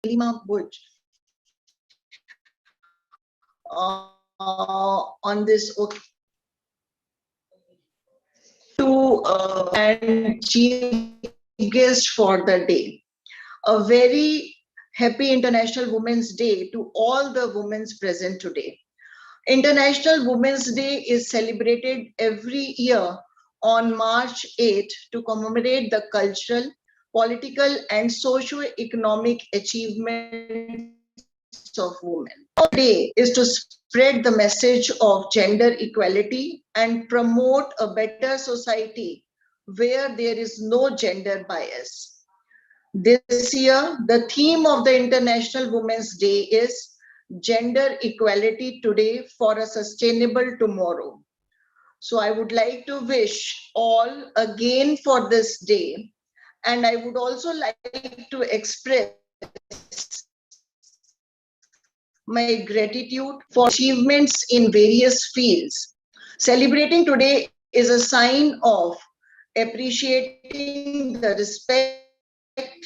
Lima Bhuj on this to and chief guest for the day. A very happy International Women's Day to all the women present today. International Women's Day is celebrated every year on March 8 to commemorate the cultural, political, and socio-economic achievements of women. Today is to spread the message of gender equality and promote a better society where there is no gender bias. This year, the theme of the International Women's Day is Gender Equality Today for a Sustainable Tomorrow. So I would like to wish all again for this day. And I would also like to express my gratitude for achievements in various fields. Celebrating today is a sign of appreciating the respect,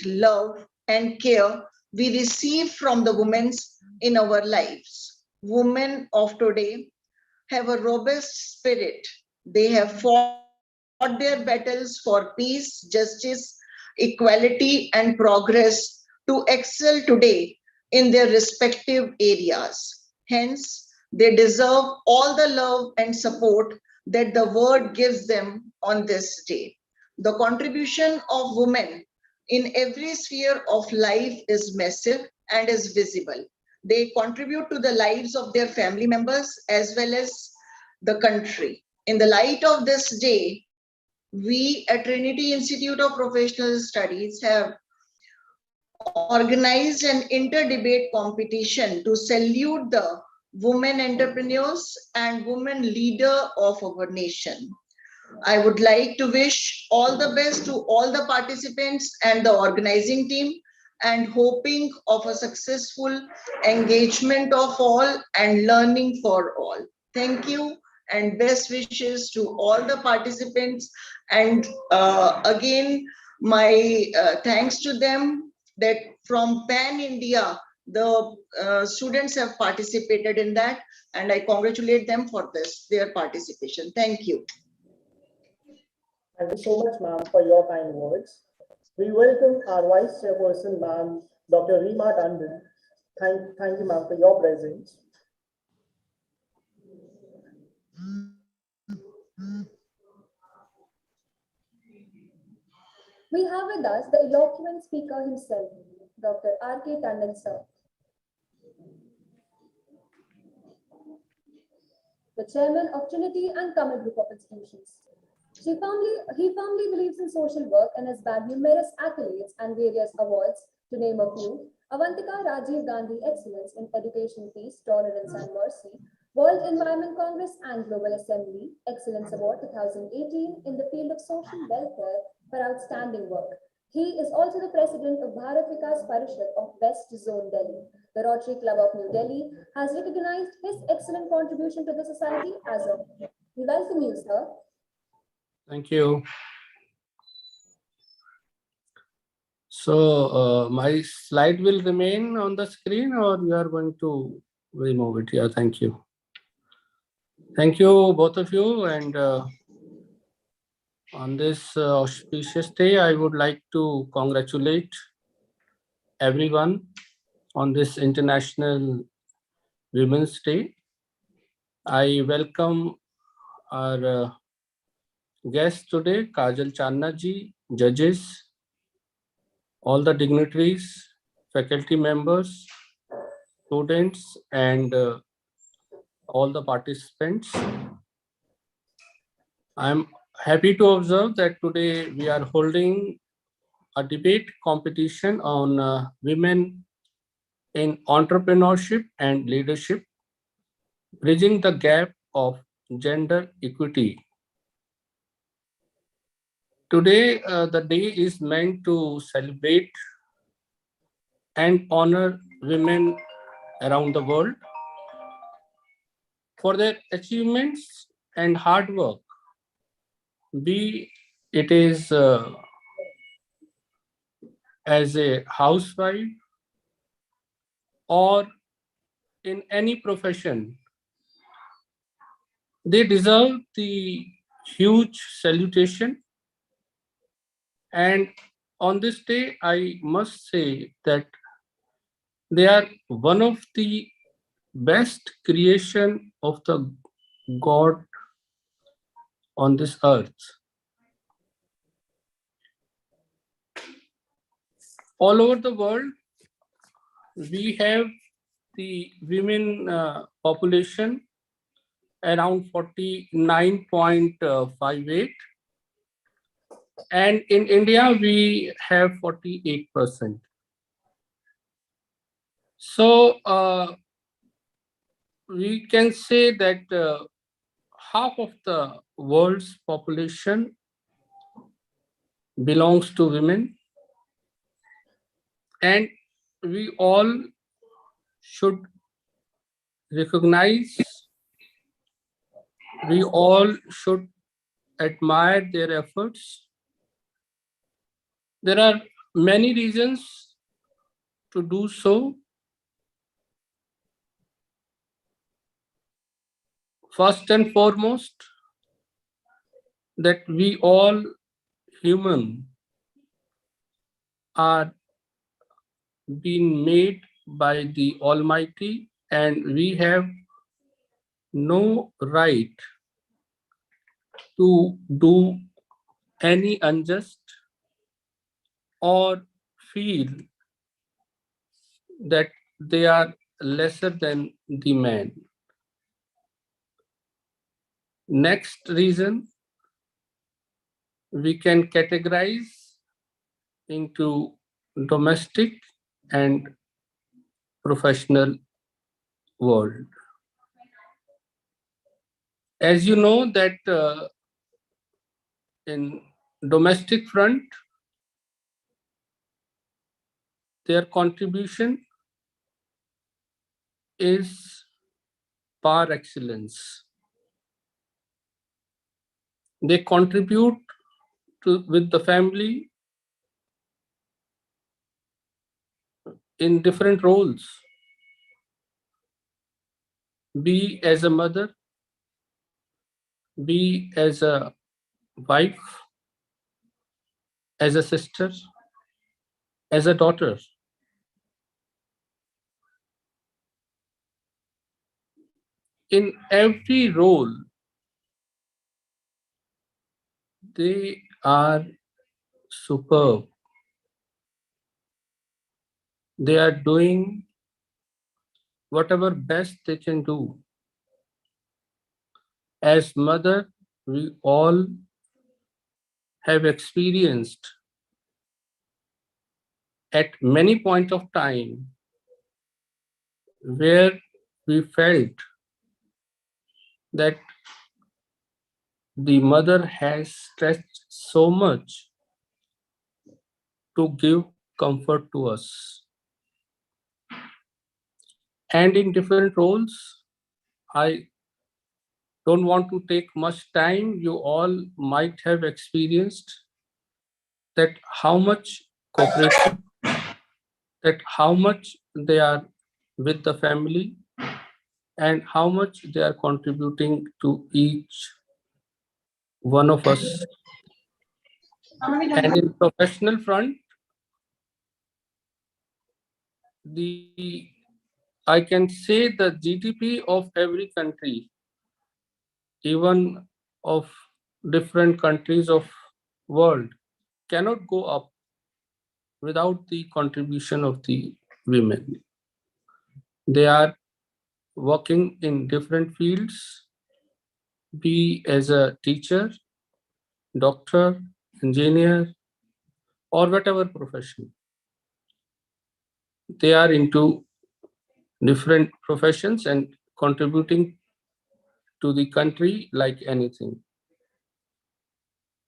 love, and care we receive from the women in our lives. Women of today have a robust spirit. They have fought their battles for peace, justice, equality, and progress to excel today in their respective areas. Hence, they deserve all the love and support that the world gives them on this day. The contribution of women in every sphere of life is massive and is visible. They contribute to the lives of their family members as well as the country. In the light of this day, we at Trinity Institute of Professional Studies have organized an inter-debate competition to salute the women entrepreneurs and women leader of our nation. I would like to wish all the best to all the participants and the organizing team and hoping of a successful engagement of all and learning for all. Thank you and best wishes to all the participants. And again, my thanks to them that from Pan India, the students have participated in that, and I congratulate them for their participation. Thank you. Thank you so much, ma'am, for your kind words. We welcome our Vice Chairperson, ma'am, Dr. Reema Tandon. Thank you, ma'am, for your presence. We have with us the eloquent speaker himself, Dr. R.K. Tandon, sir. The chairman of Trinity and Kamal Group of Institutions. He firmly believes in social work and has bagged numerous accolades and various awards, to name a few: Avantika Rajiv Gandhi Excellence in Education, Peace, Tolerance and Mercy, World Environment Congress and Global Assembly Excellence Award 2018 in the field of social welfare for outstanding work. He is also the president of Bharat Vikas Parishad of West Zone, Delhi. The Rotary Club of New Delhi has recognized his excellent contribution to the society as a. We welcome you, sir. Thank you. So my slide will remain on the screen, or you are going to remove it? Yeah, thank you. Thank you, both of you. And on this auspicious day, I would like to congratulate everyone on this International Women's Day. I welcome our guests today, Kajal Channa ji, judges, all the dignitaries, faculty members, students, and all the participants. I'm happy to observe that today we are holding a debate competition on women in entrepreneurship and leadership, bridging the gap of gender equity. Today, the day is meant to celebrate and honor women around the world for their achievements and hard work, be it is as a housewife, or in any profession, they deserve the huge salutation. And on this day, I must say that they are one of the best creation of the God on this earth. All over the world, we have the women population around 49.58, and in India we have 48%. So we can say that half of the world's population belongs to women, and we all should recognize, we all should admire their efforts. There are many reasons to do so. First and foremost, that we all human are being made by the Almighty, and we have no right to do any unjust or feel that they are lesser than the man. Next reason, we can categorize into domestic and professional world. As you know that in domestic front, their contribution is par excellence. They contribute with the family in different roles, be as a mother, be as a wife, as a sister, as a daughter. In every role, they are superb. They are doing whatever best they can do. As mother, we all have experienced at many points of time where we felt that the mother has stretched so much to give comfort to us. And in different roles, I don't want to take much time. You all might have experienced that how much cooperation, that how much they are with the family, and how much they are contributing to each one of us. And in professional front, I can say the GDP of every country, even of different countries of world, cannot go up without the contribution of the women. They are working in different fields, be as a teacher, doctor, engineer, or whatever profession. They are into different professions and contributing to the country like anything.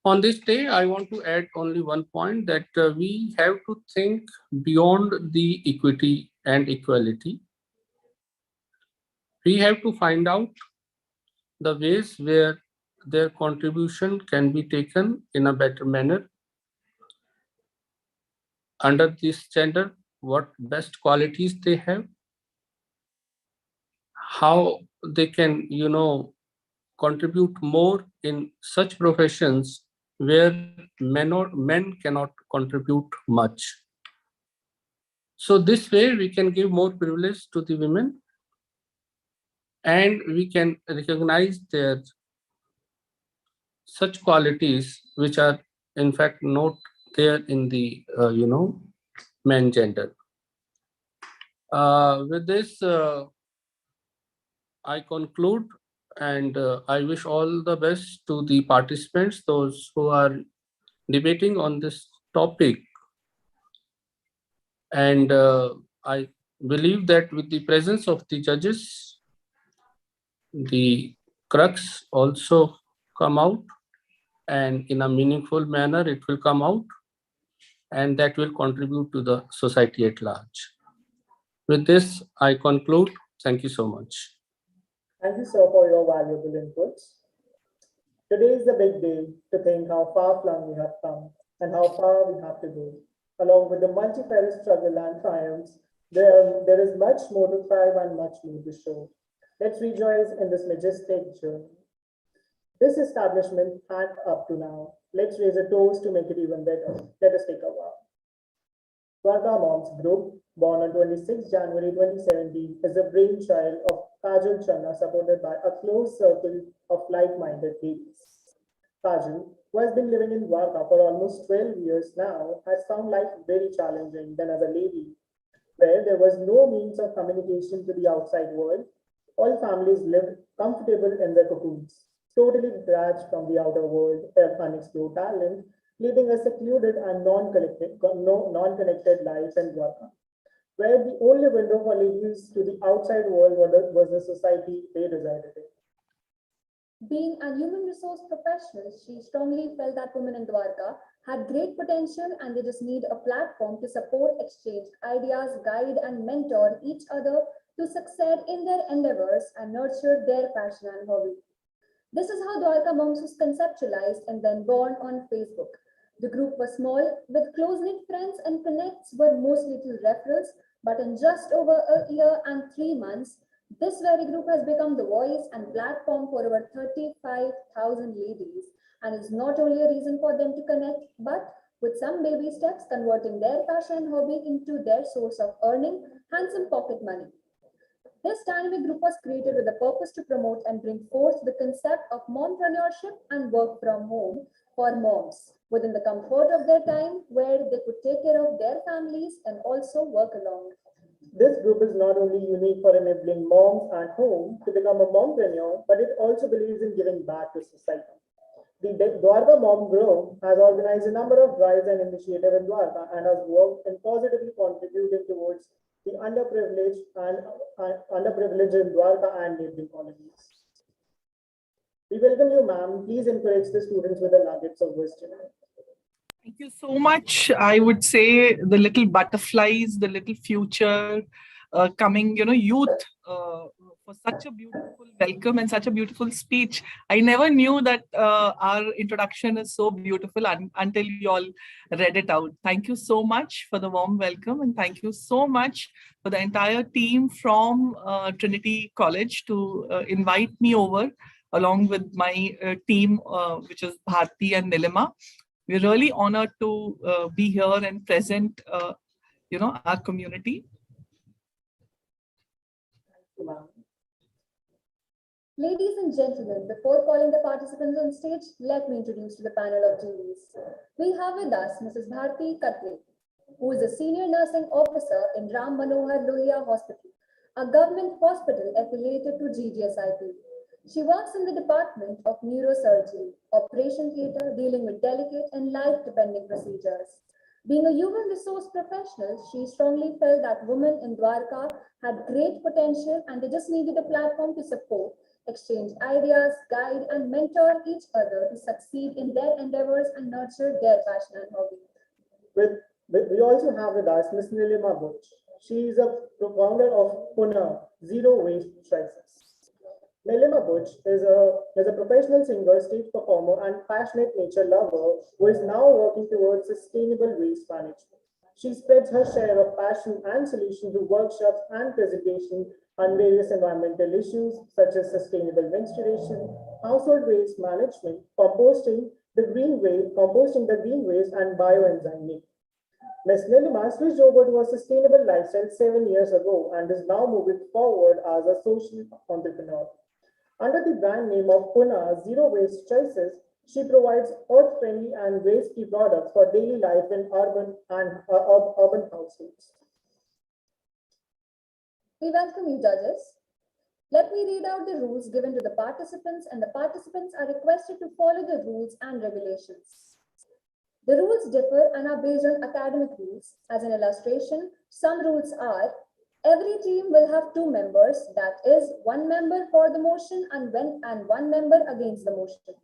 On this day, I want to add only one point, that we have to think beyond the equity and equality. We have to find out the ways where their contribution can be taken in a better manner. Under this gender, what best qualities they have, how they can, contribute more in such professions where men cannot contribute much. So this way we can give more privilege to the women, and we can recognize their such qualities which are in fact not there in the men gender. With this, I conclude, and I wish all the best to the participants, those who are debating on this topic. And I believe that with the presence of the judges, the crux also come out, and in a meaningful manner it will come out, and that will contribute to the society at large. With this, I conclude. Thank you so much. Thank you, sir, for your valuable inputs. Today is the big day to think how far flung we have come and how far we have to go. Along with the multifarious struggle and triumphs, there is much more to thrive and much more to show. Let's rejoice in this majestic journey. This establishment had up to now. Let's raise a toast to make it even better. Let us take a vow. Dwarka Moms Group, born on 26 January 2017, is the brainchild of Kajal Channa, supported by a close circle of like-minded ladies. Kajal, who has been living in Dwarka for almost 12 years now, has found life very challenging than as a lady, where there was no means of communication to the outside world. All families lived comfortable in their cocoons, totally detached from the outer world of unexplored talent, leading a secluded and non-connected life in Dwarka, where the only window for ladies to the outside world was the society they resided in. Being a human resource professional, she strongly felt that women in Dwarka had great potential and they just need a platform to support, exchange ideas, guide, and mentor each other to succeed in their endeavors and nurture their passion and hobby. This is how Dwarka Moms was conceptualized and then born on Facebook. The group was small, with close-knit friends, and connects were mostly through referrals, but in just over a year and 3 months, this very group has become the voice and platform for over 35,000 ladies, and is not only a reason for them to connect, but with some baby steps converting their passion and hobby into their source of earning handsome pocket money. This dynamic group was created with the purpose to promote and bring forth the concept of mompreneurship and work from home for moms within the comfort of their time, where they could take care of their families and also work along. This group is not only unique for enabling moms at home to become a mompreneur, but it also believes in giving back to society. The Dwarka Mom Group has organized a number of drives and initiatives in Dwarka and has worked in positively contributing towards the underprivileged in Dwarka and neighboring colonies. We welcome you, ma'am. Please encourage the students with the nuggets of wisdom. Thank you so much. I would say the little butterflies, the little future coming, youth for such a beautiful welcome and such a beautiful speech. I never knew that our introduction is so beautiful until you all read it out. Thank you so much for the warm welcome, and thank you so much for the entire team from Trinity College to invite me over along with my team, which is Bharti and Nilima. We're really honored to be here and present, our community. Ladies and gentlemen, before calling the participants on stage, let me introduce to the panel of juries. We have with us Mrs. Bharti Katre, who is a senior nursing officer in Ram Manohar Lohia Hospital, a government hospital affiliated to GGSIP. She works in the Department of Neurosurgery, Operation Theatre, dealing with delicate and life-depending procedures. Being a human resource professional, she strongly felt that women in Dwarka had great potential and they just needed a platform to support, exchange ideas, guide, and mentor each other to succeed in their endeavors and nurture their passion and hobby. We also have with us Ms. Nilima Butch. She is a founder of Pune Zero Waste Crisis. Nilima Butch is a professional singer, stage performer, and passionate nature lover who is now working towards sustainable waste management. She spreads her share of passion and solution through workshops and presentation on various environmental issues such as sustainable menstruation, household waste management, composting the green waste, and bioenzyme. Ms. Nilima switched over to a sustainable lifestyle 7 years ago and is now moving forward as a social entrepreneur. Under the brand name of Puna Zero Waste Choices, she provides earth-friendly and waste-free products for daily life in urban households. We welcome you, judges. Let me read out the rules given to the participants, and the participants are requested to follow the rules and regulations. The rules differ and are based on academic rules. As an illustration, some rules are: every team will have 2 members, that is, 1 member for the motion and 1 member against the motion.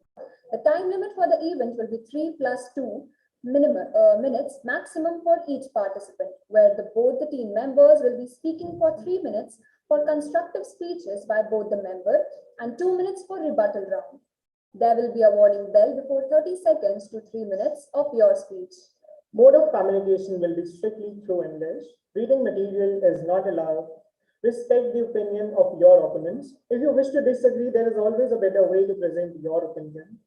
The time limit for the event will be 3 plus 2 minutes maximum for each participant, where both the team members will be speaking for 3 minutes for constructive speeches by both the member and 2 minutes for rebuttal round. There will be a warning bell before 30 seconds to 3 minutes of your speech. Mode of communication will be strictly through English. Reading material is not allowed. Respect the opinion of your opponents. If you wish to disagree, there is always a better way to present your opinion.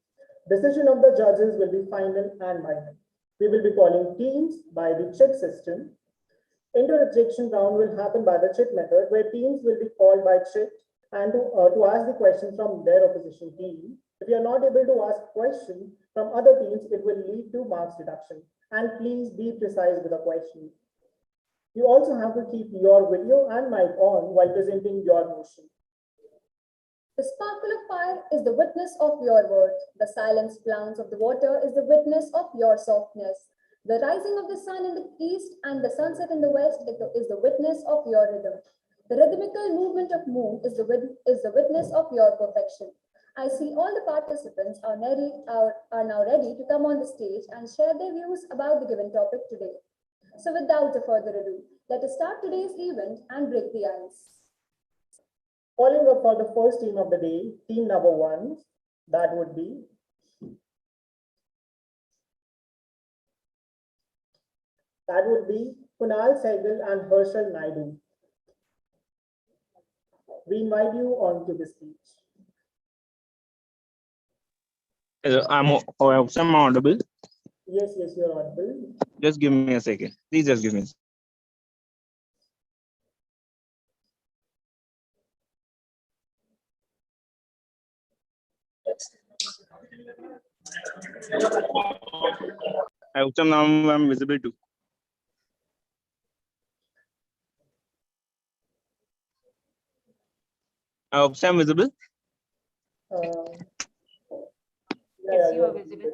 Decision of the judges will be final and binding. We will be calling teams by the chit system. Interjection round will happen by the chit method, where teams will be called by chit and to ask the questions from their opposition team. If you are not able to ask questions from other teams, it will lead to marks deduction. And please be precise with the question. You also have to keep your video and mic on while presenting your motion. The sparkle of fire is the witness of your worth. The silent glance of the water is the witness of your softness. The rising of the sun in the east and the sunset in the west is the witness of your rhythm. The rhythmical movement of moon is the witness of your perfection. I see all the participants are now ready to come on the stage and share their views about the given topic today. So without further ado, let us start today's event and break the ice. Calling up for the first team of the day, team number 1, that would be Kunal Sehgal and Herschel Naidu. We invite you on to the stage. I'm audible. Yes, you're audible. Just give me a second. Please just give me a second. I hope now I'm visible too. I hope I'm visible. Yes, you are visible.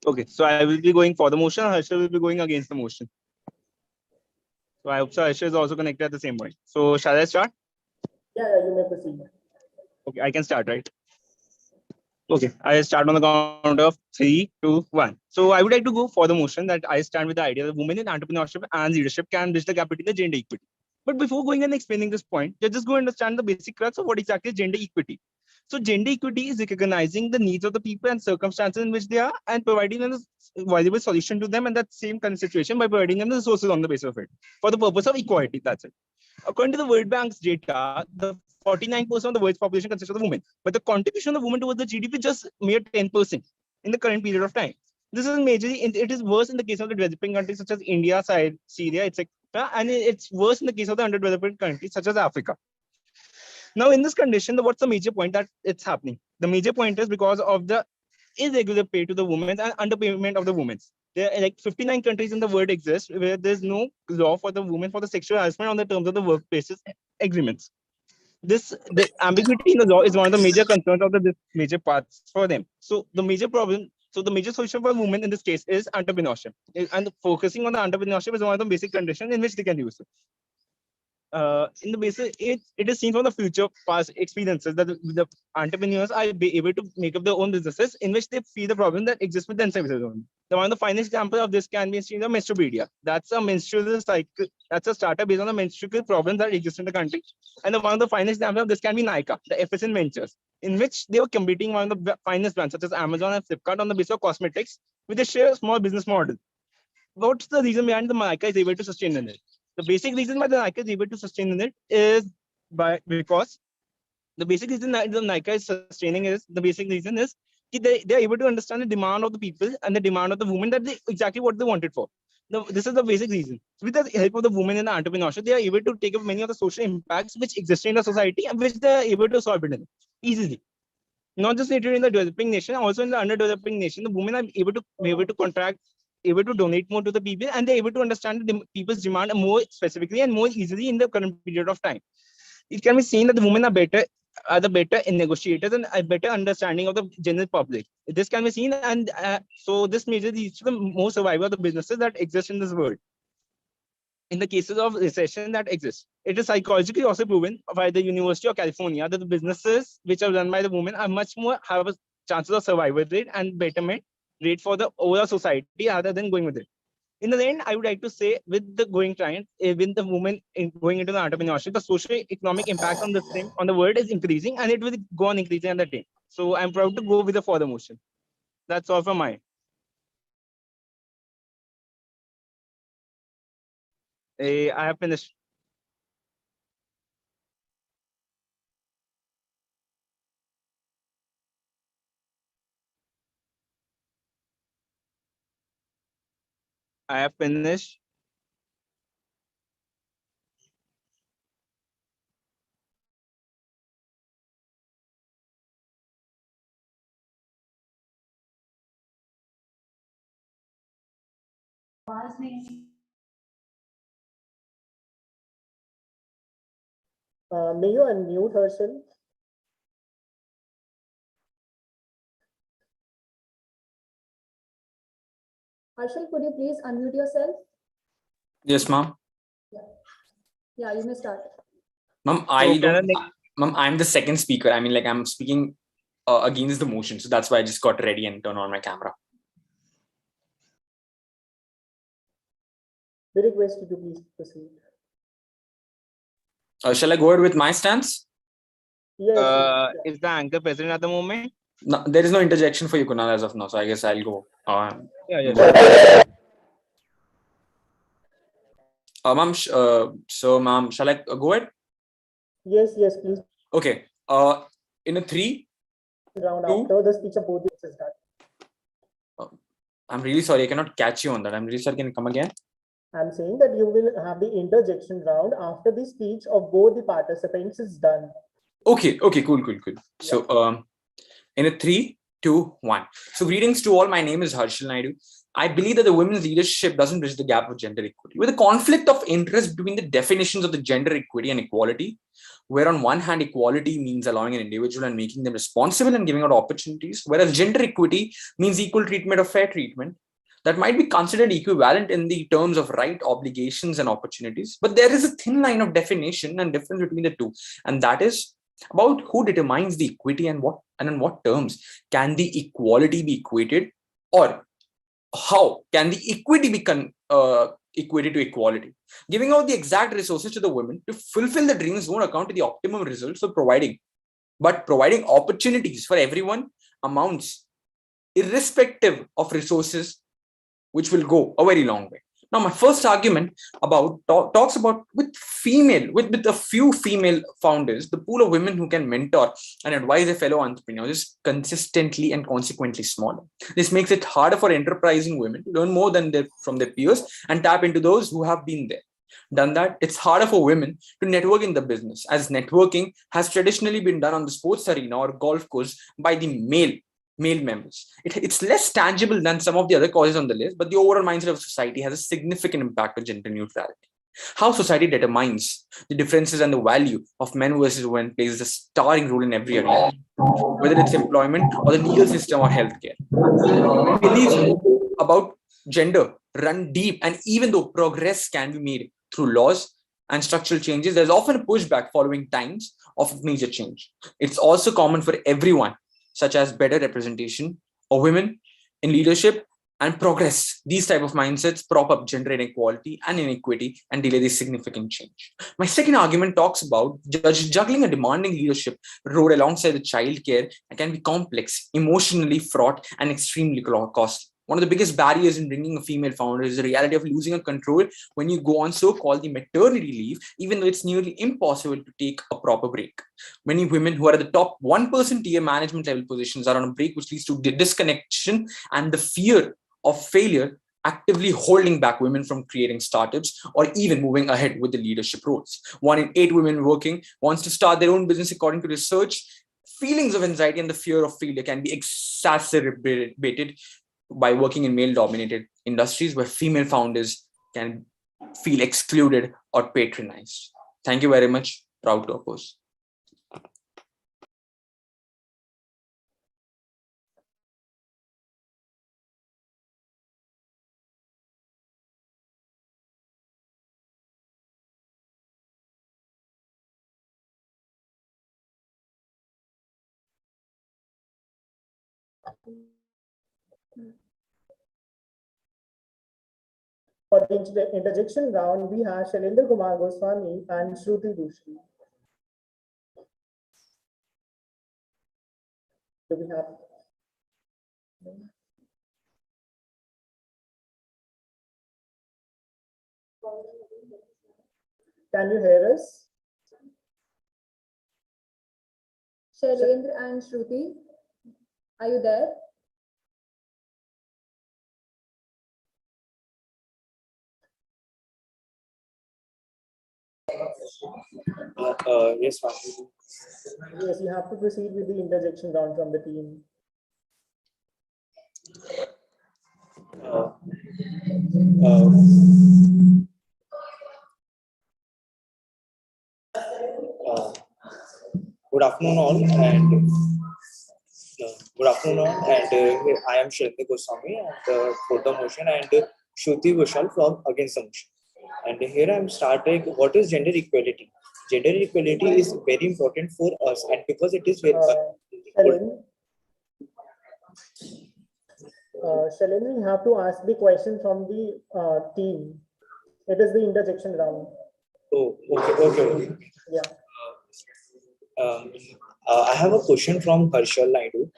Okay, so I will be going for the motion. Harsha will be going against the motion. So I hope Harsha is also connected at the same point. So shall I start? Yeah, you may proceed. Okay, I can start, right? Okay, I start on the count of 3, 2, 1. So I would like to go for the motion that I stand with the idea that women in entrepreneurship and leadership can bridge the gap between the gender equity. But before going and explaining this point, just go understand the basic crux of what exactly is gender equity. So gender equity is recognizing the needs of the people and circumstances in which they are and providing them a viable solution to them in that same kind of situation by providing them the resources on the basis of it for the purpose of equality. That's it. According to the World Bank's data, the 49% of the world's population consists of the women, but the contribution of the women towards the GDP is just mere 10% in the current period of time. This is majorly, it is worse in the case of the developing countries such as India, Syria, etc. And it's worse in the case of the underdeveloped countries such as Africa. Now, in this condition, what's the major point that it's happening? The major point is because of the irregular pay to the women and underpayment of the women. There are like 59 countries in the world exist where there's no law for the women for the sexual harassment on the terms of the workplaces agreements. The ambiguity in the law is one of the major concerns of the major parts for them. So the major solution for women in this case is entrepreneurship. And focusing on the entrepreneurship is one of the basic conditions in which they can use it. In the basis, it is seen from the future past experiences that the entrepreneurs are able to make up their own businesses in which they feel the problem that exists with themselves only. The one of the finest example of this can be seen in the Menstrupedia. That's a menstrual cycle. That's a startup based on the menstrual problems that exist in the country. And one of the finest examples of this can be Nika, the FSN Ventures, in which they were competing one of the finest brands such as Amazon and Flipkart on the basis of cosmetics with a share small business model. what's the reason behind the Nykaa is able to sustain in it? The basic reason why the Nykaa is able to sustain in it is because the basic reason that the Nykaa is sustaining is the basic reason is they are able to understand the demand of the people and the demand of the women that they exactly what they wanted for. This is the basic reason. With the help of the women in the entrepreneurship, they are able to take up many of the social impacts which exist in the society and which they are able to solve it in easily. Not just native in the developing nation, also in the underdeveloping nation, the women are able to contract, able to donate more to the people, and they're able to understand the people's demand more specifically and more easily in the current period of time. It can be seen that the women are the better in negotiators and a better understanding of the general public. This can be seen, and so this major leads to the more survival of the businesses that exist in this world. In the cases of recession that exist, it is psychologically also proven by the University of California that the businesses which are run by the women are much more have a chances of survival rate and betterment rate for the overall society rather than going with it. In the end, I would like to say with the going client, with the women going into the entrepreneurship, the social economic impact on the same on the world is increasing, and it will go on increasing at the day. So I'm proud to go with the further motion. That's all from mine. I have finished. I have finished. May you unmute Harshal? Harshal, could you please unmute yourself? Yes, ma'am. Yeah, you may start. Ma'am, I'm the second speaker. I mean, like I'm speaking against the motion. So that's why I just got ready and turned on my camera. We request you to please proceed. Shall I go ahead with my stance? Yes. Is the anchor present at the moment? No, there is no interjection for you, Kunal, as of now. So I guess I'll go. Yeah. Ma'am, ma'am, shall I go ahead? Yes, please. Okay. In a 3, Round 2. after the speech of both is done. I'm really sorry. I cannot catch you on that. I'm really sorry. Can you come again? I'm saying that you will have the interjection round after the speech of both the participants is done. Okay, cool. So in a 3, 2, 1. So greetings to all. My name is Harshal Naidu. I believe that the women's leadership doesn't bridge the gap of gender equity. With a conflict of interest between the definitions of the gender equity and equality, where on one hand, equality means allowing an individual and making them responsible and giving out opportunities, whereas gender equity means equal treatment or fair treatment that might be considered equivalent in the terms of right, obligations, and opportunities. But there is a thin line of definition and difference between the two, and that is about who determines the equity and in what terms can the equality be equated, or how can the equity be equated to equality. Giving out the exact resources to the women to fulfill the dreams won't account to the optimum results of providing opportunities for everyone amounts irrespective of resources, which will go a very long way. Now, my first argument talks about with a few female founders, the pool of women who can mentor and advise a fellow entrepreneurs is consistently and consequently smaller. This makes it harder for enterprising women to learn more from their peers and tap into those who have been there. Done that, it's harder for women to network in the business, as networking has traditionally been done on the sports arena or golf course by the male members. It's less tangible than some of the other causes on the list, but the overall mindset of society has a significant impact on gender neutrality. How society determines the differences and the value of men versus women plays a starring role in every arena, whether it's employment or the legal system or healthcare. Beliefs about gender run deep, and even though progress can be made through laws and structural changes, there's often a pushback following times of major change. It's also common for everyone, such as better representation of women in leadership and progress. These type of mindsets prop up gender inequality and inequity and delay this significant change. My second argument talks about juggling a demanding leadership role alongside the childcare and can be complex, emotionally fraught, and extremely costly. One of the biggest barriers in bringing a female founder is the reality of losing a control when you go on so-called the maternity leave, even though it's nearly impossible to take a proper break. Many women who are at the top 1% tier management level positions are on a break, which leads to disconnection and the fear of failure, actively holding back women from creating startups or even moving ahead with the leadership roles. 1 in 8 women working wants to start their own business according to research. Feelings of anxiety and the fear of failure can be exacerbated by working in male-dominated industries where female founders can feel excluded or patronized. Thank you very much. Proud to oppose. For the interjection round, we have Shailendra Kumar Goswami and Shruti Dushri. Do we have? Can you hear us? Shailendra and Shruti, are you there? Yes, ma'am. Yes, you have to proceed with the interjection round from the team. Uh, uh, Good afternoon, all, and I am Srishti Goswami and for the motion, and Shruti Vishal from against the motion. And here I am starting. What is gender equality? Gender equality is very important for us, and because it is very. Shailendra, you have to ask the question from the team. It is the interjection round. Oh, okay. Yeah. I have a question from Harshal Naidu.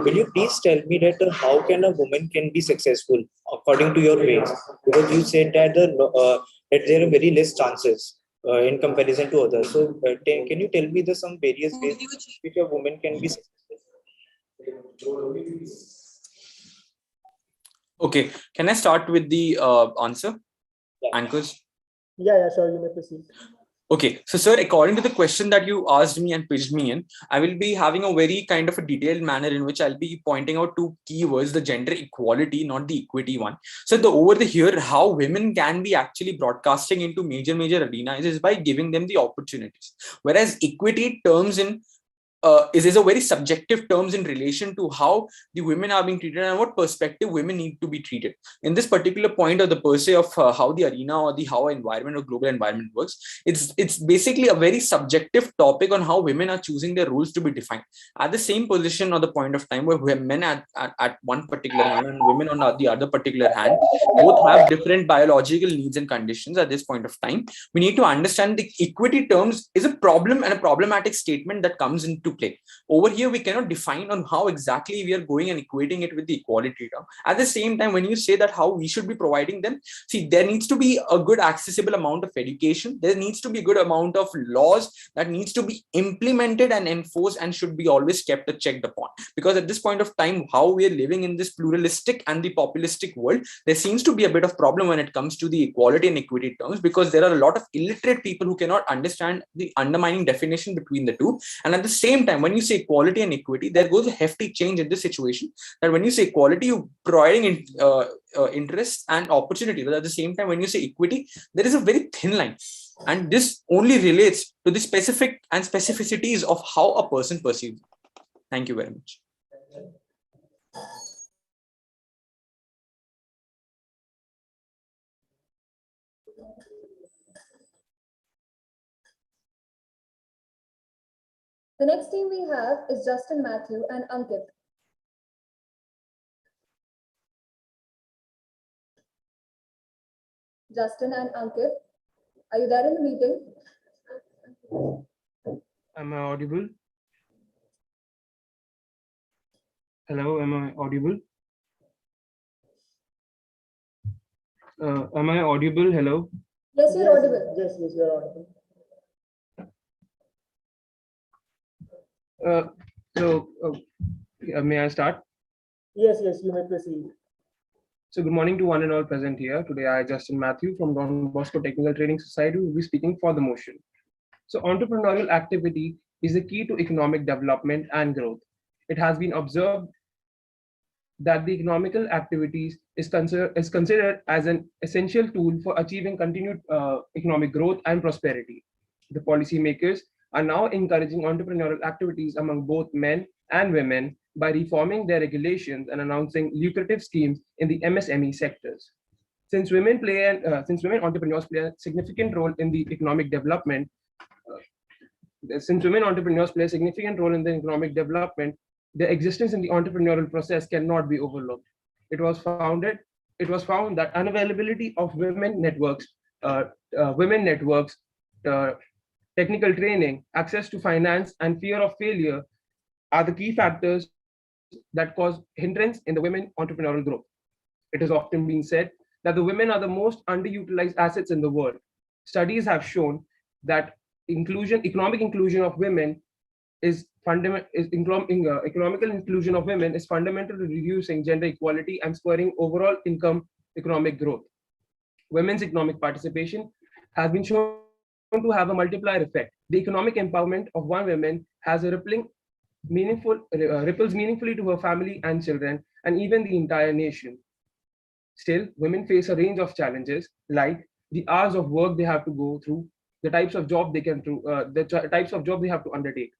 Will you please tell me that how can a woman can be successful according to your ways? Because you said that that there are very less chances in comparison to others. So can you tell me the some various ways which a woman can be successful? Okay, can I start with the answer? Yeah. Anchors? Yeah, sure, you may proceed. Okay, so sir, according to the question that you asked me and pitched me in, I will be having a very kind of a detailed manner in which I'll be pointing out 2 keywords, the gender equality, not the equity one. So over here, how women can be actually broadcasting into major arenas is by giving them the opportunities. Whereas equity terms in is a very subjective terms in relation to how the women are being treated and what perspective women need to be treated. In this particular point of the per se of how the arena or the how environment or global environment works, it's basically a very subjective topic on how women are choosing their roles to be defined. At the same position or the point of time where men at one particular hand and women on the other particular hand, both have different biological needs and conditions at this point of time, we need to understand the equity terms is a problem and a problematic statement that comes into play. Over here, we cannot define on how exactly we are going and equating it with the equality term. At the same time, when you say that how we should be providing them, see, there needs to be a good accessible amount of education. There needs to be a good amount of laws that needs to be implemented and enforced and should be always kept or checked upon. Because at this point of time, how we are living in this pluralistic and the populistic world, there seems to be a bit of problem when it comes to the equality and equity terms, because there are a lot of illiterate people who cannot understand the undermining definition between the two. And at the same time, when you say equality and equity, there goes a hefty change in this situation, that when you say equality, you're providing interests and opportunity, but at the same time, when you say equity, there is a very thin line, and this only relates to the specific and specificities of how a person perceives. Thank you very much. The next team we have is Justin, Matthew, and Ankit. Justin and Ankit, are you there in the meeting? Am I audible? Hello, am I audible? Am I audible? Hello. Yes, you're audible. Yes, yes, you are audible. Uh, may I start? Yes, yes, you may proceed. So, good morning to one and all present here. Today, I, Justin Matthew from Don Bosco Technical Training Society, will be speaking for the motion. So, entrepreneurial activity is the key to economic development and growth. It has been observed that the economical activities is considered as an essential tool for achieving continued economic growth and prosperity. The policymakers are now encouraging entrepreneurial activities among both men and women by reforming their regulations and announcing lucrative schemes in the MSME sectors. Since women entrepreneurs play a significant role in the economic development, since women entrepreneurs play a significant role in the economic development, their existence in the entrepreneurial process cannot be overlooked. It was found that unavailability of uh, women networks, uh, technical training, access to finance, and fear of failure are the key factors that cause hindrance in the women entrepreneurial growth. It has often been said that the women are the most underutilized assets in the world. Studies have shown that economic inclusion of women economical inclusion of women is fundamental to reducing gender equality and spurring overall income economic growth. Women's economic participation has been shown to have a multiplier effect. The economic empowerment of one woman has a ripples meaningfully to her family and children and even the entire nation. Still, women face a range of challenges like the hours of work they have to go through, the types of job types of job they have to undertake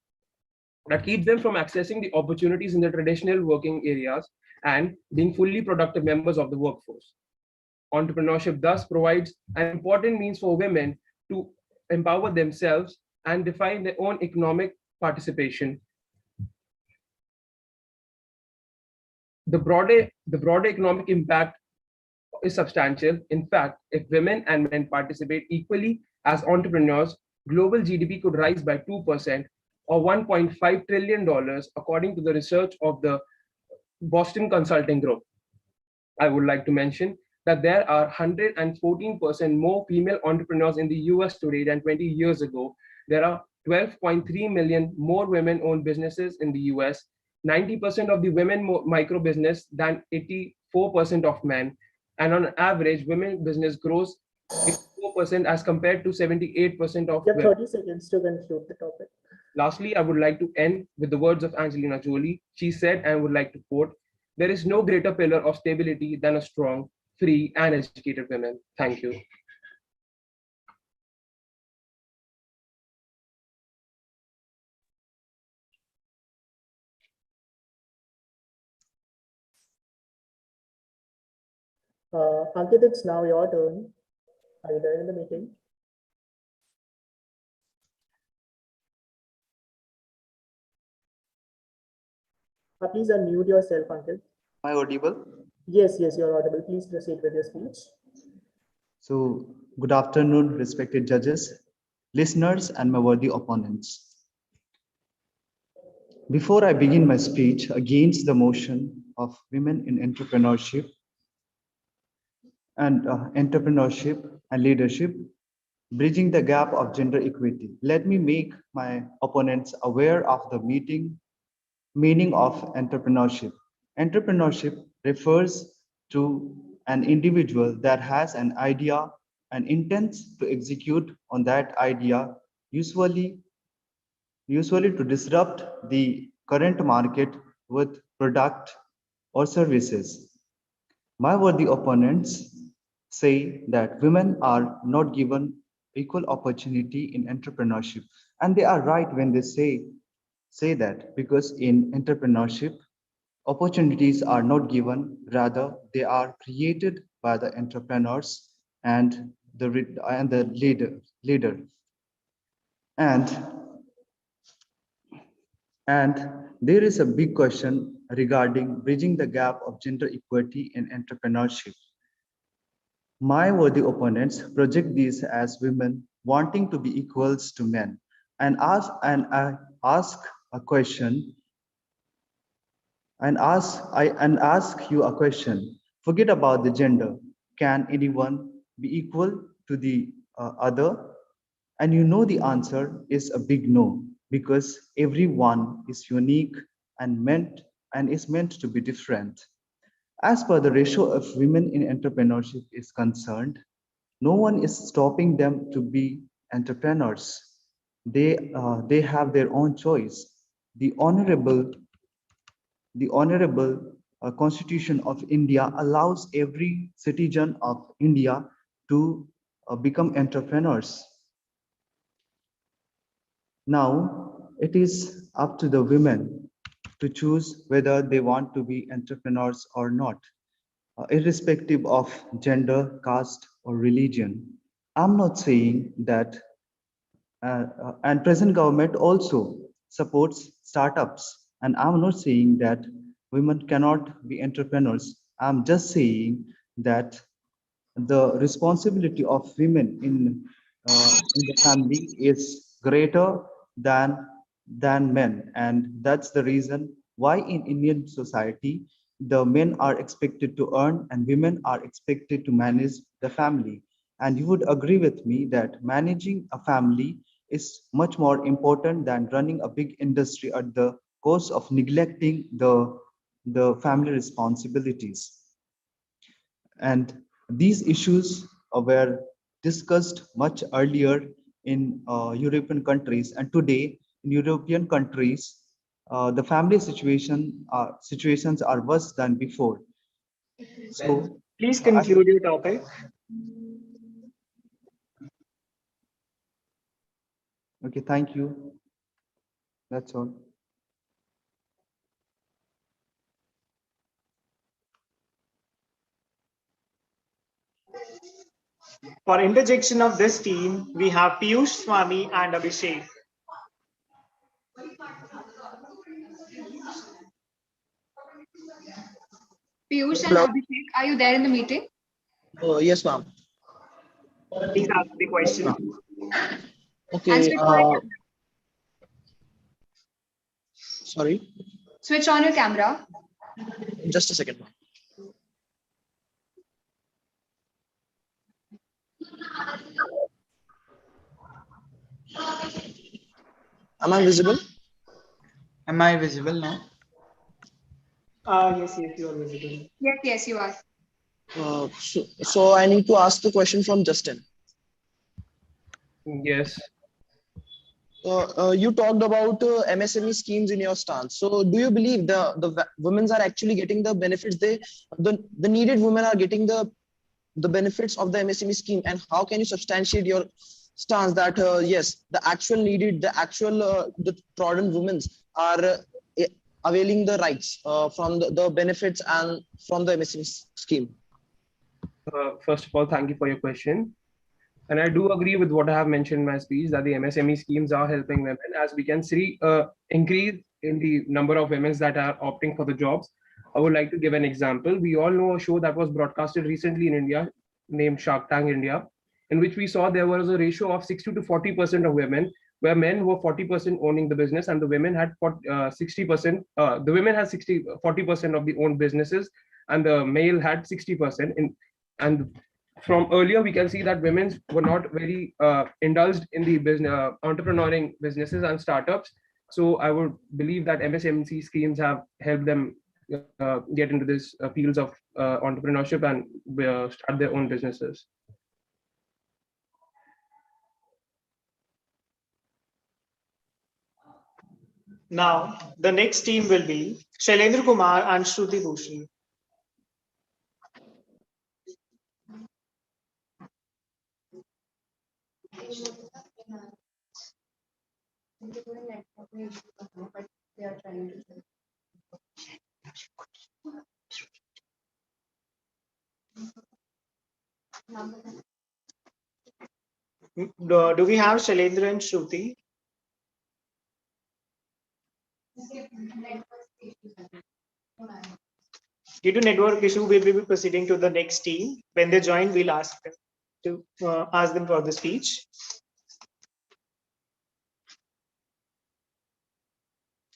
that keeps them from accessing the opportunities in the traditional working areas and being fully productive members of the workforce. Entrepreneurship thus provides an important means for women to empower themselves and define their own economic participation. The broader economic impact is substantial. In fact, if women and men participate equally as entrepreneurs, global GDP could rise by 2% or $1.5 trillion, according to the research of the Boston Consulting Group. I would like to mention that there are 114% more female entrepreneurs in the US today than 20 years ago. There are 12.3 million more women-owned businesses in the US, 90% of the women micro business than 84% of men, and on average, women business grows 84% as compared to 78% of You have women. 30 seconds to conclude the topic. Lastly, I would like to end with the words of Angelina Jolie. She said, and I would like to quote, "There is no greater pillar of stability than a strong, free, and educated women." Thank you. Ankit, it's now your turn. Are you there in the meeting? Please unmute yourself, Ankit. Am I audible? Yes, yes, you're audible. Please proceed with your speech. So, good afternoon, respected judges, listeners, and my worthy opponents. Before I begin my speech against the motion of women in entrepreneurship and leadership, bridging the gap of gender equity, let me make my opponents aware of the meaning of entrepreneurship. Entrepreneurship refers to an individual that has an idea and intends to execute on that idea, usually to disrupt the current market with product or services. My worthy opponents say that women are not given equal opportunity in entrepreneurship, and they are right when they say that, because in entrepreneurship opportunities are not given, rather they are created by the entrepreneurs and the leader. And there is a big question regarding bridging the gap of gender equity in entrepreneurship. My worthy opponents project these as women wanting to be equals to men, and I ask a question and ask you a question. Forget about the gender. Can anyone be equal to the other? And you know the answer is a big no, because everyone is unique and is meant to be different. As per the ratio of women in entrepreneurship is concerned, no one is stopping them to be entrepreneurs. They have their own choice. The honorable the honorable Constitution of India allows every citizen of India to become entrepreneurs. Now it is up to the women to choose whether they want to be entrepreneurs or not, irrespective of gender, caste, or religion. I'm not saying that, and present government also supports startups. And I'm not saying that women cannot be entrepreneurs. I'm just saying that the responsibility of women in the family is greater than men, and that's the reason why in Indian society the men are expected to earn and women are expected to manage the family. And you would agree with me that managing a family is much more important than running a big industry at the cost of neglecting the family responsibilities. And these issues were discussed much earlier in European countries, and today in European countries, the family situations are worse than before. So, Please I, conclude your topic. okay, thank you. That's all. For interjection of this team, we have Piyush, Swami, and Abhishek. Piyush and Hello. Abhishek, are you there in the meeting? Yes, ma'am. Please ask the question. And Okay. Sorry, switch on your camera. just a second, ma'am. Am I visible? Am I visible now? Yes, you are visible. Yes, you are. So I need to ask the question from Justin. Yes. You talked about MSME schemes in your stance. So do you believe the women are actually getting the benefits? The needed women are getting the benefits of the MSME scheme, and how can you substantiate your stance that yes, the actual needed, the trodden women are availing the rights from the benefits and from the MSME scheme? First of all, thank you for your question. And I do agree with what I have mentioned in my speech, that the MSME schemes are helping women. As we can see, increase in the number of women that are opting for the jobs. I would like to give an example. We all know a show that was broadcasted recently in India named Shark Tank India, in which we saw there was a ratio of 60 to 40% of women, where men were 40% owning the business and the women had 60%. The women had 40% of the owned businesses, and the male had 60%. And from earlier, we can see that women were not very indulged in the business, entrepreneuring businesses and startups. So I would believe that MSMC schemes have helped them get into this fields of entrepreneurship and start their own businesses. Now, the next team will be Shailendra Kumar and Shruti Bhushan. Do we have Shailendra and Shruti? Due to network issue, we will be proceeding to the next team. When they join, we'll ask them for the speech.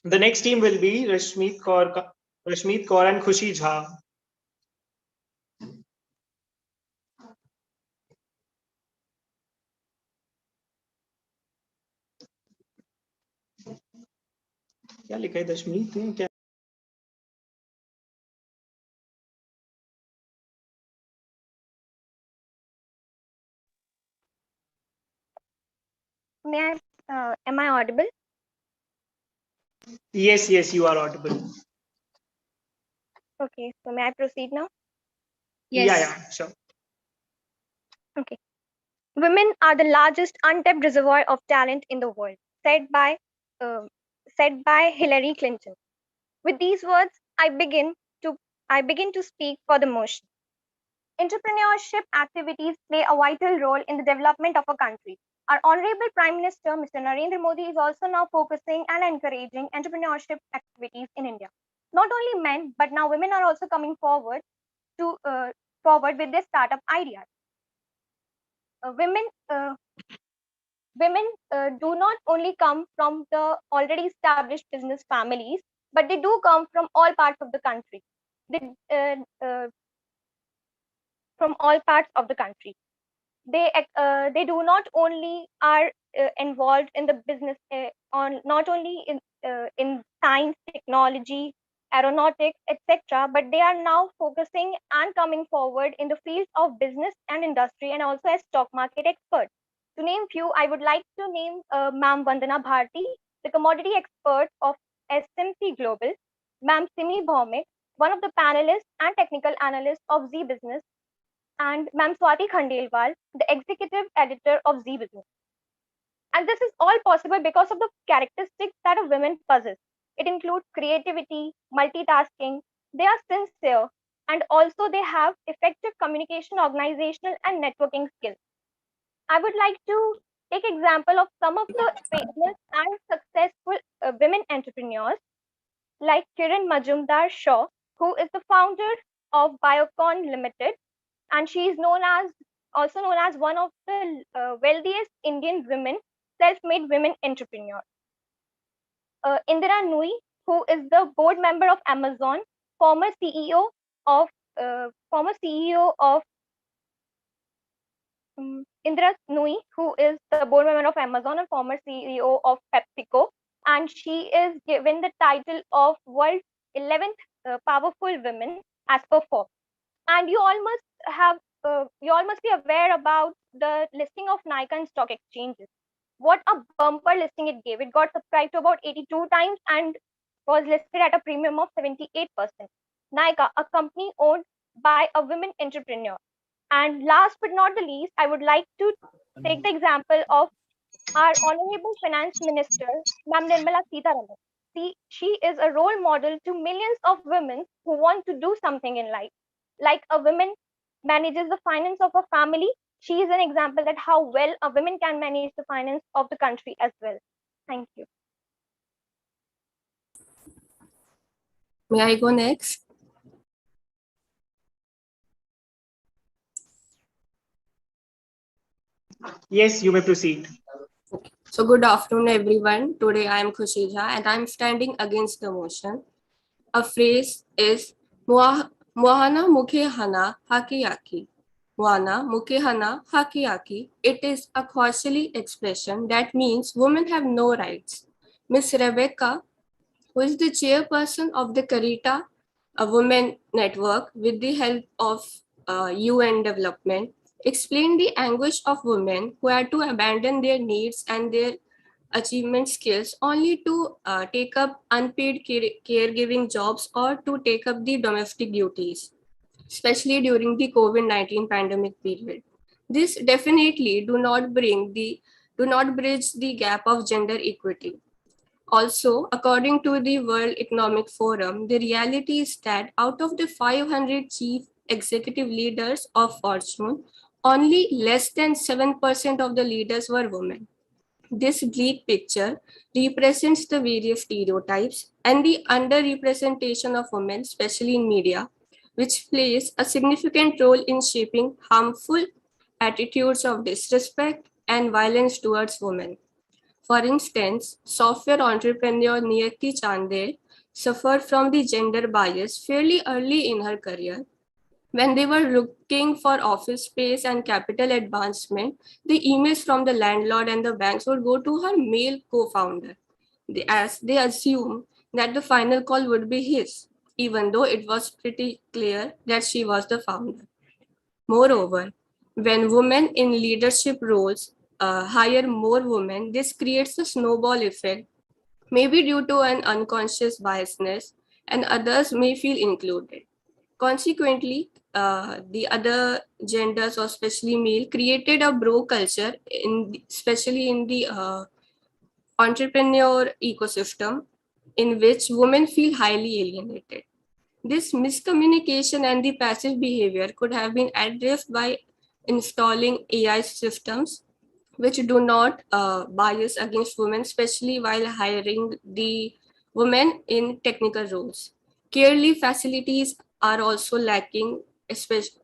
The next team will be Rashmeet Kaur and Khushi Jha. क्या लिखा है दशमी क्या? Am I audible? Yes, you are audible. Okay, so may I proceed now? Yes. Sure. Okay. Women are the largest untapped reservoir of talent in the world, uh, said by Hillary Clinton. With these words, I begin to speak for the motion. Entrepreneurship activities play a vital role in the development of a country. Our Honorable Prime Minister, Mr. Narendra Modi, is also now focusing and encouraging entrepreneurship activities in India. Not only men, but now women are also coming forward with their startup ideas. Women do not only come from the already established business families, but they do come from all parts of the country. They, uh, uh, from all parts of the country. They do not only are involved in the business on not only in science, technology, aeronautics, etc., but they are now focusing and coming forward in the fields of business and industry, and also as stock market experts. To name few, I would like to name Ma'am Vandana Bharti, the commodity expert of SMC Global, Ma'am Simi Bhaumik, one of the panelists and technical analysts of Z Business, and Ma'am Swati Khandelwal, the executive editor of Z Business. And this is all possible because of the characteristics that a woman possesses. It includes creativity, multitasking, they are sincere, and also they have effective communication, organizational, and networking skills. I would like to take example of some of the famous and successful women entrepreneurs like Kiran Majumdar Shaw, who is the founder of Biocon Limited, and she is also known as one of the wealthiest Indian women, self-made women entrepreneur. Indira Nui, who is the board member of Amazon, former CEO of Indira Nui, who is the board member of Amazon and former CEO of PepsiCo, and she is given the title of World's 11th Powerful Women as per Forbes. And you all must be aware about the listing of Nika in stock exchanges. What a bumper listing it gave! It got subscribed to about 82 times and was listed at a premium of 78%. Nika, a company owned by a women entrepreneur. And last but not the least, I would like to take the example of our Honorable Finance Minister, Ma'am Nirmala Sitharaman. See, she is a role model to millions of women who want to do something in life. Like a woman manages the finance of a family, she is an example that how well a woman can manage the finance of the country as well. Thank you. May I go next? Yes, you may proceed. So good afternoon, everyone. Today I am Khushija and I am standing against the motion. A phrase is Mohana Mukhe Hana Hakiyaki. Moana Mukhe Hana Hakiyaki. It is a Khoisali expression that means women have no rights. Miss Rebecca, who is the chairperson of the Karita, a women network with the help of UN development, explained the anguish of women who had to abandon their needs and their achievement skills only to take up unpaid caregiving jobs or to take up the domestic duties, especially during the COVID-19 pandemic period. This definitely do not bridge the gap of gender equity. Also, according to the World Economic Forum, the reality is that out of the 500 chief executive leaders of Fortune, only less than 7% of the leaders were women. This bleak picture represents the various stereotypes and the underrepresentation of women, especially in media, which plays a significant role in shaping harmful attitudes of disrespect and violence towards women. For instance, software entrepreneur Niyati Chandel suffered from the gender bias fairly early in her career. When they were looking for office space and capital advancement, the emails from the landlord and the banks would go to her male co-founder, as they assume that the final call would be his, even though it was pretty clear that she was the founder. Moreover, when women in leadership roles hire more women, this creates a snowball effect, maybe due to an unconscious biasness, and others may feel included. Consequently, the other genders, or especially male, created a bro culture, especially in the entrepreneur ecosystem, in which women feel highly alienated. This miscommunication and the passive behavior could have been addressed by installing AI systems which do not bias against women, especially while hiring the women in technical roles. Care leave facilities are also lacking, especially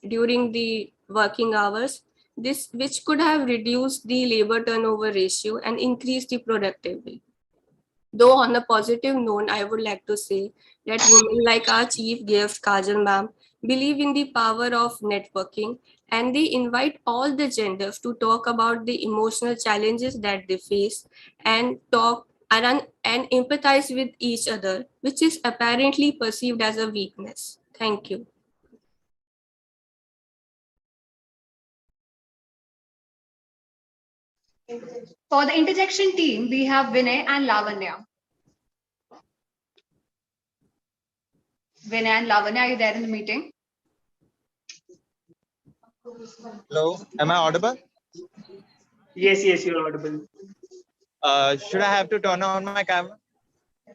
during the working hours. This which could have reduced the labor turnover ratio and increased the productivity. Though on a positive note, I would like to say that women like our chief guest, Kajal ma'am, believe in the power of networking, and they invite all the genders to talk about the emotional challenges that they face and talk and empathize with each other, which is apparently perceived as a weakness. Thank you. For the interjection team, we have Vinay and Lavanya. Vinay and Lavanya, are you there in the meeting? Hello, am I audible? Yes, yes, you're audible. Should I have to turn on my camera?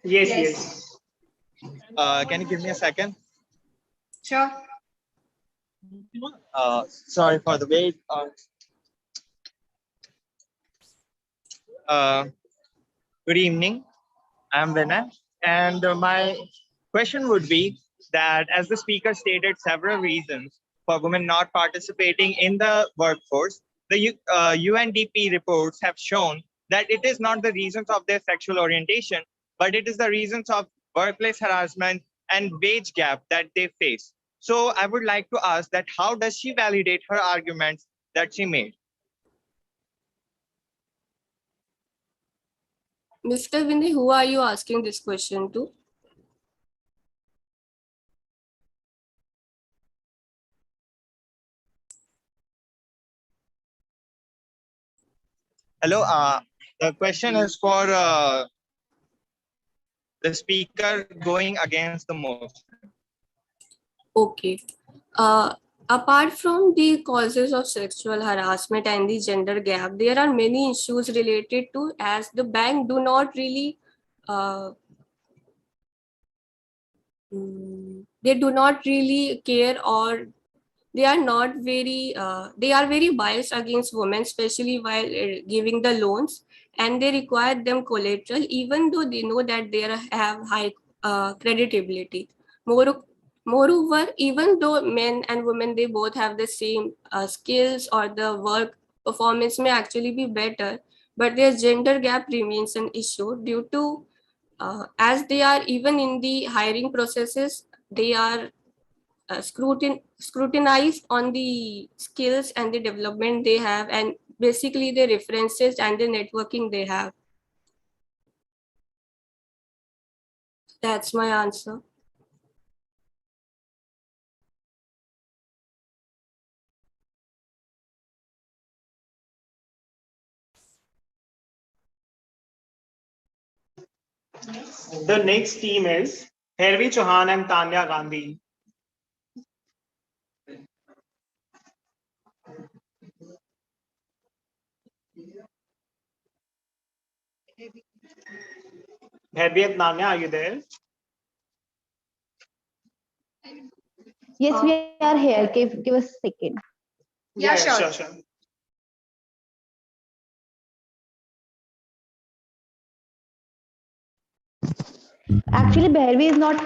Yes, yes. Can you give me a second? Sure. Sorry for the wait. Good evening. I'm Vinay, and my question would be that, as the speaker stated several reasons for women not participating in the workforce, the UNDP reports have shown that it is not the reasons of their sexual orientation, but it is the reasons of workplace harassment and wage gap that they face. So I would like to ask that how does she validate her arguments that she made? Mr. Vinay, who are you asking this question to? Hello, the question is for the speaker going against the motion. Okay. Apart from the causes of sexual harassment and the gender gap, there are many issues related to, as the bank do not really they do not really care, or they are not very they are very biased against women, especially while giving the loans, and they require them collateral even though they know that they have high creditability. Moreover, even though men and women, they both have the same skills, or the work performance may actually be better, but their gender gap remains an issue due to as they are, even in the hiring processes, they are scrutinized on the skills and the development they have, and basically the references and the networking they have. That's my answer. The next team is Hervi Chauhan and Tanya Gandhi. Hervi and Tanya, are you there? Yes, we are here. Give us a second. Yeah, sure. Actually, Bhairavi is not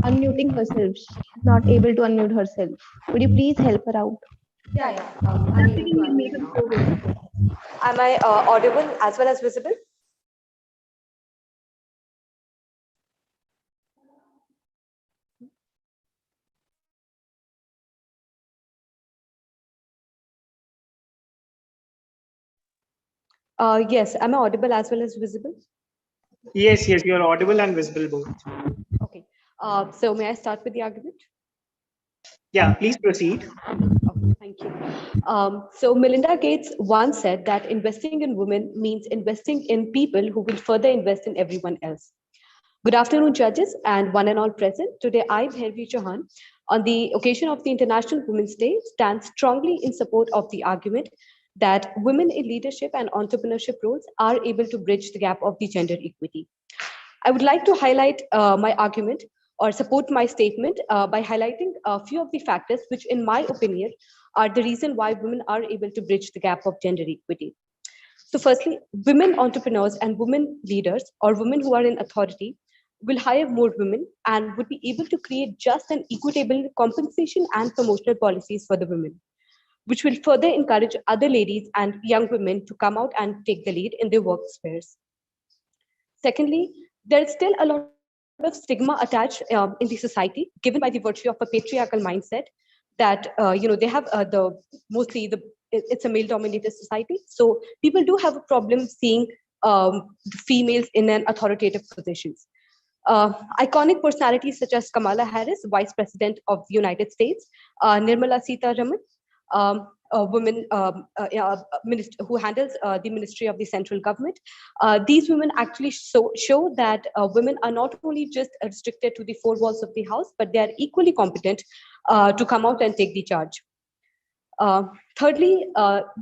unmuting herself. She's not able to unmute herself. Would you please help her out? Yeah. I'm able to unmute now. Am I audible as well as visible? Yes, am I audible as well as visible? Yes, yes, you're audible and visible both. Okay. So may I start with the argument? Yeah, please proceed. Okay, thank you. So Melinda Gates once said that investing in women means investing in people who will further invest in everyone else. Good afternoon, judges and one and all present. Today, I, Bhairavi Chauhan, on the occasion of the International Women's Day, stand strongly in support of the argument that women in leadership and entrepreneurship roles are able to bridge the gap of the gender equity. I would like to highlight my argument or support my statement by highlighting a few of the factors which, in my opinion, are the reason why women are able to bridge the gap of gender equity. So firstly, women entrepreneurs and women leaders or women who are in authority will hire more women and would be able to create just and equitable compensation and promotional policies for the women, which will further encourage other ladies and young women to come out and take the lead in their work spheres. Secondly, there is still a lot of stigma attached in the society, given by the virtue of a patriarchal mindset that they have the mostly the it's a male-dominated society, so people do have a problem seeing the females in an authoritative positions. Iconic personalities such as Kamala Harris, Vice President of the United States, Nirmala Sitharaman, a woman who handles the Ministry of the Central Government. These women actually show that women are not only just restricted to the four walls of the house, but they are equally competent to come out and take the charge. Thirdly,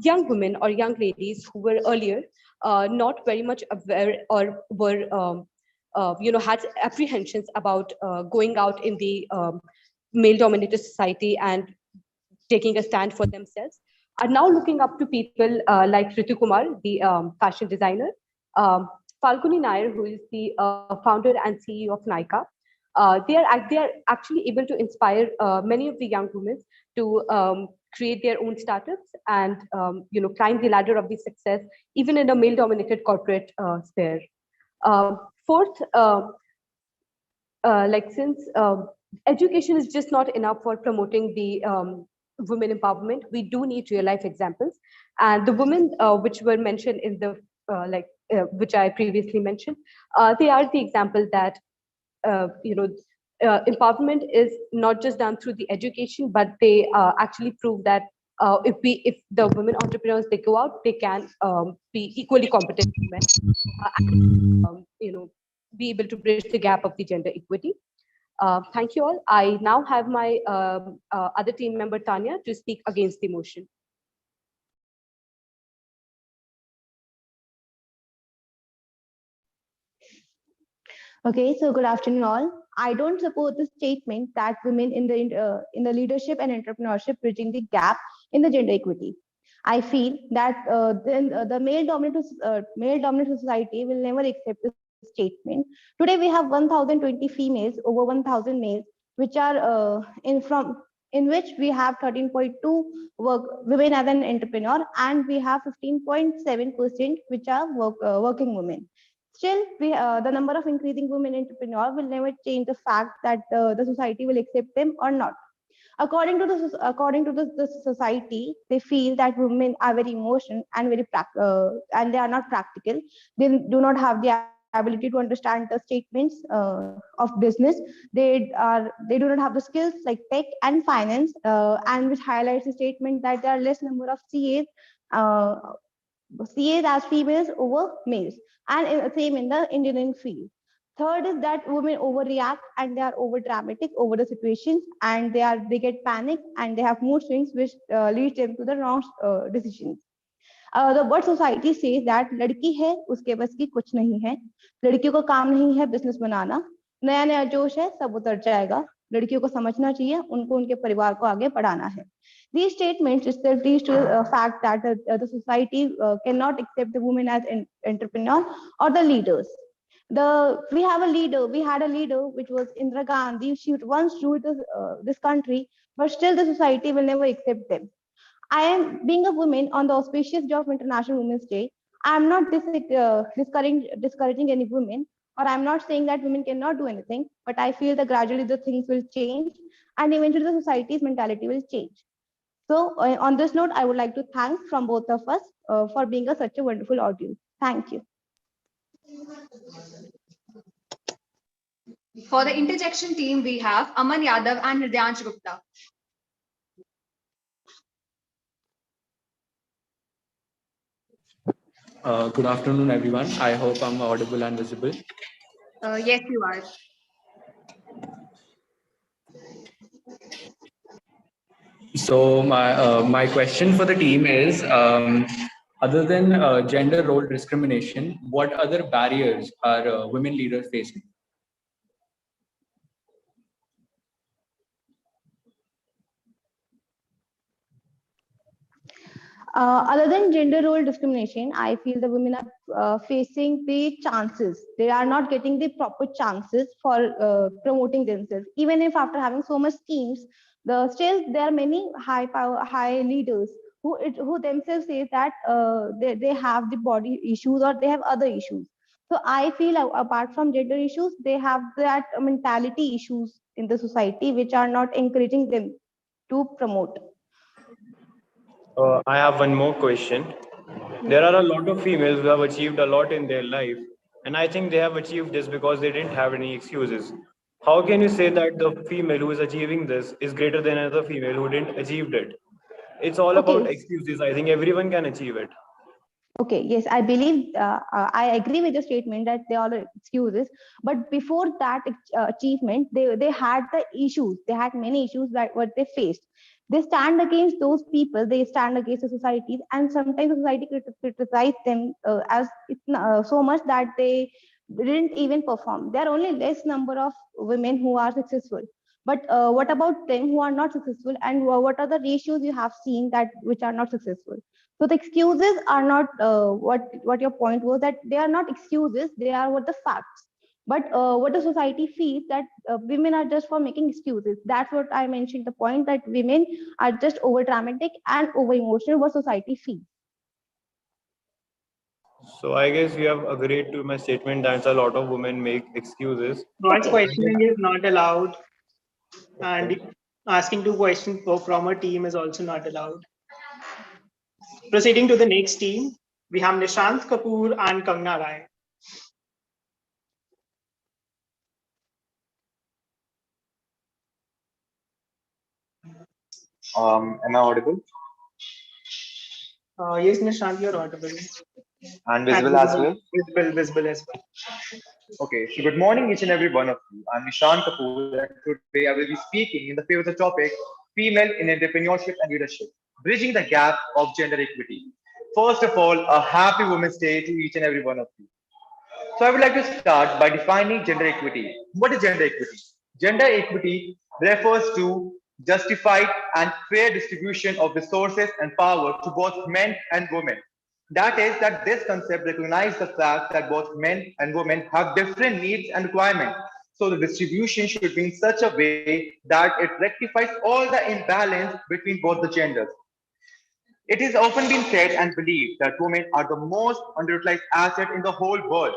young women or young ladies who were earlier not very much aware or were had apprehensions about going out in the male-dominated society and taking a stand for themselves, are now looking up to people like Ritu Kumar, the fashion designer, Falguni Nair, who is the founder and CEO of Nykaa. They are actually able to inspire many of the young women to create their own startups and climb the ladder of the success, even in a male-dominated corporate sphere. Fourth, since education is just not enough for promoting the women empowerment, we do need real life examples, and the women which were mentioned in the which I previously mentioned, they are the example that empowerment is not just done through the education, but they actually prove that if the women entrepreneurs, they go out, they can be equally competent to men, be able to bridge the gap of the gender equity. Thank you all. I now have my other team member Tanya to speak against the motion. Okay, so good afternoon, all. I don't support the statement that women in the leadership and entrepreneurship bridging the gap in the gender equity. I feel that the male-dominated society will never accept this statement. Today, we have 1,020 females over 1,000 males, which are in which we have 13.2 women as an entrepreneur, and we have 15.7% which are working women. Still, the number of increasing women entrepreneurs will never change the fact that the society will accept them or not. According to the society, they feel that women are very emotional and and they are not practical. They do not have the ability to understand the statements of business. They do not have the skills like tech and finance, and which highlights the statement that there are less number of Uh, CAs as females over males, and same in the engineering field. Third is that women overreact and they are over dramatic over the situations, and they get panic and they have mood swings, which leads them to the wrong decisions. The what society says that लड़की है उसके बस की कुछ नहीं है, लड़कियों का काम नहीं है बिजनेस बनाना, नया नया जोश है सब उतर जाएगा, लड़कियों को समझना चाहिए, उनको उनके परिवार को आगे बढ़ाना है. These statements itself leads to the fact that the society cannot accept the women as entrepreneur or the leaders. We had a leader which was Indira Gandhi. She once ruled this country, but still the society will never accept them. I am being a woman on the auspicious day of International Women's Day. I am not discouraging any women, or I'm not saying that women cannot do anything, but I feel that gradually the things will change and eventually the society's mentality will change. So on this note, I would like to thank from both of us for being such a wonderful audience. Thank you. For the interjection team, we have Aman Yadav and Hridyansh Gupta. Good afternoon, everyone. I hope I'm audible and visible. Yes, you are. So my question for the team is, other than gender role discrimination, what other barriers are women leaders facing? Other than gender role discrimination, I feel the women are facing the chances. They are not getting the proper chances for promoting themselves. Even if after having so much schemes, still there are many high power, high leaders who themselves say that they have the body issues or they have other issues. So I feel apart from gender issues, they have that mentality issues in the society which are not encouraging them to promote. I have one more question. There are a lot of females who have achieved a lot in their life, and I think they have achieved this because they didn't have any excuses. How can you say that the female who is achieving this is greater than another female who didn't achieve it? It's all about Okay. excuses. I think everyone can achieve it. Okay, yes, I believe I agree with the statement that they all are excuses. But before that achievement, they had the issues. They had many issues that what they faced. They stand against those people. They stand against the societies, and sometimes the society criticize them as so much that they didn't even perform. There are only less number of women who are successful. But what about them who are not successful, and what are the ratios you have seen that which are not successful? So the excuses are not what your point was, that they are not excuses, they are what the facts. But what the society feels that women are just for making excuses. That's what I mentioned, the point that women are just over dramatic and over emotional, what society feels. So I guess you have agreed to my statement that a lot of women make excuses. Cross questioning is not allowed, and asking two questions from a team is also not allowed. Proceeding to the next team, we have Nishant Kapoor and Kangna Rai. Am I audible Yes, Nishant, you're audible. and visible as well? Visible as well. Okay, so good morning, each and every one of you. I'm Nishan Kapoor, and today I will be speaking in the pivotal topic female in entrepreneurship and leadership, bridging the gap of gender equity. First of all, a happy Women's Day to each and every one of you. So I would like to start by defining gender equity. What is gender equity? Gender equity refers to justified and fair distribution of resources and power to both men and women. That is, that this concept recognizes the fact that both men and women have different needs and requirements. So the distribution should be in such a way that it rectifies all the imbalance between both the genders. It is often been said and believed that women are the most underutilized asset in the whole world.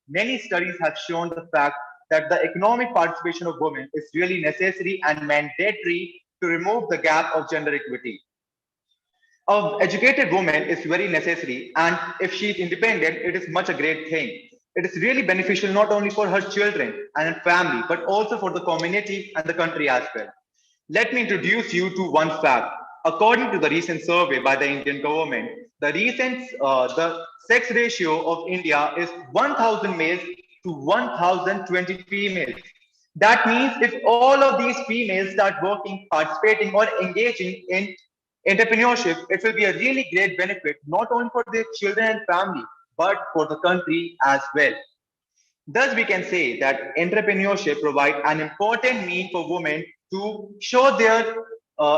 Many studies have shown the fact that the economic participation of women is really necessary and mandatory to remove the gap of gender equity. An educated woman is very necessary, and if she is independent, it is much a great thing. It is really beneficial not only for her children and family, but also for the community and the country as well. Let me introduce you to one fact. According to the recent survey by the Indian government, the sex ratio of India is 1,000 males to 1,020 females. That means if all of these females start working, participating, or engaging in entrepreneurship, it will be a really great benefit not only for their children and family, but for the country as well. Thus, we can say that entrepreneurship provides an important means for women to show their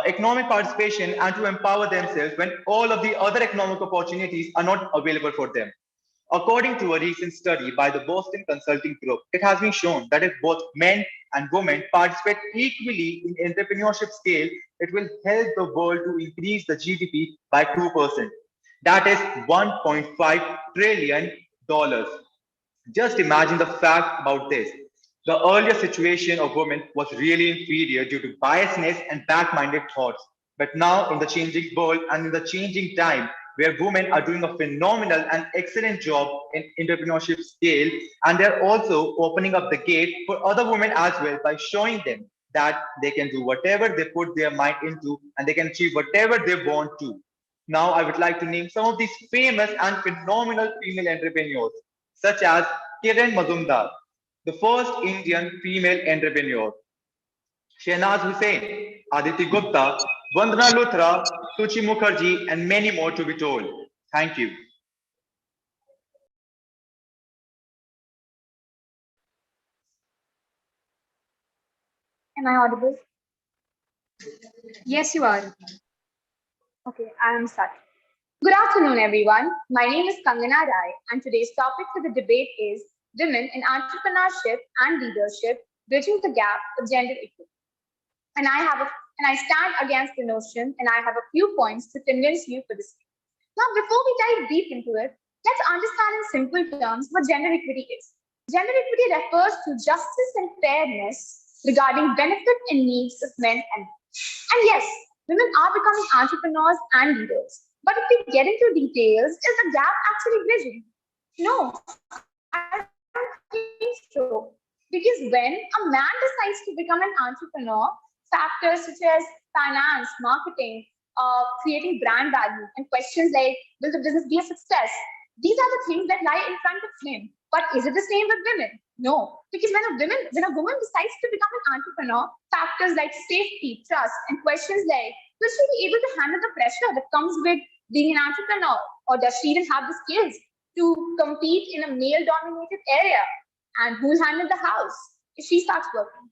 economic participation and to empower themselves when all of the other economic opportunities are not available for them. According to a recent study by the Boston Consulting Group, it has been shown that if both men and women participate equally in entrepreneurship scale, it will help the world to increase the GDP by 2%. That is $1.5 trillion. Just imagine the fact about this. The earlier situation of women was really inferior due to biasness and back-minded thoughts. But now, in the changing world and in the changing time, where women are doing a phenomenal and excellent job in entrepreneurship scale, and they're also opening up the gate for other women as well by showing them that they can do whatever they put their mind into and they can achieve whatever they want to. Now, I would like to name some of these famous and phenomenal female entrepreneurs, such as Kiran Mazumdar, the first Indian female entrepreneur, Shehnaz Hussain, Aditi Gupta, Vandana Luthra, Suchi Mukherjee, and many more to be told. Thank you. Am I audible? Yes, you are. Okay, I am Sat. Good afternoon, everyone. My name is Kangana Rai, and today's topic for the debate is women in entrepreneurship and leadership, bridging the gap of gender equity. And I stand against the notion, and I have a few points to convince you for this. Now, before we dive deep into it, let's understand in simple terms what gender equity is. Gender equity refers to justice and fairness regarding benefit and needs of men and women. And yes, women are becoming entrepreneurs and leaders. But if we get into details, is the gap actually bridging? No, I don't think so. Because when a man decides to become an entrepreneur, factors such as finance, marketing, creating brand value, and questions like, will the business be a success? These are the things that lie in front of him. But is it the same with women? No, because when a woman decides to become an entrepreneur, factors like safety, trust, and questions like, will she be able to handle the pressure that comes with being an entrepreneur, or does she even have the skills to compete in a male-dominated area? And who'll handle the house if she starts working?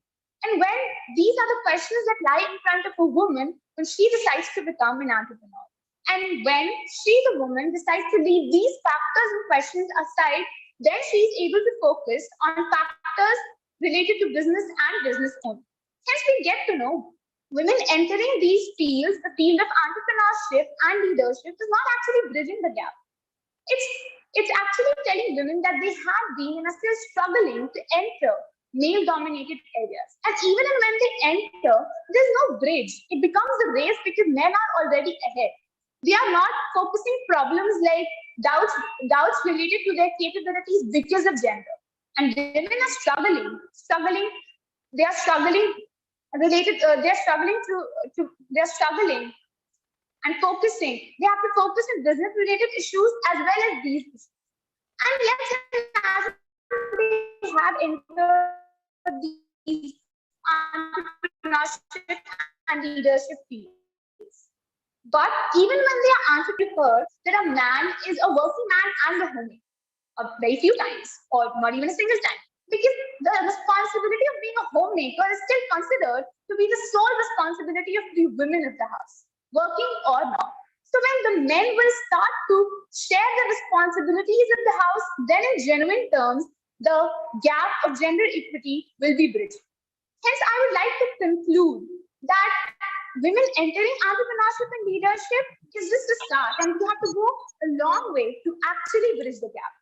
And when these are the questions that lie in front of a woman when she decides to become an entrepreneur. And when she, the woman, decides to leave these factors and questions aside, then she is able to focus on factors related to business and business owners. Hence, we get to know women entering these fields, the field of entrepreneurship and leadership, is not actually bridging the gap. It's actually telling women that they have been and are still struggling to enter male-dominated areas. And even when they enter, there's no bridge. It becomes a race because men are already ahead. They are not focusing problems like doubts related to their capabilities because of gender. And women are struggling. They are struggling related. They're struggling and focusing. They have to focus on business-related issues as well as these issues. And let's imagine they have entered these entrepreneurship and leadership fields. But even when they are entrepreneurs, that a man is a working man and a homemaker very few times, or not even a single time. Because the responsibility of being a homemaker is still considered to be the sole responsibility of the women of the house, working or not. So when the men will start to share the responsibilities of the house, then in genuine terms, the gap of gender equity will be bridged. Hence, I would like to conclude that women entering entrepreneurship and leadership is just a start, and we have to go a long way to actually bridge the gap.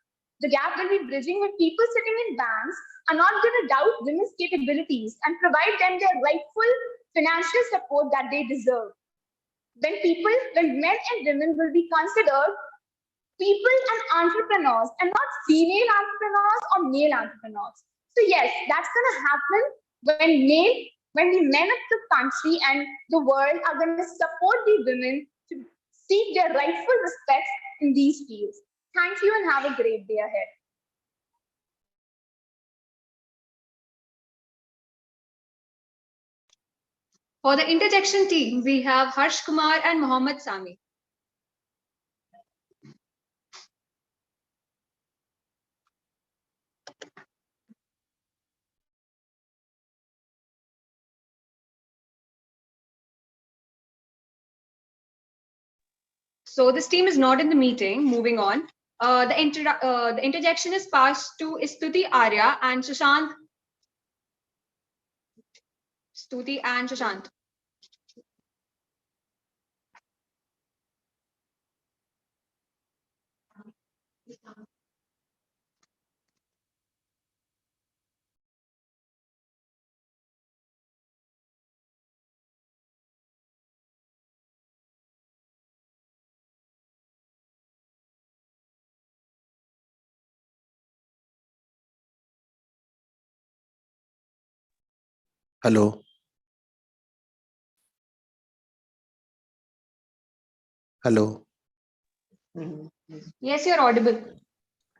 The gap will be bridging when people sitting in banks are not going to doubt women's capabilities and provide them their rightful financial support that they deserve. When men and women will be considered people and entrepreneurs and not female entrepreneurs or male entrepreneurs. So yes, that's going to happen when the men of the country and the world are going to support the women to seek their rightful respect in these fields. Thank you and have a great day ahead. For the interjection team, we have Harsh Kumar and Mohammad Sami. So this team is not in the meeting. Moving on. The interjection is passed to Stuti Arya and Sushant. Stuti and Sushant. Hello. Hello. Yes, you're audible.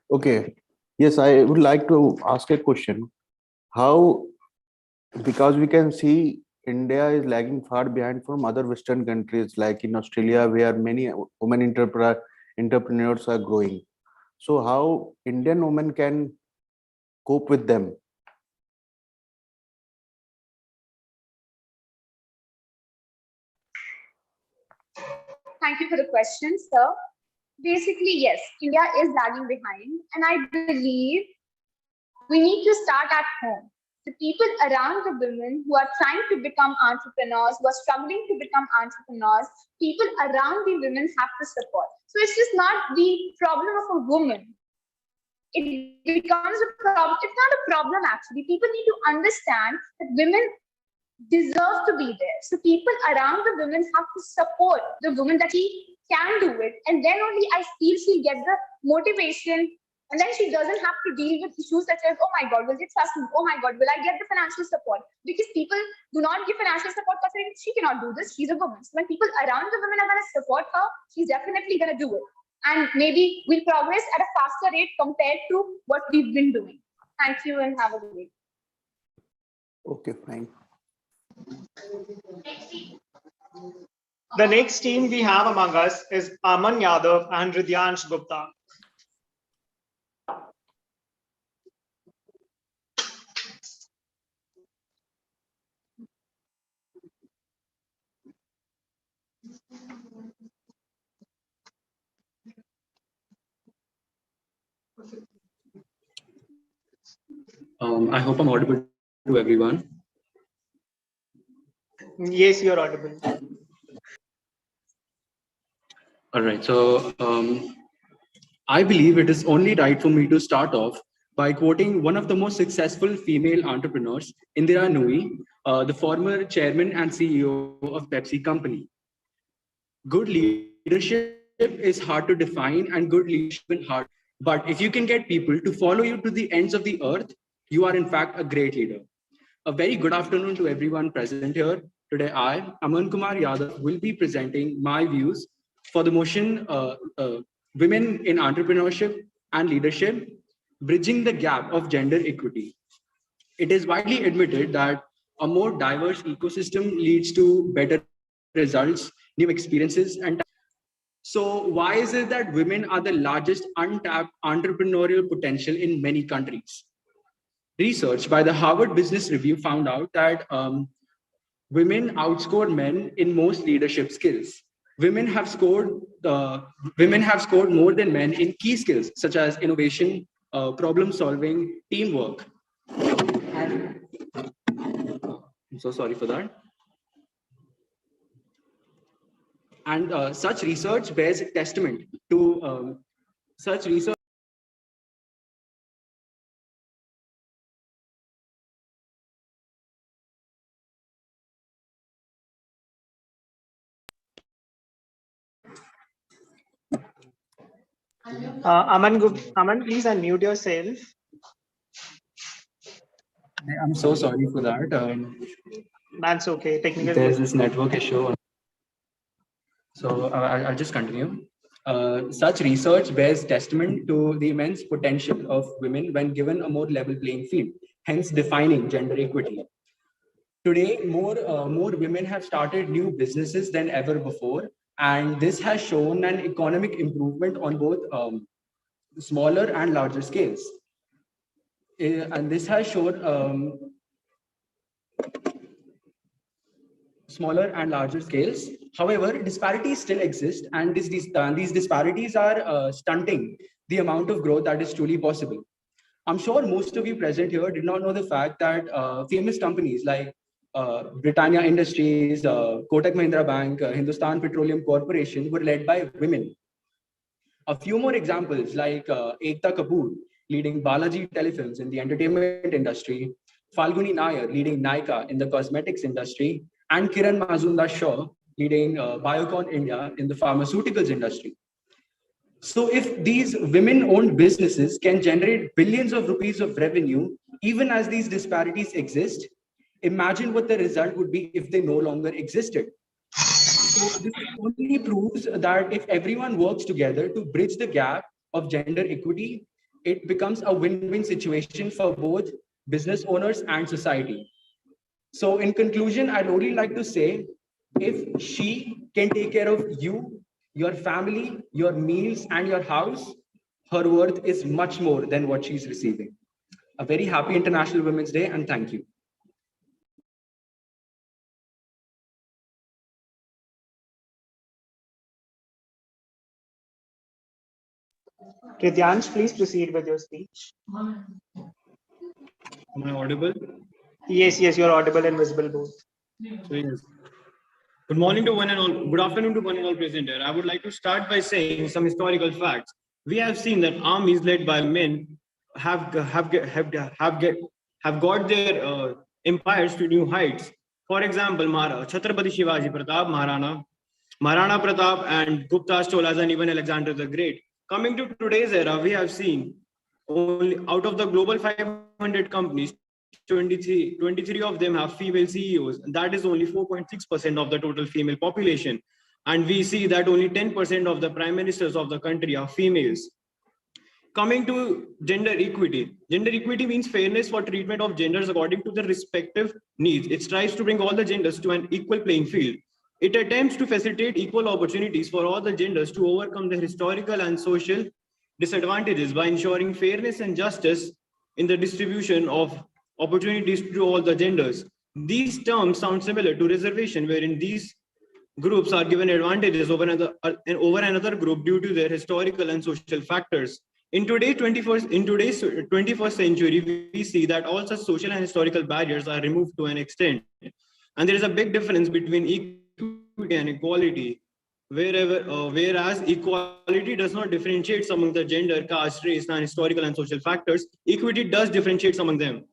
Okay. Yes, I would like to ask a question. How, because we can see India is lagging far behind from other Western countries, like in Australia, where many women entrepreneurs are growing. So, how Indian women can cope with them? Thank you for the question, sir. Basically, yes, India is lagging behind, and I believe we need to start at home. The people around the women who are trying to become entrepreneurs, who are struggling to become entrepreneurs, people around the women have to support. So it's just not the problem of a woman. It becomes a problem. It's not a problem, actually. People need to understand that women deserve to be there. So people around the women have to support the woman that she can do it. And then only I feel she'll get the motivation. And then she doesn't have to deal with issues such as, oh my God, will they trust me? Oh my God, will I get the financial support? Because people do not give financial support because she cannot do this. She's a woman. So when people around the women are going to support her, she's definitely going to do it. And maybe we'll progress at a faster rate compared to what we've been doing. Thank you and have a good day. Okay, fine. The next team we have among us is Aman Yadav and Ridyansh Gupta. I hope I'm audible to everyone. Yes, you're audible. All right. So I believe it is only right for me to start off by quoting one of the most successful female entrepreneurs, Indira Nooyi, the former chairman and CEO of Pepsi Company. Good leadership is hard to define and good leadership is hard. But if you can get people to follow you to the ends of the earth, you are in fact a great leader. A very good afternoon to everyone present here. Today, I, Aman Kumar Yadav, will be presenting my views for the motion Women in Entrepreneurship and Leadership, Bridging the Gap of Gender Equity. It is widely admitted that a more diverse ecosystem leads to better results, new experiences, and so why is it that women are the largest untapped entrepreneurial potential in many countries? Research by the Harvard Business Review found out that women outscore men in most leadership skills. Women have scored more than men in key skills such as innovation, problem solving, teamwork. I'm so sorry for that. And such research bears testament to such research. Aman, please unmute yourself. I'm so sorry for that. That's okay. Technical. There's this network issue. So I'll just continue. Such research bears testament to the immense potential of women when given a more level playing field, hence defining gender equity. Today, more women have started new businesses than ever before, and this has shown an economic improvement on both smaller and larger scales. And this has shown smaller and larger scales. However, disparities still exist, and these disparities are stunting the amount of growth that is truly possible. I'm sure most of you present here did not know the fact that famous companies like Britannia Industries, Kotak Mahindra Bank, Hindustan Petroleum Corporation were led by women. A few more examples like Ekta Kapoor, leading Balaji Telefilms in the entertainment industry, Falguni Nair, leading Nykaa in the cosmetics industry, and Kiran Mazumdar-Shaw, leading Biocon India in the pharmaceuticals industry. So if these women-owned businesses can generate billions of rupees of revenue, even as these disparities exist, Imagine what the result would be if they no longer existed. So this only proves that if everyone works together to bridge the gap of gender equity, it becomes a win-win situation for both business owners and society. So in conclusion, I'd only like to say, if she can take care of you, your family, your meals, and your house, her worth is much more than what she's receiving. A very happy International Women's Day, and thank you. Pridyansh, please proceed with your speech. Am I audible? Yes, yes, you're audible and visible both. So yes. Good morning to one and all. Good afternoon to one and all present here. I would like to start by saying some historical facts. We have seen that armies led by men have got their empires to new heights. For example, Chhatrapati Shivaji Pratap, Maharana Pratap, and Gupta's, Cholas, and even Alexander the Great. Coming to today's era, we have seen only out of the global 500 companies, 23 of them have female CEOs, and that is only 4.6% of the total female population. And we see that only 10% of the prime ministers of the country are females. Coming to gender equity means fairness for treatment of genders according to their respective needs. It strives to bring all the genders to an equal playing field. It attempts to facilitate equal opportunities for all the genders to overcome the historical and social disadvantages by ensuring fairness and justice in the distribution of opportunities to all the genders. These terms sound similar to reservation, wherein these groups are given advantages over another group due to their historical and social factors. In today's 21st century, we see that all such social and historical barriers are removed to an extent. And there is a big difference between equity and equality. Whereas equality does not differentiate among the gender, caste, race, and historical and social factors, equity does differentiate among them.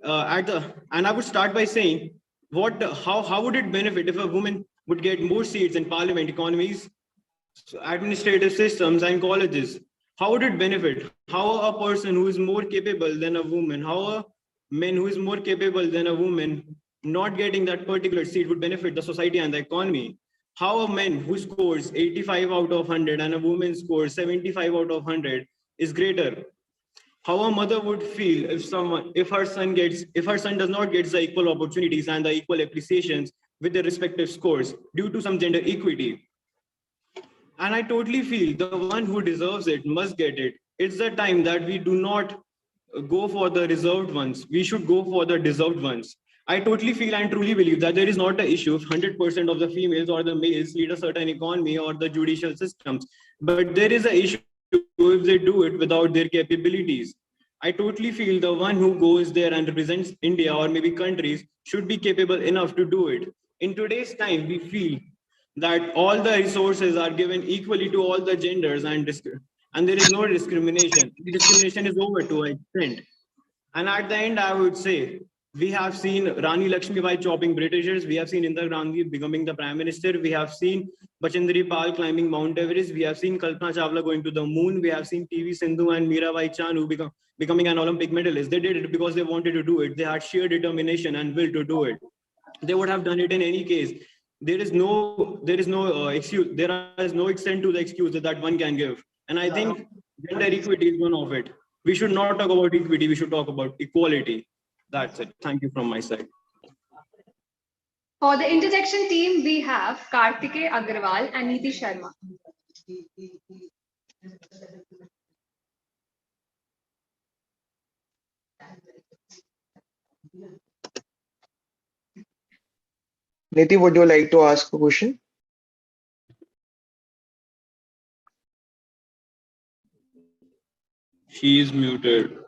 And I would start by saying, how would it benefit if a woman would get more seats in parliament, economies, administrative systems, and colleges? How would it benefit? How a person who is more capable than a woman, how a man who is more capable than a woman not getting that particular seat would benefit the society and the economy? How a man who scores 85 out of 100 and a woman scores 75 out of 100 is greater? How a mother would feel if her son does not get the equal opportunities and the equal appreciations with their respective scores due to some gender equity? And I totally feel the one who deserves it must get it. It's the time that we do not go for the reserved ones. We should go for the deserved ones. I totally feel and truly believe that there is not an issue if 100% of the females or the males lead a certain economy or the judicial systems, but there is an issue if they do it without their capabilities. I totally feel the one who goes there and represents India or maybe countries should be capable enough to do it. In today's time, we feel that all the resources are given equally to all the genders and there is no discrimination. Discrimination is over to an extent. And at the end, I would say, we have seen Rani Lakshmibai chopping Britishers. We have seen Indira Gandhi becoming the prime minister. We have seen Bachendri Pal climbing Mount Everest. We have seen Kalpana Chawla going to the moon. We have seen PV Sindhu and Mirabai Chanu becoming an Olympic medalist. They did it because they wanted to do it. They had sheer determination and will to do it. They would have done it in any case. There is no excuse. There is no extent to the excuse that one can give. And I think gender equity is one of it. We should not talk about equity. We should talk about equality. That's it. Thank you from my side. For the interjection team, we have Kartike Agarwal and Niti Sharma. Niti, would you like to ask a question? She is muted.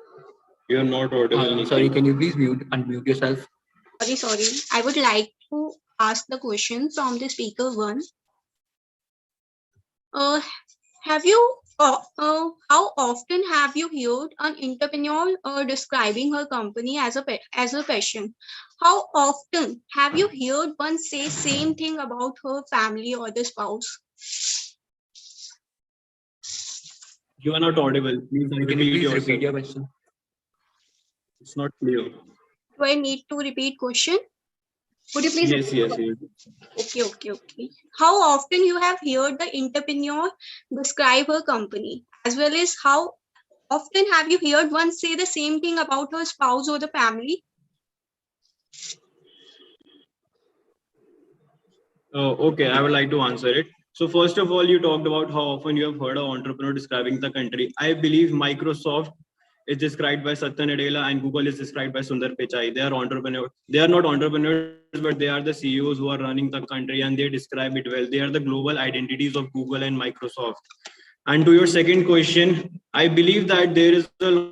You're not audible. Sorry, can you please unmute yourself? Sorry. I would like to ask the question from the speaker one. How often have you heard an entrepreneur describing her company as a passion? How often have you heard one say same thing about her family or the spouse? You are not audible. Please Can you please repeat your question? It's not clear. Do I need to repeat question? Would you please Yes, yes, yes. Okay. How often you have heard the entrepreneur describe her company, as well as how often have you heard one say the same thing about her spouse or the family? Okay, I would like to answer it. So first of all, you talked about how often you have heard an entrepreneur describing the country. I believe Microsoft is described by Satya Nadella and Google is described by Sundar Pichai. They are entrepreneurs. They are not entrepreneurs, but they are the CEOs who are running the country and they describe it well. They are the global identities of Google and Microsoft. And to your second question, I believe that there is a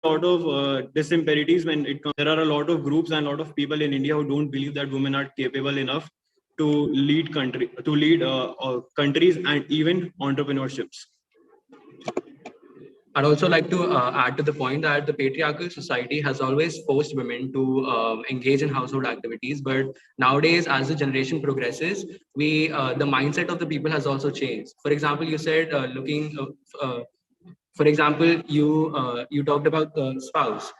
lot of disparities when it comes. There are a lot of groups and a lot of people in India who don't believe that women are capable enough to lead countries and even entrepreneurships. I'd also like to add to the point that the patriarchal society has always forced women to engage in household activities. But nowadays, as the generation progresses, the mindset of the people has also changed. For example, you said for example, you talked about the spouse.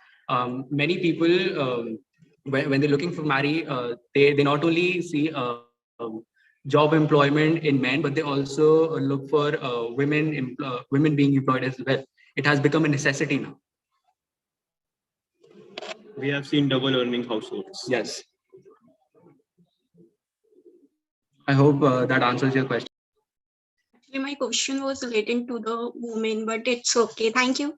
Many people, when they're looking for marry, they not only see job employment in men, but they also look for women being employed as well. It has become a necessity now. We have seen double earning households. Yes. I hope that answers your question. Actually, my question was relating to the women, but it's okay. Thank you.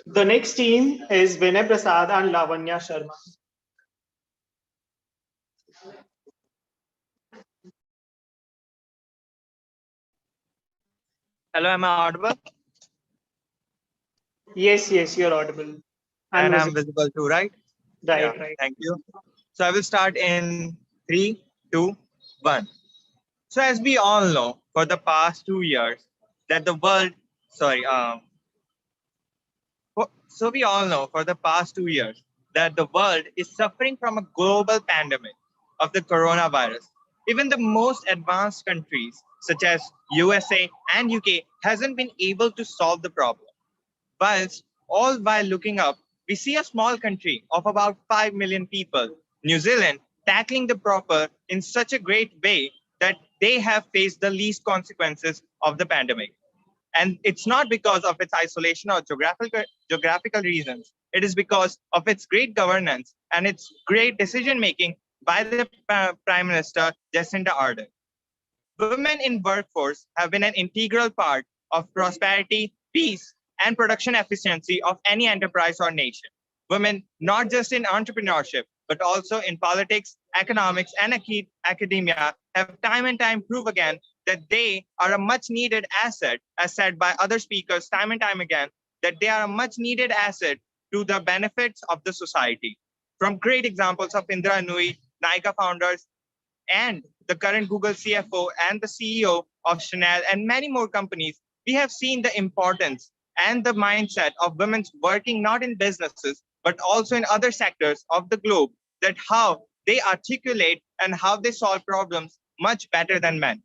The next team is Vinay Prasad and Lavanya Sharma. Hello, am I audible? Yes, you're audible. And I'm visible. visible too, right? Right. Thank you. So I will start in 3, 2, 1. So as we all know, for the past 2 years, that the world, so we all know for the past 2 years that the world is suffering from a global pandemic of the coronavirus. Even the most advanced countries such as USA and UK hasn't been able to solve the problem. Whilst all while looking up, we see a small country of about 5 million people, New Zealand, tackling the problem in such a great way that they have faced the least consequences of the pandemic. And it's not because of its isolation or geographical reasons. It is because of its great governance and its great decision making by the Prime Minister Jacinda Ardern. Women in workforce have been an integral part of prosperity, peace, and production efficiency of any enterprise or nation. Women, not just in entrepreneurship, but also in politics, economics, and academia, have time and time proved again that they are a much needed asset, as said by other speakers time and time again, that they are a much needed asset to the benefits of the society. From great examples of Indra Nui, Nykaa founders, and the current Google CFO and the CEO of Chanel and many more companies, we have seen the importance and the mindset of women working not in businesses, but also in other sectors of the globe, that how they articulate and how they solve problems much better than men.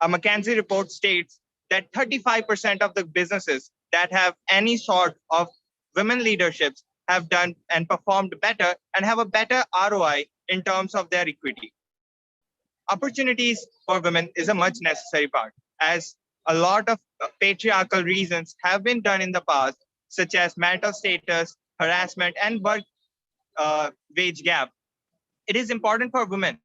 A McKinsey report states that 35% of the businesses that have any sort of women leaderships have done and performed better and have a better ROI in terms of their equity. Opportunities for women is a much necessary part, as a lot of patriarchal reasons have been done in the past, such as marital status, harassment, and work wage gap. It is important for women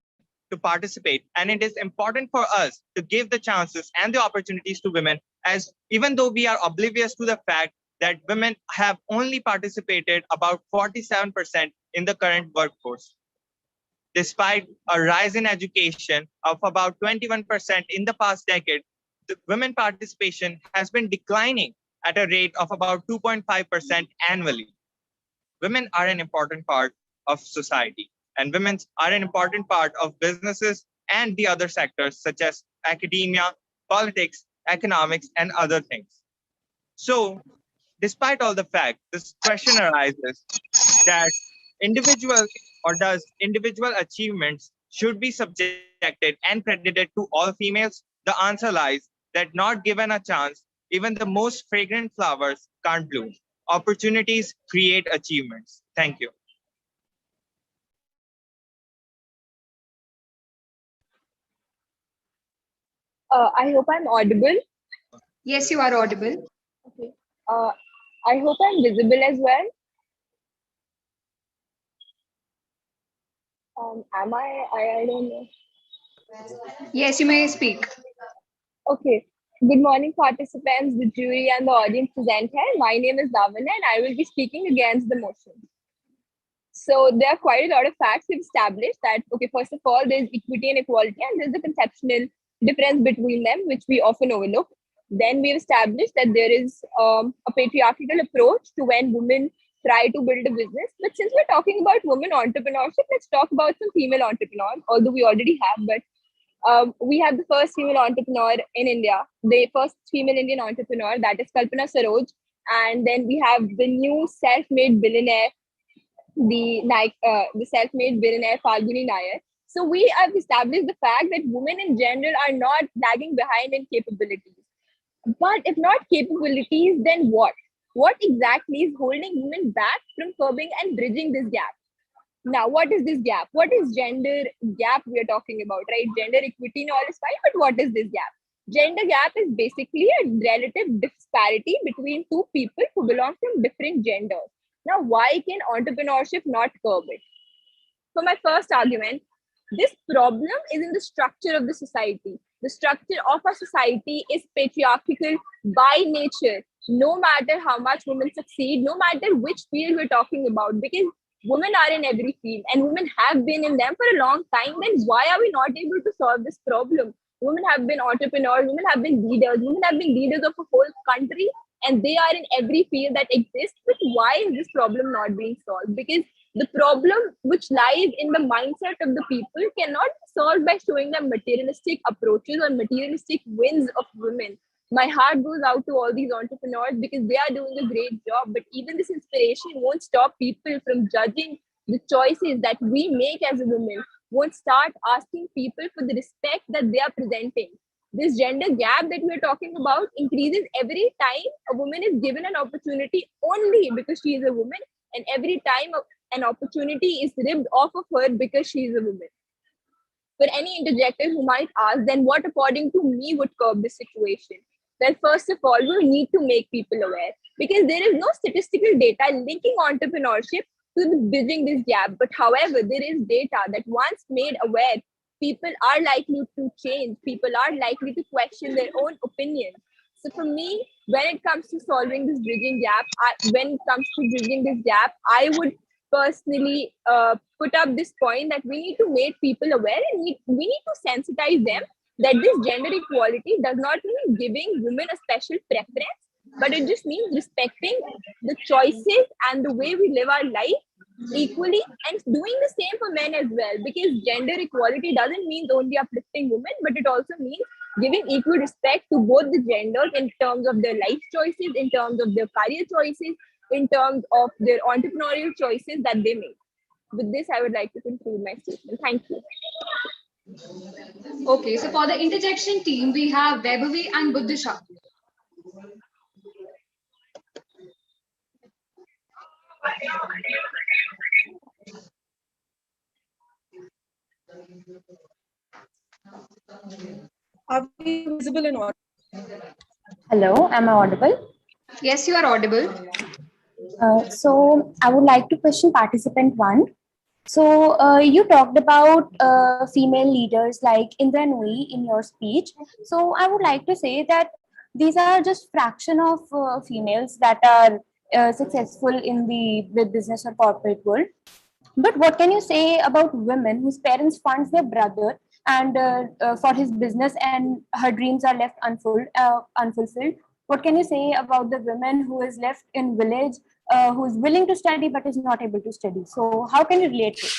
to participate, and it is important for us to give the chances and the opportunities to women, as even though we are oblivious to the fact that women have only participated about 47% in the current workforce. Despite a rise in education of about 21% in the past decade, the women participation has been declining at a rate of about 2.5% annually. Women are an important part of society, and women are an important part of businesses and the other sectors such as academia, politics, economics, and other things. So, despite all the fact, this question arises that individual or does individual achievements should be subjected and credited to all females? The answer lies that not given a chance, even the most fragrant flowers can't bloom. Opportunities create achievements. Thank you. I hope I'm audible. Yes, you are audible. Okay. I hope I'm visible as well. Am I? I don't know. Yes, you may speak. Okay. Good morning, participants, the jury, and the audience present here. My name is Davana, and I will be speaking against the motion. So there are quite a lot of facts we've established that, okay, first of all, there's equity and equality, and there's the conceptual difference between them, which we often overlook. Then we've established that there is a patriarchal approach to when women try to build a business. But since we're talking about women entrepreneurship, let's talk about some female entrepreneurs, although we already have, but we have the first female entrepreneur in India, the first female Indian entrepreneur, that is Kalpana Saroj. And then we have the new self-made billionaire, the self-made billionaire Falguni Nair. So we have established the fact that women in general are not lagging behind in capabilities. But if not capabilities, then what? What exactly is holding women back from curbing and bridging this gap? Now, what is this gap? What is gender gap we are talking about, right? Gender equity and all is fine, but what is this gap? Gender gap is basically a relative disparity between two people who belong from different genders. Now, why can entrepreneurship not curb it? For my first argument, this problem is in the structure of the society. The structure of a society is patriarchal by nature, no matter how much women succeed, no matter which field we're talking about, because women are in every field and women have been in them for a long time. Then why are we not able to solve this problem? Women have been entrepreneurs, women have been leaders, women have been leaders of a whole country, and they are in every field that exists. But why is this problem not being solved? Because the problem which lies in the mindset of the people cannot be solved by showing them materialistic approaches or materialistic wins of women. My heart goes out to all these entrepreneurs because they are doing a great job. But even this inspiration won't stop people from judging the choices that we make as a woman, won't start asking people for the respect that they are presenting. This gender gap that we're talking about increases every time a woman is given an opportunity only because she is a woman, and every time an opportunity is ripped off of her because she is a woman. For any interjector who might ask, then what according to me would curb this situation? Well, first of all, we need to make people aware because there is no statistical data linking entrepreneurship to the bridging this gap. But however, there is data that once made aware, people are likely to change, people are likely to question their own opinions. So for me, when it comes to solving this bridging gap, I would personally put up this point that we need to make people aware and we need to sensitize them that this gender equality does not mean giving women a special preference, but it just means respecting the choices and the way we live our life equally and doing the same for men as well, because gender equality doesn't mean only uplifting women, but it also means giving equal respect to both the genders in terms of their life choices, in terms of their career choices, in terms of their entrepreneurial choices that they make. With this, I would like to conclude my statement. Thank you. Okay, so for the interjection team, we have Vaibhavi and Buddhisha. Are we visible and audible? Hello, am I audible? Yes, you are audible. So I would like to question participant one. So you talked about female leaders like Indra Nooyi in your speech. So I would like to say that these are just fraction of females that are successful in the business or corporate world. But what can you say about women whose parents funds their brother and for his business and her dreams are left unfulfilled? What can you say about the women who is left in village, who is willing to study but is not able to study? So how can you relate to it?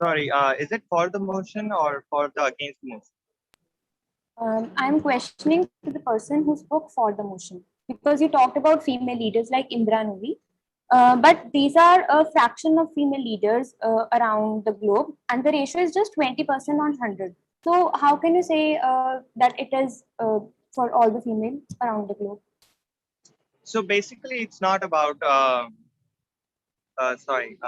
Sorry, is it for the motion or for the against motion? I'm questioning to the person who spoke for the motion because you talked about female leaders like Indra Nooyi. But these are a fraction of female leaders around the globe, and the ratio is just 20% on 100. So, how can you say that it is for all the females around the globe? So basically, it's not about sorry.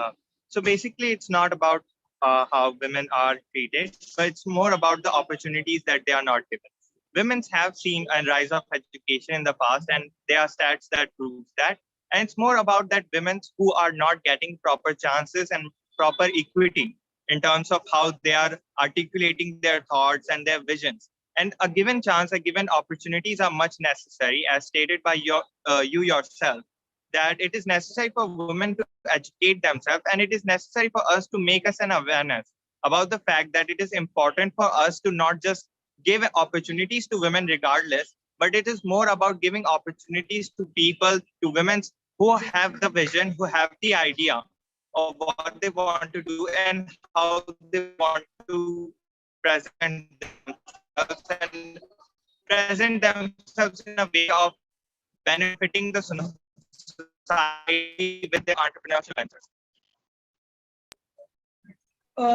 So basically, it's not about how women are treated, but it's more about the opportunities that they are not given. Women have seen a rise of education in the past, and there are stats that prove that. And it's more about that women who are not getting proper chances and proper equity in terms of how they are articulating their thoughts and their visions. And a given chance, a given opportunities are much necessary, as stated by you yourself, that it is necessary for women to educate themselves, and it is necessary for us to make us an awareness about the fact that it is important for us to not just give opportunities to women regardless, but it is more about giving opportunities to people, to women who have the vision, who have the idea of what they want to do and how they want to present themselves and present themselves in a way of benefiting the society with their entrepreneurial ventures.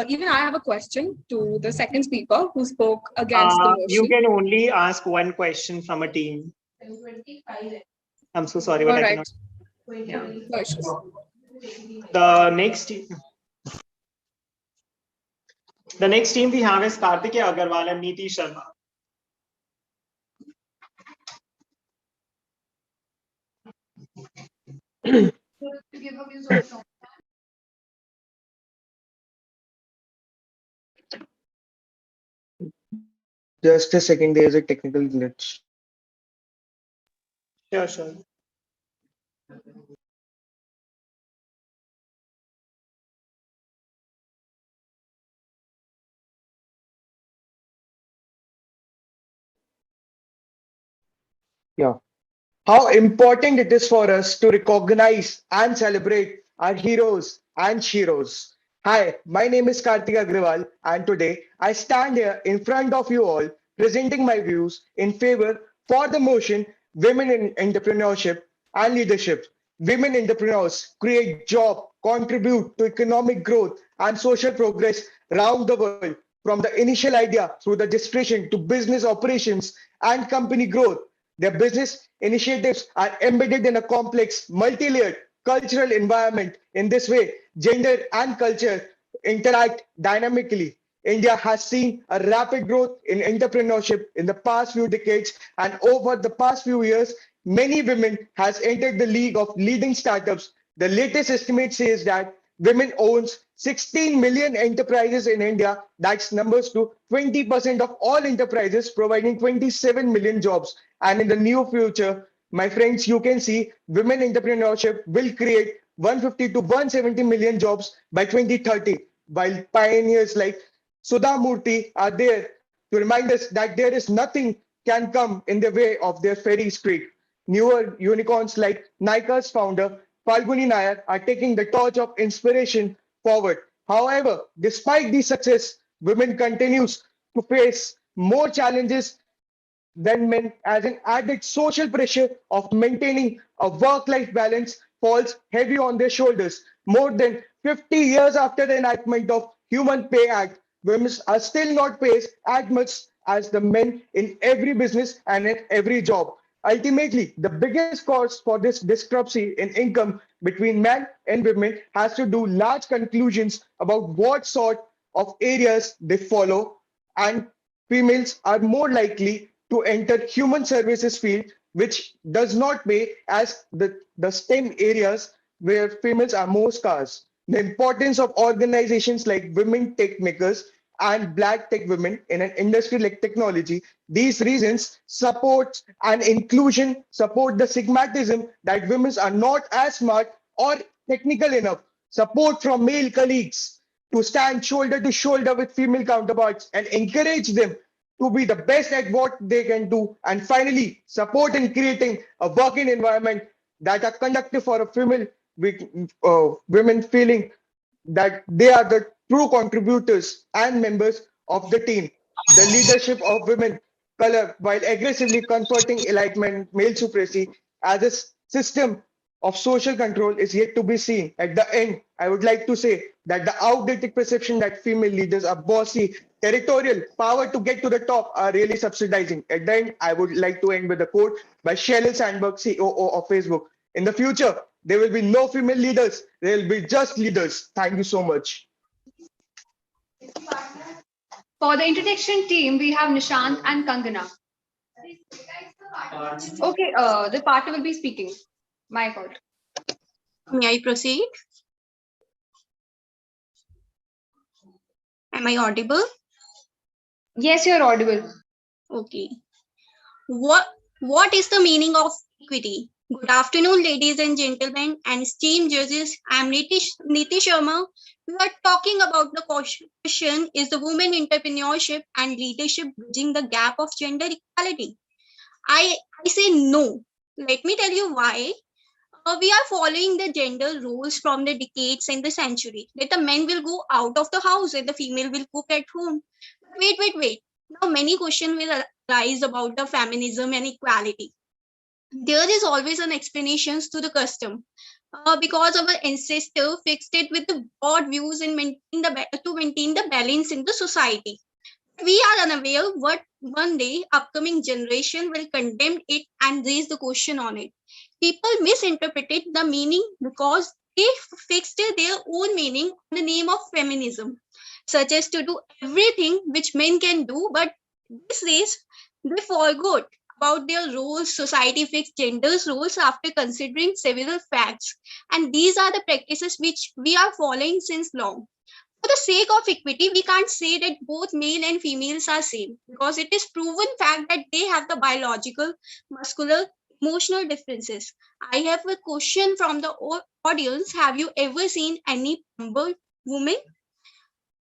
Even I have a question to the second speaker who spoke against the You motion. can only ask one question from a team. I'm so sorry, but All I right. cannot. Yeah. No issues. The next team we have is Srishti Agarwal and Neeti Sharma. Just a second, there is a technical glitch. Sure. Yeah. How important it is for us to recognize and celebrate our heroes and sheroes. Hi, my name is Kartik Agrawal, and today I stand here in front of you all presenting my views in favor for the motion Women in Entrepreneurship and Leadership. Women entrepreneurs create job, contribute to economic growth and social progress around the world, from the initial idea through the gestation to business operations and company growth. Their business initiatives are embedded in a complex, multi-layered cultural environment. In this way, gender and culture interact dynamically. India has seen a rapid growth in entrepreneurship in the past few decades, and over the past few years, many women has entered the league of leading startups. The latest estimate says that women owns 16 million enterprises in India. That's numbers to 20% of all enterprises, providing 27 million jobs. And in the near future, my friends, you can see women entrepreneurship will create 150 to 170 million jobs by 2030, while pioneers like Sudha Murthy are there to remind us that there is nothing can come in the way of their fairy streak. Newer unicorns like Nika's founder Falguni Nair are taking the torch of inspiration forward. However, despite this success, women continues to face more challenges than men, as an added social pressure of maintaining a work-life balance falls heavy on their shoulders. More than 50 years after the enactment of Human Pay Act, women are still not paid as much as the men in every business and in every job. Ultimately, the biggest cause for this discrepancy in income between men and women has to do large conclusions about what sort of areas they follow, and females are more likely to enter human services field, which does not pay as the STEM areas where females are more scarce. The importance of organizations like Women Tech Makers and Black Tech Women in an industry like technology, these reasons support and inclusion, support the stigmatism that women are not as smart or technical enough, support from male colleagues to stand shoulder to shoulder with female counterparts and encourage them to be the best at what they can do, and finally support in creating a working environment that are conducive for a female with women feeling that they are the true contributors and members of the team. The leadership of women color while aggressively confronting enlightenment male supremacy as a system of social control is yet to be seen. At the end, I would like to say that the outdated perception that female leaders are bossy, territorial, power to get to the top are really subsidizing. At the end, I would like to end with a quote by Sheryl Sandberg, COO of Facebook. In the future, there will be no female leaders. There will be just leaders. Thank you so much. For the introduction team, we have Nishant and Kangana. Okay, the partner will be speaking. My fault. May I proceed? Am I audible? Yes, you're audible. Okay. What is the meaning of equity? Good afternoon, ladies and gentlemen, and esteemed judges. I am Niti Sharma. We are talking about the question: is the women entrepreneurship and leadership bridging the gap of gender equality? I say no. Let me tell you why. We are following the gender roles from the decades and the century. That the men will go out of the house and the female will cook at home. Wait. Now many questions will arise about the feminism and equality. There is always an explanation to the custom. Because our ancestors fixed it with the broad views and to maintain the balance in the society. We are unaware what one day upcoming generation will condemn it and raise the question on it. People misinterpreted the meaning because they fixed their own meaning on the name of feminism, such as to do everything which men can do, but these days they forgot about their roles. Society fixed genders roles after considering several facts, and these are the practices which we are following since long. For the sake of equity, we can't say that both male and females are same, because it is proven fact that they have the biological, muscular, emotional differences. I have a question from the audience. Have you ever seen any plumber woman?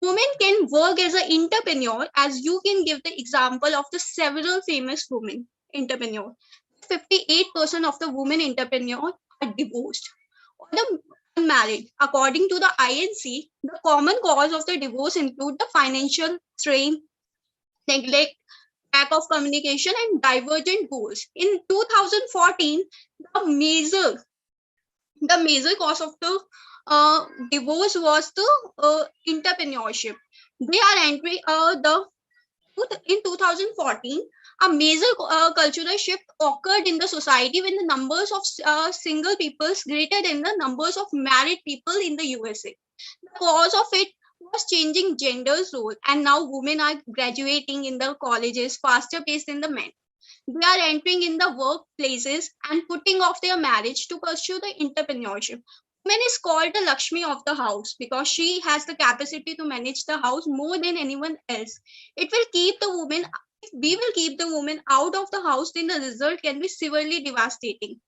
Women can work as an entrepreneur, as you can give the example of the several famous women entrepreneur. 58% of the women entrepreneurs are divorced or the unmarried. According to the INC, the common cause of the divorce include the financial strain, neglect, lack of communication, and divergent goals. In 2014, the major cause of the divorce was the entrepreneurship. They are entering in 2014. A major cultural shift occurred in the society when the numbers of single peoples greater than the numbers of married people in the USA. The cause of it was changing gender's role, and now women are graduating in the colleges faster paced than the men. They are entering in the workplaces and putting off their marriage to pursue the entrepreneurship. Woman is called the Lakshmi of the house because she has the capacity to manage the house more than anyone else. It will keep the woman, if we will keep the woman out of the house, then the result can be severely devastating.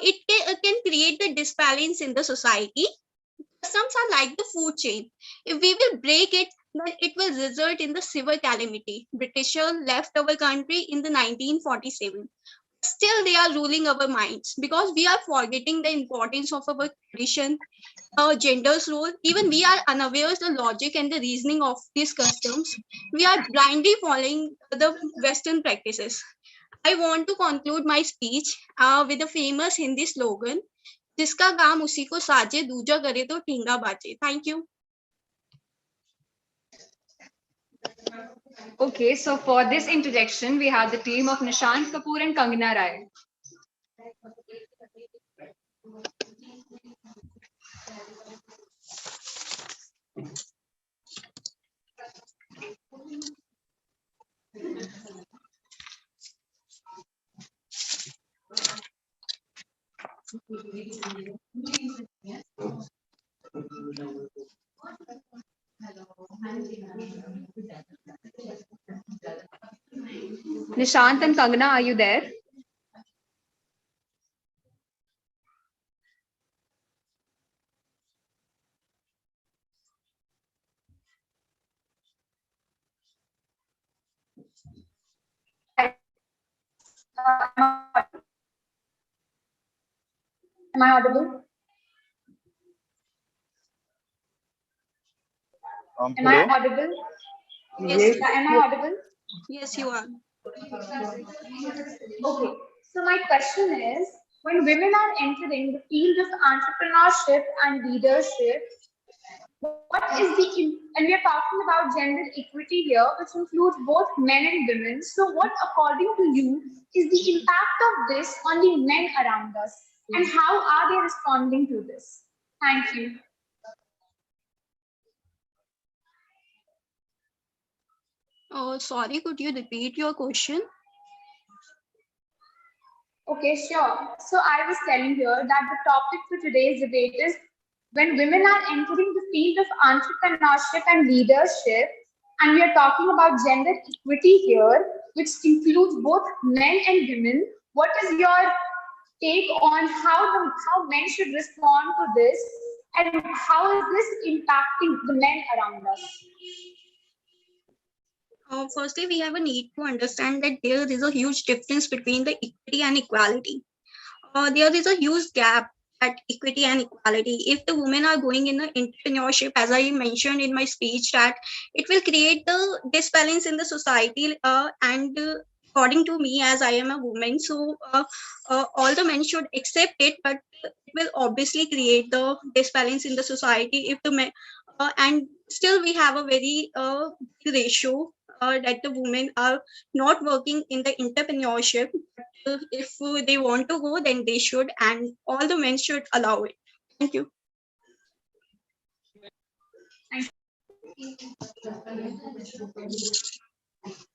It can create the disbalance in the society. Customs are like the food chain. If we will break it, then it will result in the severe calamity. Britishers left our country in the 1947. Still, they are ruling our minds because we are forgetting the importance of our tradition, our gender's role. Even we are unaware of the logic and the reasoning of these customs. We are blindly following the Western practices. I want to conclude my speech with a famous Hindi slogan, जिसका काम उसी को साजे दूजा करे तो ठेंगा बाजे. Thank you. Okay, so for this introduction, we have the team of Nishant Kapoor and Kangana Rai. Nishant and Kangana, are you there? Am I audible? Am I Hello? audible? Yes. Am I audible? Yes, you are. Okay. So my question is, when women are entering the field of entrepreneurship and leadership, what is and we are talking about gender equity here, which includes both men and women. So, what, according to you, is the impact of this on the men around us, and how are they responding to this? Thank you. Sorry, could you repeat your question? Okay, sure. So I was telling here that the topic for today's debate is when women are entering the field of entrepreneurship and leadership, and we are talking about gender equity here, which includes both men and women. What is your take on how men should respond to this, and how is this impacting the men around us? Firstly, we have a need to understand that there is a huge difference between the equity and equality. There is a huge gap at equity and equality. If the women are going in the entrepreneurship, as I mentioned in my speech, that it will create the disbalance in the society. And according to me, as I am a woman, so all the men should accept it, but it will obviously create the disbalance in the society if the men. And still, we have a very big ratio that the women are not working in the entrepreneurship. If they want to go, then they should, and all the men should allow it. Thank you.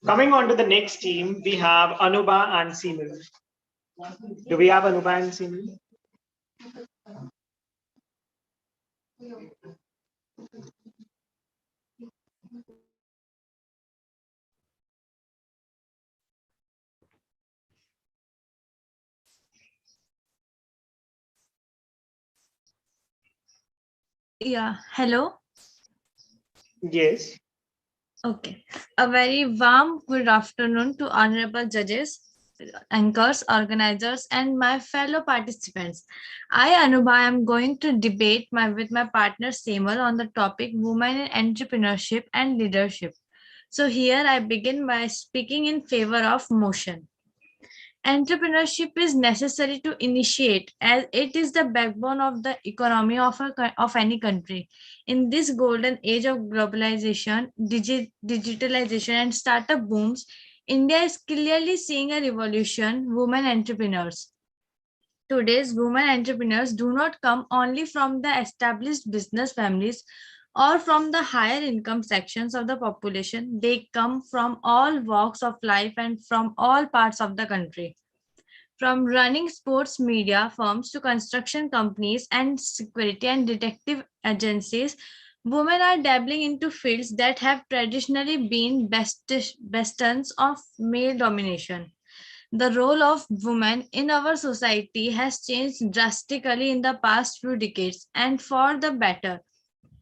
Coming on to the next team, we have Anuba and Seemal. Do we have Anuba and Seemal? Yeah, hello. Yes. Okay. A very warm good afternoon to honorable judges, anchors, organizers, and my fellow participants. I, Anubha, am going to debate with my partner Semal on the topic women in entrepreneurship and leadership. So here I begin by speaking in favor of motion. Entrepreneurship is necessary to initiate as it is the backbone of the economy of any country. In this golden age of globalization, digitalization, and startup booms, India is clearly seeing a revolution. Women entrepreneurs. Today's women entrepreneurs do not come only from the established business families or from the higher income sections of the population. They come from all walks of life and from all parts of the country. From running sports media firms to construction companies and security and detective agencies, women are dabbling into fields that have traditionally been bastions of male domination. The role of women in our society has changed drastically in the past few decades, and for the better.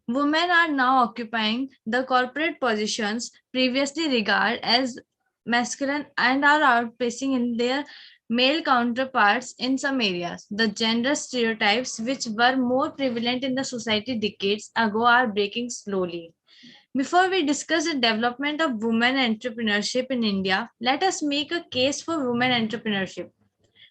Women are now occupying the corporate positions previously regarded as masculine and are outpacing in their male counterparts in some areas. The gender stereotypes, which were more prevalent in the society decades ago, are breaking slowly. Before we discuss the development of women entrepreneurship in India, let us make a case for women entrepreneurship.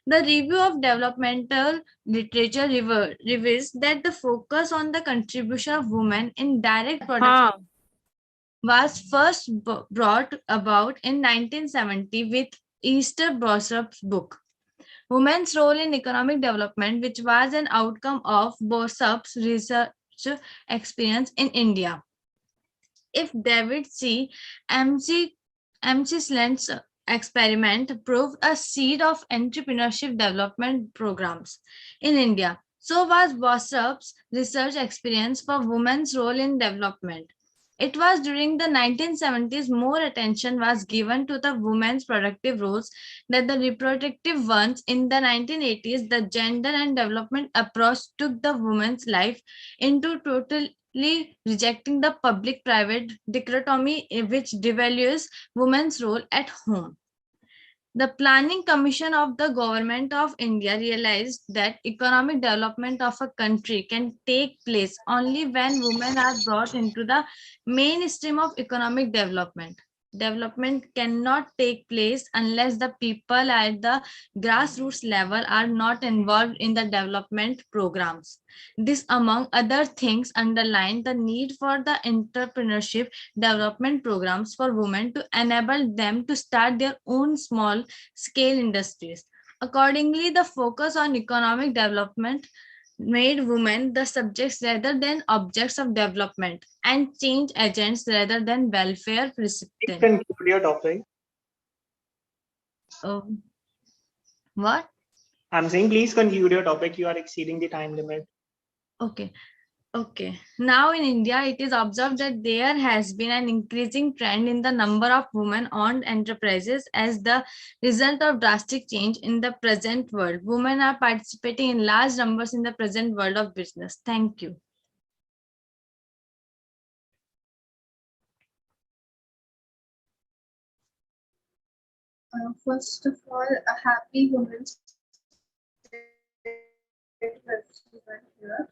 The review of developmental literature reveals that the focus on the contribution of women in direct production was first brought about in 1970 with Esther Borsup's book, Women's Role in Economic Development, which was an outcome of Borsup's research experience in India. If David C. Slent's experiment proved a seed of entrepreneurship development programs in India, so was Bossup's research experience for women's role in development. It was during the 1970s more attention was given to the women's productive roles than the reproductive ones. In the 1980s, the gender and development approach took the woman's life into totally rejecting the public-private dichotomy which devalues women's role at home. The Planning Commission of the Government of India realized that economic development of a country can take place only when women are brought into the mainstream of economic development. Development cannot take place unless the people at the grassroots level are not involved in the development programs. This, among other things, underline the need for the entrepreneurship development programs for women to enable them to start their own small scale industries. Accordingly, the focus on economic development made women the subjects rather than objects of development and change agents rather than welfare recipients. Conclude your topic. What? I'm saying please conclude your topic. You are exceeding the time limit. Okay. Okay. Now in India, it is observed that there has been an increasing trend in the number of women-owned enterprises as the result of drastic change in the present world. Women are participating in large numbers in the present world of business. Thank you. First of all, a happy Women's Day to everyone here.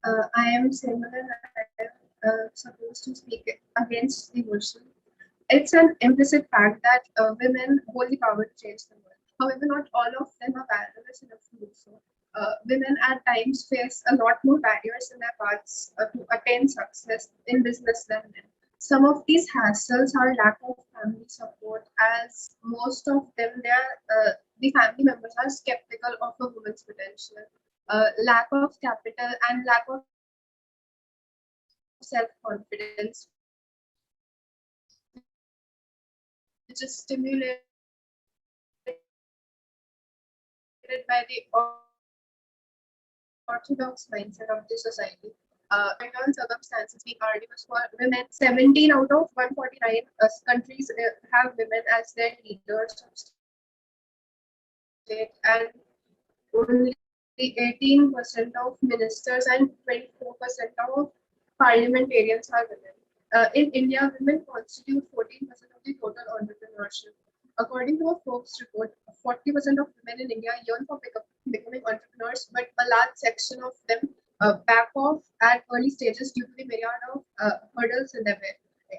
I am Simran and I am supposed to speak against the motion. It's an implicit fact that women hold the power to change the world. However, not all of them are powerless enough to do so. Women at times face a lot more barriers in their paths to attain success in business than men. Some of these hassles are lack of family support, as most of them, the family members are skeptical of a woman's potential. Lack of capital and lack of self-confidence, which is stimulated by the orthodox mindset of the society. Certain circumstances being arduous for women. 17 out of 149 countries have women as their leaders of state, and only 18% of ministers and 24% of parliamentarians are women. In India, women constitute 14% of the total entrepreneurship. According to a Forbes report, 40% of women in India yearn for becoming entrepreneurs, but a large section of them back off at early stages due to the myriad of hurdles in their way.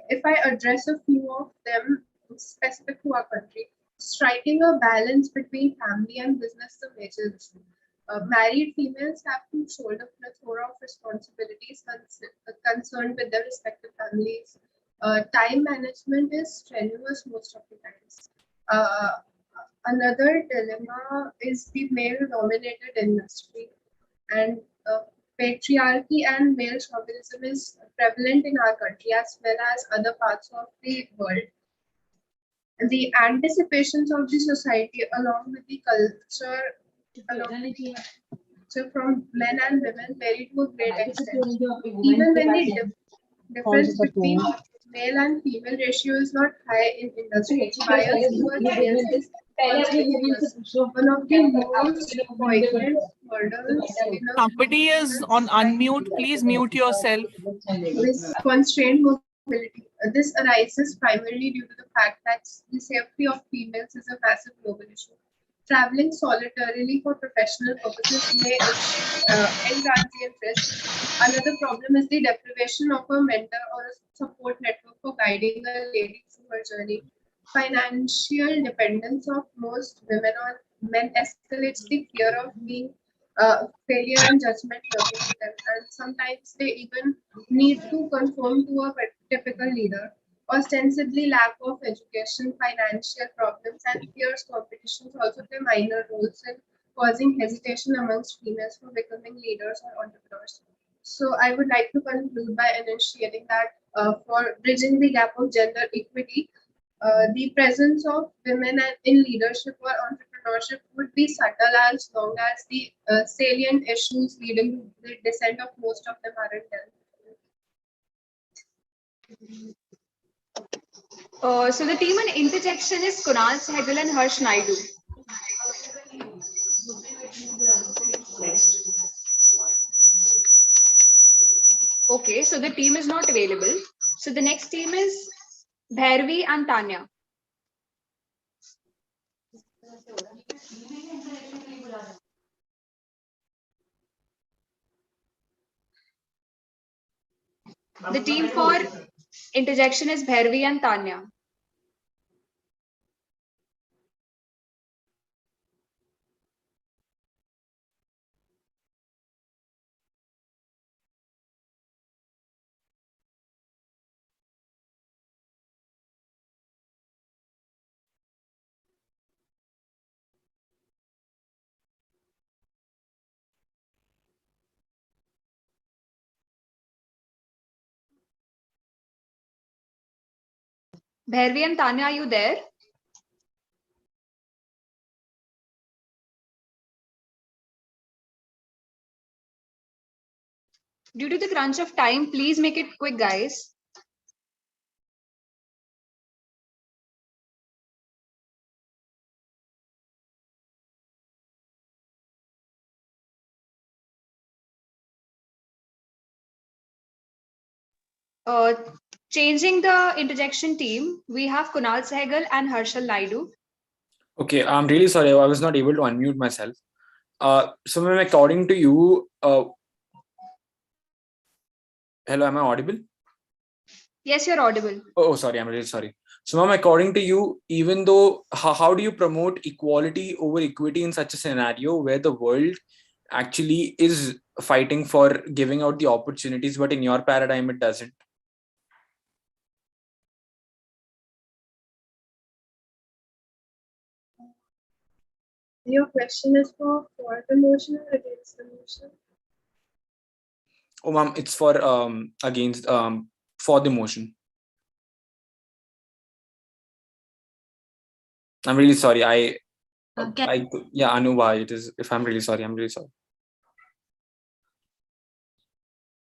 If I address a few of them specific to our country, striking a balance between family and business is a major issue. Married females have to shoulder a plethora of responsibilities concerned with their respective families. Time management is strenuous most of the times. Another dilemma is the male-dominated industry, and patriarchy and male chauvinism is prevalent in our country as well as other parts of the world. The anticipations of the society, along with the culture, from men and women vary to a great extent. Even when the difference between male and female ratio is not high in industry, bias towards males is conspicuous. One of the most poignant hurdles in a Somebody is on unmute. Please mute yourself. this constrained mobility. This arises primarily due to the fact that the safety of females is a massive global issue. Traveling solitarily for professional purposes may end transient risk. Another problem is the deprivation of a mentor or a support network for guiding a lady through her journey. Financial dependence of most women on men escalates the fear of being failure and judgment lurking in them, and sometimes they even need to conform to a typical leader. Ostensibly, lack of education, financial problems, and fierce competitions also play minor roles in causing hesitation amongst females for becoming leaders or entrepreneurs. So, I would like to conclude by enunciating that for bridging the gap of gender equity, the presence of women in leadership or entrepreneurship would be subtle as long as the salient issues leading to the descent of most of them aren't dealt. So the team on interjection is Kunal Sehgal and Harsh Naidu. Okay, so the team is not available. So the next team is Bhairavi and Tanya. The team for Interjection is Bhairavi and Tanya. Bhairavi and Tanya, are you there? Due to the crunch of time, please make it quick, guys. Uh, Changing the interjection team, we have Kunal Sehgal and Harshal Naidu. Okay, I'm really sorry. I was not able to unmute myself. So, ma'am, according to you, hello, am I audible? Yes, you're audible. Oh, sorry, I'm really sorry. So, ma'am, according to you, even though, how do you promote equality over equity in such a scenario where the world actually is fighting for giving out the opportunities, but in your paradigm, it doesn't? Your question is for the motion or against the motion? Oh, ma'am, it's for against for the motion. I'm really sorry. Yeah, Anuba, it is. If I'm really sorry, I'm really sorry.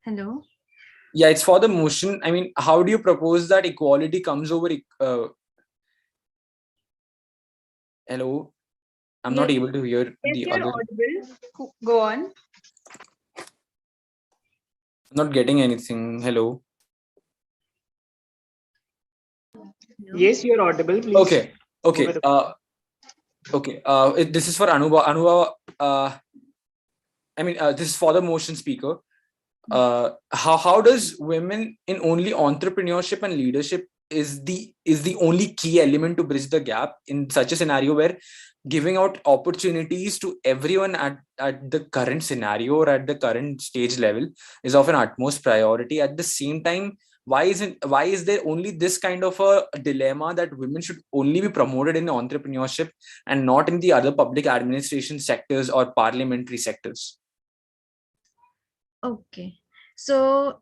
Hello. Yeah, it's for the motion. I mean, how do you propose that equality comes over? Hello, I'm not able to hear Yes, the you're other. audible. Go on. I'm not getting anything. Hello. Yes, you're audible. Please. Okay. Okay. Okay. This is for Anuba. Anuba. I mean, this is for the motion speaker. How does women in only entrepreneurship and leadership is the only key element to bridge the gap in such a scenario where giving out opportunities to everyone at the current scenario or at the current stage level is of an utmost priority? At the same time, why is there only this kind of a dilemma that women should only be promoted in entrepreneurship and not in the other public administration sectors or parliamentary sectors? Okay. So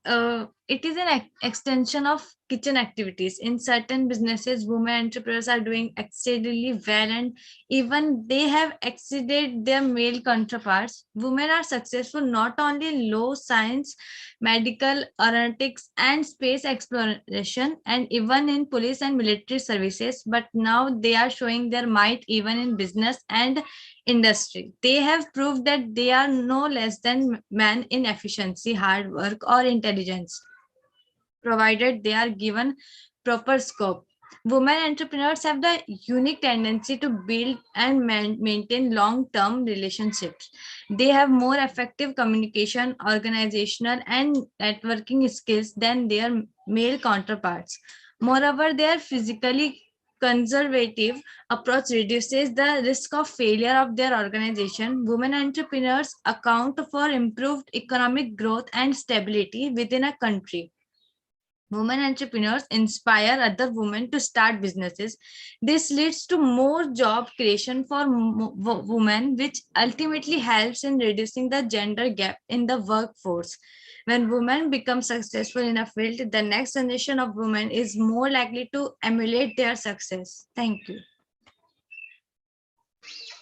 it is an extension of kitchen activities. In certain businesses, women entrepreneurs are doing exceedingly well, and even they have exceeded their male counterparts. Women are successful not only in law, science, medical, aeronautics, and space exploration, and even in police and military services, but now they are showing their might even in business and industry. They have proved that they are no less than men in efficiency, hard work, or intelligence, provided they are given proper scope. Women entrepreneurs have the unique tendency to build and maintain long term relationships. They have more effective communication, organizational, and networking skills than their male counterparts. Moreover, they are physically conservative approach reduces the risk of failure of their organization. Women entrepreneurs account for improved economic growth and stability within a country. Women entrepreneurs inspire other women to start businesses. This leads to more job creation for women, which ultimately helps in reducing the gender gap in the workforce. When women become successful in a field, the next generation of women is more likely to emulate their success. Thank you.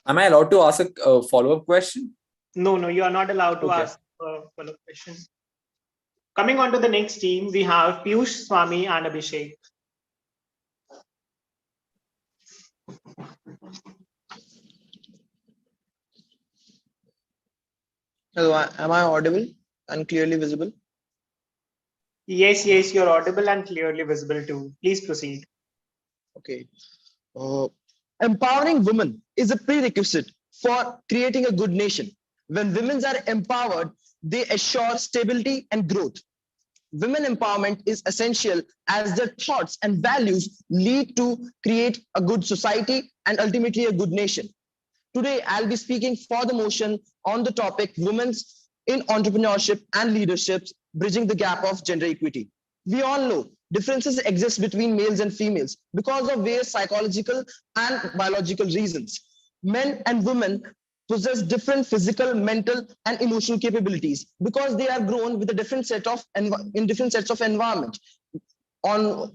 Am I allowed to ask a follow-up question? No, you are not allowed to ask a follow-up question. Coming on to the next team, we have Piyush, Swami, and Abhishek. Hello, am I audible and clearly visible? Yes, you're audible and clearly visible too. Please proceed. Okay. Empowering women is a prerequisite for creating a good nation. When women are empowered, they assure stability and growth. women empowerment is essential as their thoughts and values lead to create a good society and ultimately a good nation. Today, I'll be speaking for the motion on the topic Women's in Entrepreneurship and Leadership, Bridging the Gap of Gender Equity. We all know differences exist between males and females because of various psychological and biological reasons. Men and women possess different physical, mental, and emotional capabilities because they are grown with a different set of in different sets of environment. On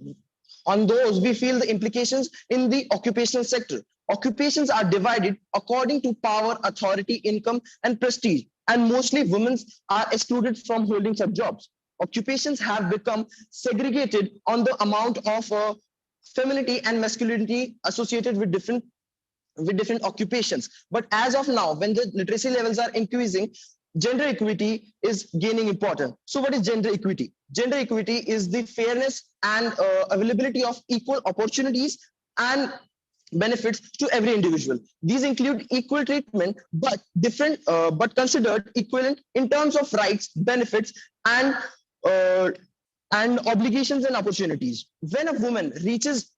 those, we feel the implications in the occupational sector. Occupations are divided according to power, authority, income, and prestige, and mostly women are excluded from holding such jobs. Occupations have become segregated on the amount of femininity and masculinity associated with different occupations. But as of now, when the literacy levels are increasing, gender equity is gaining importance. So what is gender equity? Gender equity is the fairness and availability of equal opportunities and benefits to every individual. These include equal treatment, but but considered equivalent in terms of rights, benefits, uh, and obligations and opportunities. When a woman reaches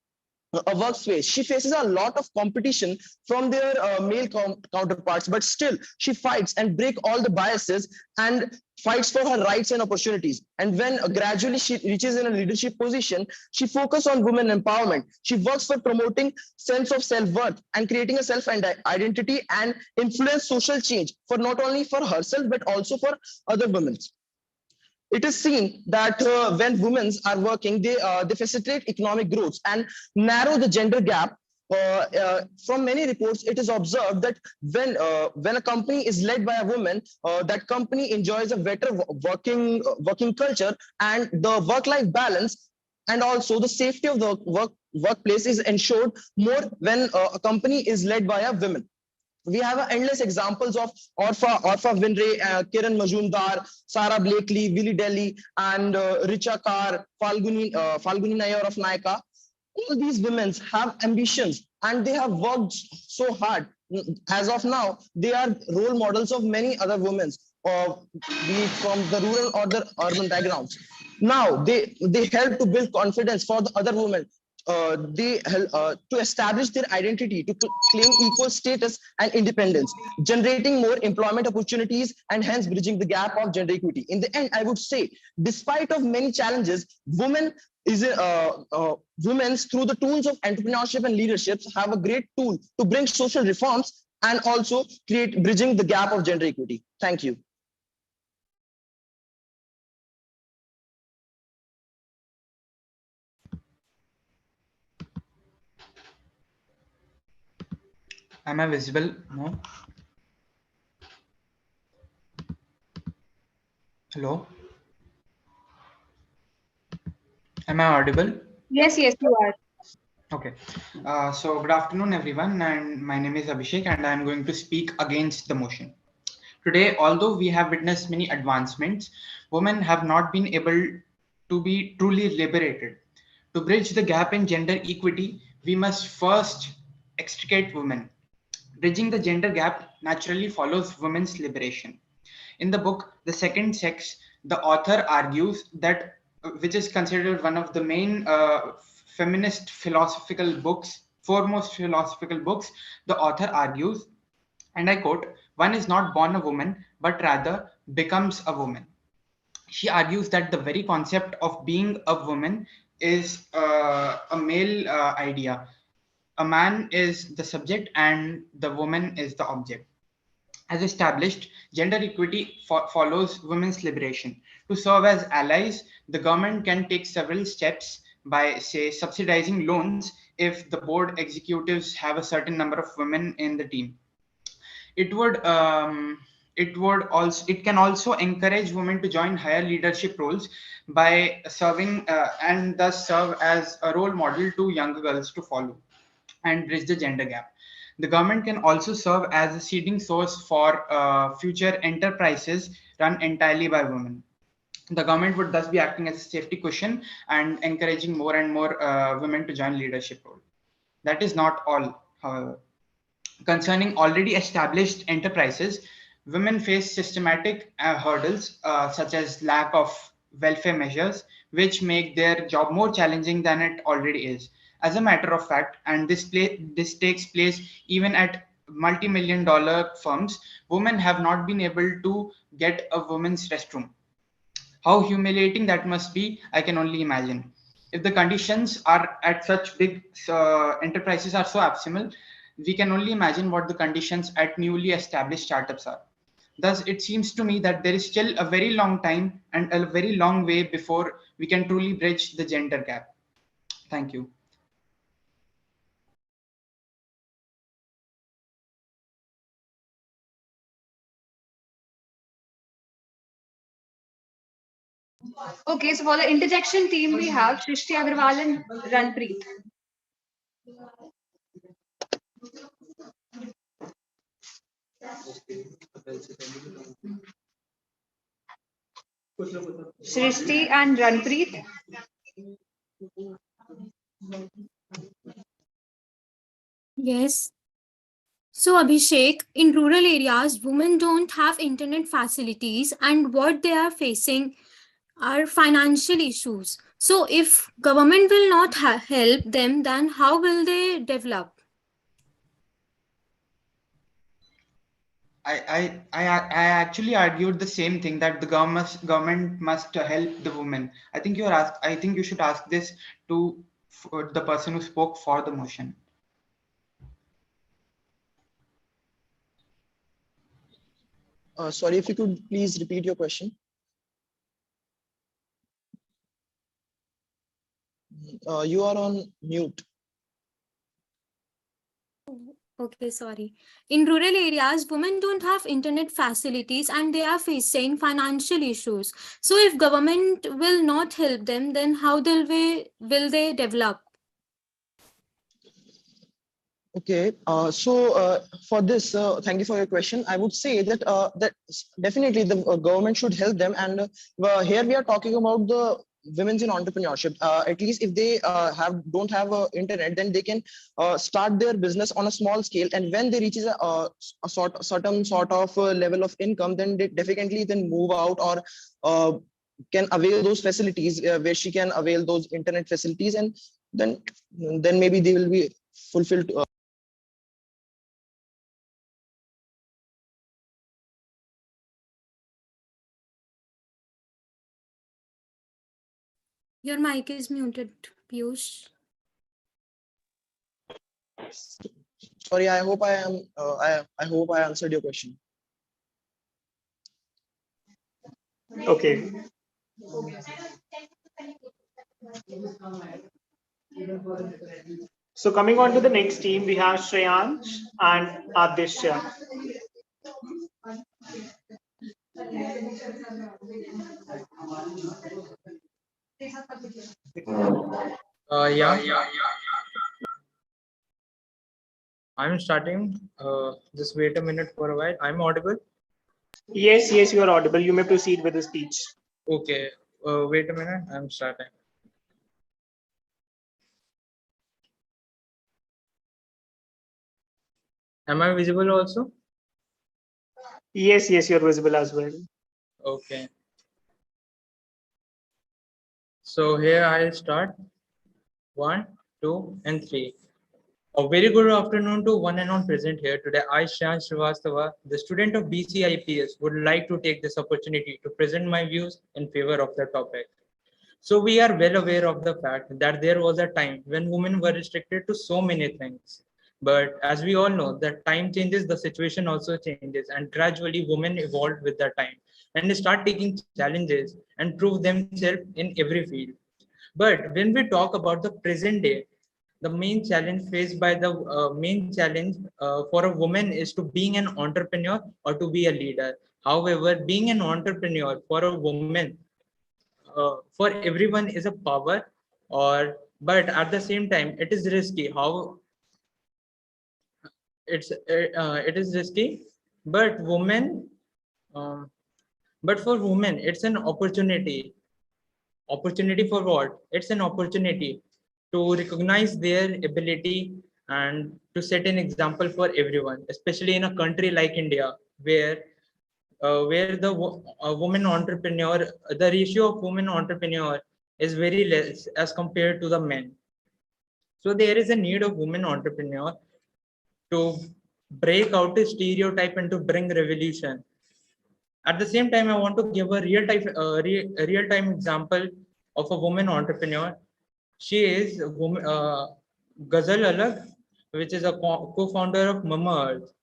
a workspace, she faces a lot of competition from their male counterparts, but still she fights and break all the biases and fights for her rights and opportunities. And when gradually she reaches in a leadership position, she focuses on women empowerment. She works for promoting sense of self-worth and creating a self-identity and influence social change for not only for herself, but also for other women. It is seen that when women are working, they facilitate economic growth and narrow the gender gap. From many reports, it is observed that when a company is led by a woman, that company enjoys a better working culture, and the work-life balance and also the safety of the workplace is ensured more when a company is led by a woman. We have endless examples of Orpha Winray, Kiran Majumdar, Sarah Blakely, Willie Delhi, and Richa Kar, Falguni Nair of Nykaa. All these women have ambitions and they have worked so hard. As of now, they are role models of many other women, be it from the rural or the urban backgrounds. Now they help to build confidence for the other women. They help to establish their identity, to claim equal status and independence, generating more employment opportunities and hence bridging the gap of gender equity. In the end, I would say, despite of many challenges, women through the tools of entrepreneurship and leadership have a great tool to bring social reforms and also create bridging the gap of gender equity. Thank you. Am I visible? No. Hello. Am I audible? Yes, yes, you are. Okay. So good afternoon, everyone. And my name is Abhishek, and I'm going to speak against the motion. Today, although we have witnessed many advancements, women have not been able to be truly liberated. To bridge the gap in gender equity, we must first extricate women. Bridging the gender gap naturally follows women's liberation. In the book, The Second Sex, the author argues that, which is considered one of the main feminist philosophical books, foremost philosophical books, the author argues, and I quote, one is not born a woman, but rather becomes a woman. She argues that the very concept of being a woman is a male idea. A man is the subject and the woman is the object. As established, gender equity follows women's liberation. To serve as allies, the government can take several steps by, say, subsidizing loans if the board executives have a certain number of women in the team. It would it can also encourage women to join higher leadership roles by serving and thus serve as a role model to younger girls to follow and bridge the gender gap. The government can also serve as a seeding source for future enterprises run entirely by women. The government would thus be acting as a safety cushion and encouraging more and more women to join leadership role. That is not all, however. Concerning already established enterprises, women face systematic hurdles such as lack of welfare measures which make their job more challenging than it already is. As a matter of fact, and this takes place even at multi-million dollar firms, women have not been able to get a women's restroom. How humiliating that must be, I can only imagine. If the conditions are at such big enterprises are so abysmal, we can only imagine what the conditions at newly established startups are. Thus, it seems to me that there is still a very long time and a very long way before we can truly bridge the gender gap. Thank you. Okay, so for the interjection team, we have Srishti Agarwal and Ranpreet. Srishti and Ranpreet. Yes. So, Abhishek, in rural areas, women don't have internet facilities, and what they are facing are financial issues. So, if government will not help them, then how will they develop? I actually argued the same thing, that the government must help the women. I think you should ask this to the person who spoke for the motion. Sorry, if you could please repeat your question. You are on mute. Okay, sorry. In rural areas, women don't have internet facilities and they are facing financial issues. So, if government will not help them, then how will they develop? Okay, for this, thank you for your question. I would say that definitely the government should help them, and here we are talking about the women's in entrepreneurship. At least if they don't have internet, then they can start their business on a small scale, and when they reaches a certain sort of level of income, then they definitely then move out or can avail those facilities where she can avail those internet facilities, and then maybe they will be fulfilled. Your mic is muted, Piyush. Sorry, I hope I am. I hope I answered your question. Okay. So coming on to the next team, we have Shreyansh and Adishya. Yeah. I'm starting. Just wait a minute for a while. I'm audible. Yes, you are audible. You may proceed with the speech. Okay. Wait a minute. I'm starting. Am I visible also? Yes, you're visible as well. Okay. So here I'll start. 1, 2, and 3. A very good afternoon to one and all present here today. I, Shan Srivastava, the student of BCIPS, would like to take this opportunity to present my views in favor of the topic. So we are well aware of the fact that there was a time when women were restricted to so many things. But as we all know, that time changes, the situation also changes, and gradually women evolved with the time and start taking challenges and prove themselves in every field. But when we talk about the present day, the main challenge faced by the main challenge for a woman is to being an entrepreneur or to be a leader. However, being an entrepreneur for a woman, for everyone is a power, but at the same time it is risky. It is risky, but um, for women it's an opportunity. Opportunity for what? It's an opportunity to recognize their ability and to set an example for everyone, especially in a country like India, where where the woman entrepreneur, the ratio of women entrepreneur is very less as compared to the men. So there is a need of women entrepreneur to break out a stereotype and to bring revolution. At the same time, I want to give a real time example of a woman entrepreneur. She is Ghazal Alag, which is a co-founder of Mama Earth.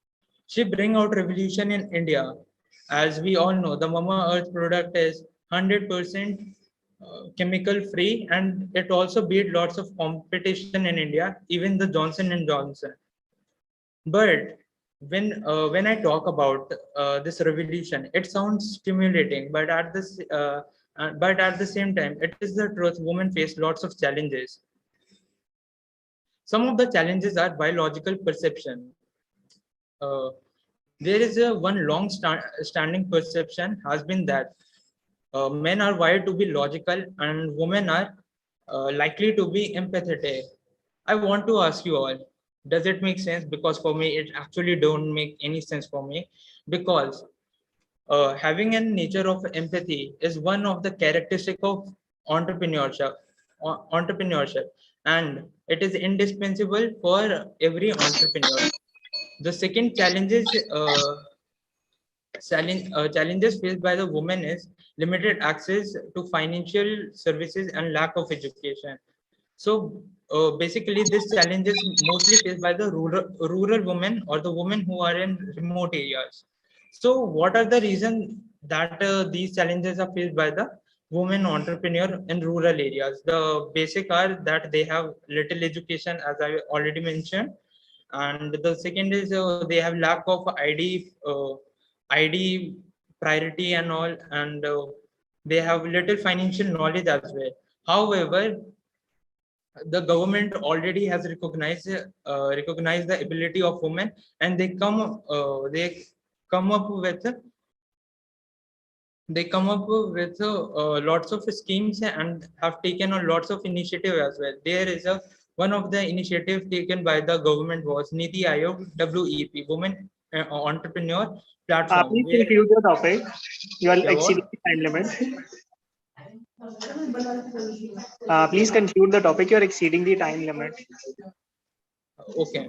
She bring out revolution in India. As we all know, the Mama Earth product is 100% chemical free, and it also beat lots of competition in India, even the Johnson and Johnson. But when I talk about this revolution, it sounds stimulating, but at the same time, it is the truth. Women face lots of challenges. Some of the challenges are biological perception. Uh, there is a one standing perception has been that men are wired to be logical and women are likely to be empathetic. I want to ask you all, does it make sense? Because for me, it actually don't make any sense for me, because having a nature of empathy is one of the characteristic of entrepreneurship, entrepreneurship, and it is indispensable for every entrepreneur. The second challenge is challenges faced by the women is limited access to financial services and lack of education. So basically, this challenge is mostly faced by the rural women or the women who are in remote areas. So what are the reasons that these challenges are faced by the women entrepreneur in rural areas? The basic are that they have little education, as I already mentioned, and the second is they have lack of ID priority and all, and they have little financial knowledge as well. However, the government already has recognized the ability of women, and they come up with lots of schemes and have taken on lots of initiative as well. There is a one of the initiative taken by the government was Niti Aayog WEP, Women Entrepreneur Platform, Please where conclude your topic. You are yeah, what? exceeding the time limit. Please conclude the topic. You are exceeding the time limit. Okay.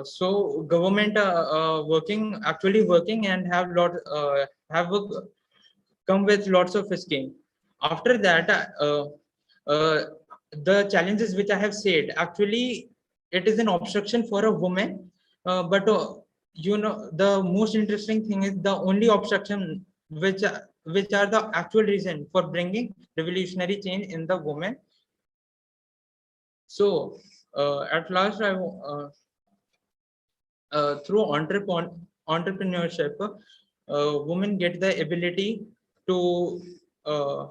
So government actually working and come with lots of scheme. After that, the challenges which I have said, actually it is an obstruction for a woman, but the most interesting thing is the only obstruction which are the actual reason for bringing revolutionary change in the woman. So at last through entrepreneurship, women get the ability to uh,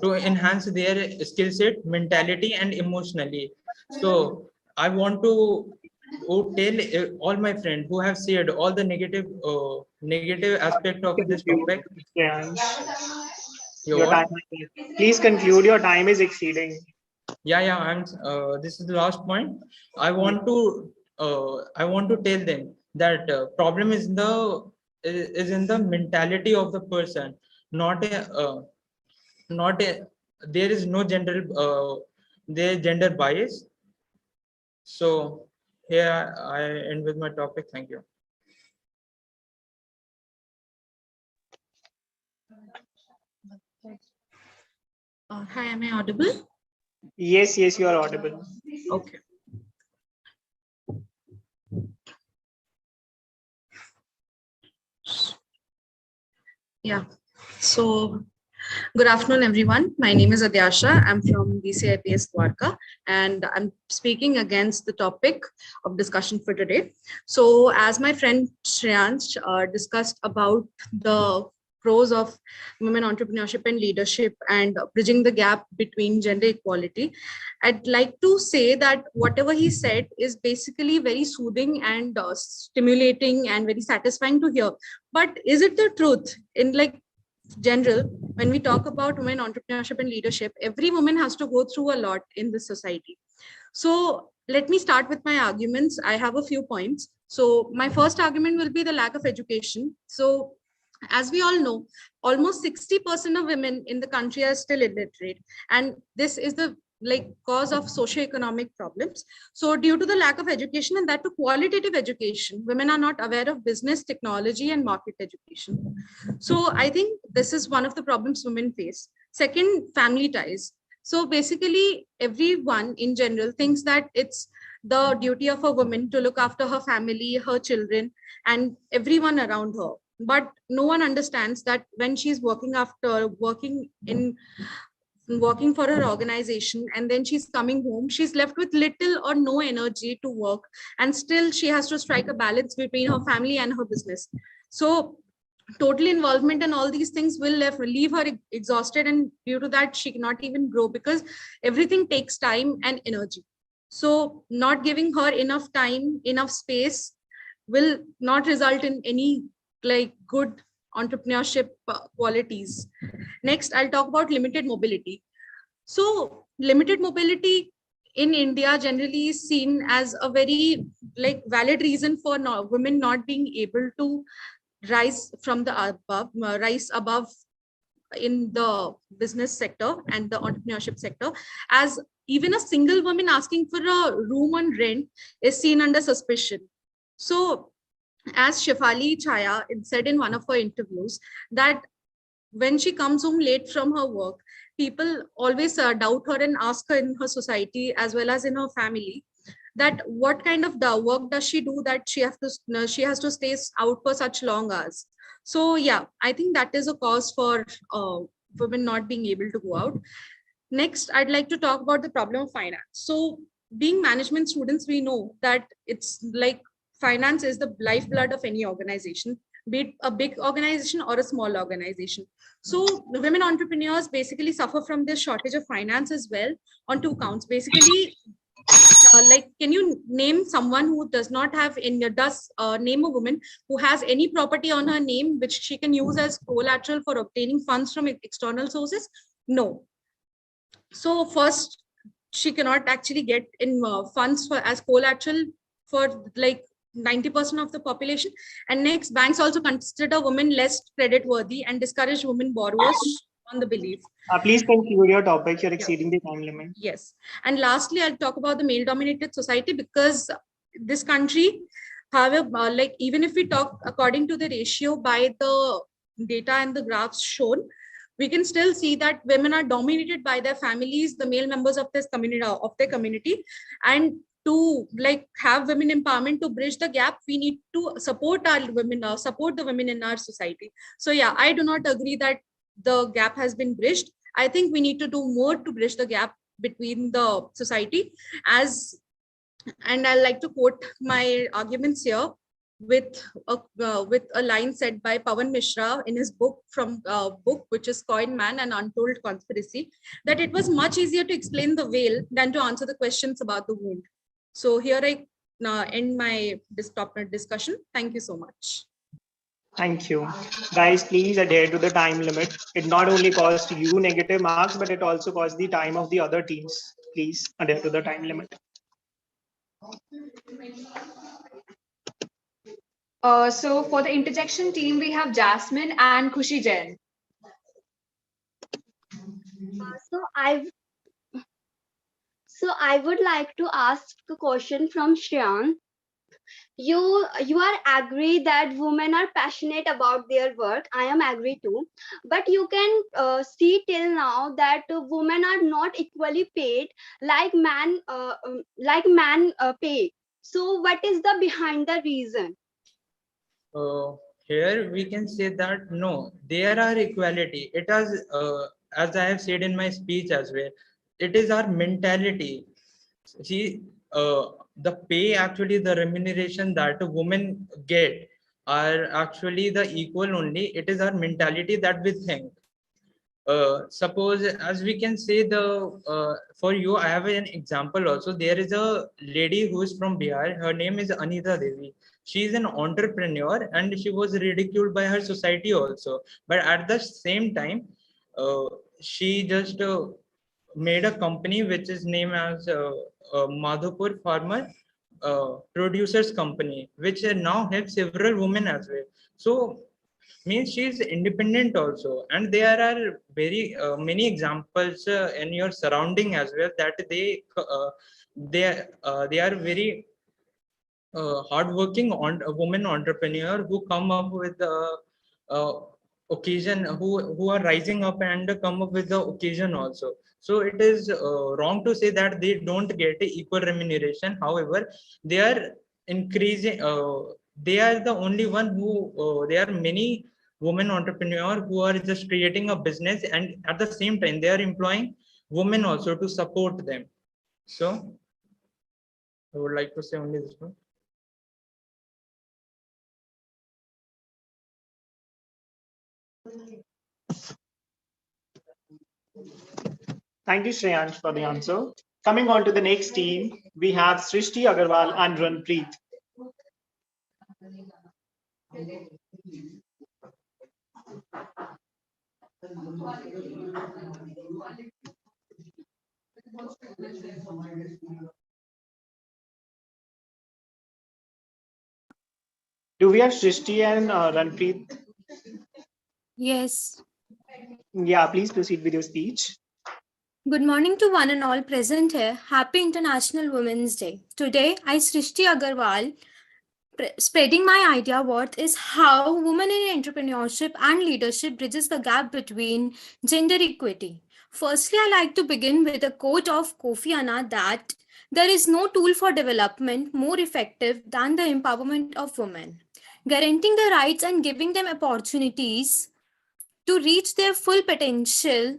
enhance their skill set, mentality, and emotionally. So I want to tell all my friends who have shared all the negative aspect of this topic. Yeah. Your Your what? time. Please conclude. Your time is exceeding. Yeah, I'm this is the last point. I want to tell them that problem is in the mentality of the person, not a there is no gender bias. So here I end with my topic. Thank you. Hi, am I audible? Yes, you are audible. Okay. Yeah. So, good afternoon, everyone. My name is Adyasha. I'm from DCIPS Dwarka, and I'm speaking against the topic of discussion for today. So, as my friend Shreyansh discussed about the pros of women entrepreneurship and leadership and bridging the gap between gender equality, I'd like to say that whatever he said is basically very soothing and stimulating and very satisfying to hear. But is it the truth? In like general, when we talk about women entrepreneurship and leadership, every woman has to go through a lot in this society. So let me start with my arguments. I have a few points. So my first argument will be the lack of education. So as we all know, almost 60% of women in the country are still illiterate, and this is the cause of socioeconomic problems. So due to the lack of education, and that to qualitative education, women are not aware of business, technology, and market education. So I think this is one of the problems women face. Second, family ties. So basically, everyone in general thinks that it's the duty of a woman to look after her family, her children, and everyone around her. But no one understands that when she's working for her organization, and then she's coming home, she's left with little or no energy to work, and still she has to strike a balance between her family and her business. So total involvement and all these things will leave her exhausted, and due to that she cannot even grow, because everything takes time and energy. So not giving her enough time, enough space will not result in any good entrepreneurship qualities. Next, I'll talk about limited mobility. So limited mobility in India generally is seen as a very valid reason for women not being able to rise above in the business sector and the entrepreneurship sector, as even a single woman asking for a room on rent is seen under suspicion. So as Shefali Chaya said in one of her interviews, that when she comes home late from her work, people always doubt her and ask her in her society as well as in her family that what kind of the work does she do that she has to stay out for such long hours. So yeah, I think that is a cause for women not being able to go out. Next, I'd like to talk about the problem of finance. So being management students, we know that it's finance is the lifeblood of any organization, be it a big organization or a small organization. So the women entrepreneurs basically suffer from this shortage of finance as well on two counts. Basically, can you name someone who does not have name a woman who has any property on her name which she can use as collateral for obtaining funds from external sources? No. So first, she cannot actually get in funds for as collateral for 90% of the population. And next, banks also consider women less credit worthy and discourage women borrowers on the belief. Please conclude your topic. You're exceeding the time limit. Yes. And lastly, I'll talk about the male-dominated society, because this country, however, even if we talk according to the ratio by the data and the graphs shown, we can still see that women are dominated by their families, the male members of this community, and to have women empowerment to bridge the gap, we need to support our women, support the women in our society. So yeah, I do not agree that the gap has been bridged. I think we need to do more to bridge the gap between the society. And I like to quote my arguments here with a line said by Pawan Mishra in his book which is Coin Man, an Untold Conspiracy, that it was much easier to explain the whale than to answer the questions about the wound. So here I end my discussion. Thank you so much. Thank you. Guys, please adhere to the time limit. It not only costs you negative marks, but it also costs the time of the other teams. Please adhere to the time limit. So for the interjection team, we have Jasmine and Khushi Jain. So I would like to ask a question from Shreyan. You are agree that women are passionate about their work. I am agree too, but you can see till now that women are not equally paid like man pay. So what is the behind the reason? Here we can say that no, there are equality. It has, as I have said in my speech as well, it is our mentality. See, the pay, actually the remuneration that a woman get are actually the equal only. It is our mentality that we think. Suppose, as we can say, for you, I have an example also. There is a lady who is from Bihar. Her name is Anita Devi. She is an entrepreneur and she was ridiculed by her society also. But at the same time, she just made a company which is named as Madhupur Farmer producers company, which now helps several women as well. So means she is independent also, and there are very many examples in your surrounding as well, that they are very hardworking on women entrepreneur who come up with uh, occasion, who are rising up and come up with the occasion also. So it is wrong to say that they don't get equal remuneration. However, they are increasing. They are the only one who. There are many women entrepreneur who are just creating a business, and at the same time they are employing women also to support them. So I would like to say only this one. Thank you, Shreyansh, for the answer. Coming on to the next team, we have Srishti Agarwal and Ranpreet. Do we have Srishti and Ranpreet? Yes. Yeah, please proceed with your speech. Good morning to one and all present here. Happy International Women's Day. Today, I, Srishti Agarwal, spreading my idea what is how women in entrepreneurship and leadership bridges the gap between gender equity. Firstly, I like to begin with a quote of Kofi Annan that there is no tool for development more effective than the empowerment of women. Guaranteeing their rights and giving them opportunities to reach their full potential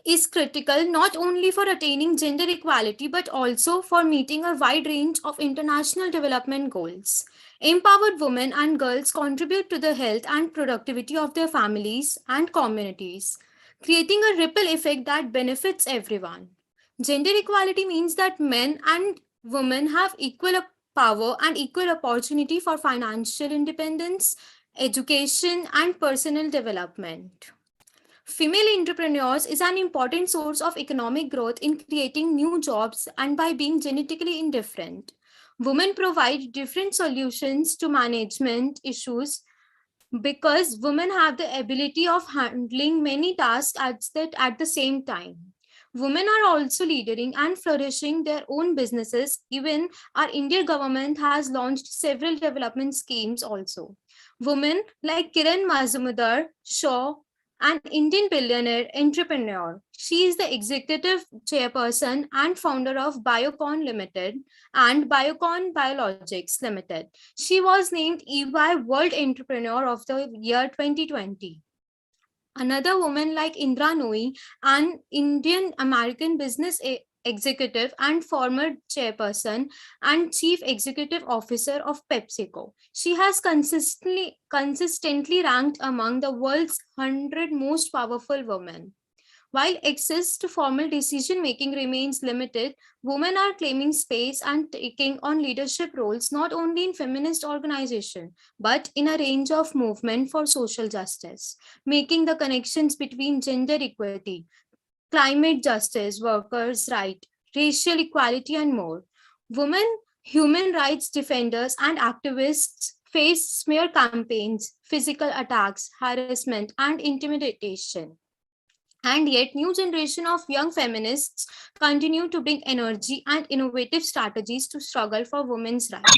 is critical not only for attaining gender equality but also for meeting a wide range of international development goals. Empowered women and girls contribute to the health and productivity of their families and communities, creating a ripple effect that benefits everyone. Gender equality means that men and women have equal power and equal opportunity for financial independence, education, and personal development. Female entrepreneurs is an important source of economic growth in creating new jobs and by being genetically indifferent. Women provide different solutions to management issues because women have the ability of handling many tasks at the same time. Women are also leading and flourishing their own businesses. Even our Indian government has launched several development schemes also. Women like Kiran Mazumudar Shaw, an Indian billionaire entrepreneur. She is the executive chairperson and founder of Biocon Limited and Biocon Biologics Limited. She was named EY World Entrepreneur of the Year 2020. Another woman like Indra Nooyi, an Indian American business executive and former chairperson and chief executive officer of PepsiCo. She has consistently ranked among the world's 100 most powerful women. While access to formal decision making remains limited, women are claiming space and taking on leadership roles not only in feminist organizations but in a range of movement for social justice, making the connections between gender equity, climate justice, workers' rights, racial equality, and more. Women, human rights defenders, and activists face smear campaigns, physical attacks, harassment, and intimidation. And yet, new generation of young feminists continue to bring energy and innovative strategies to struggle for women's rights.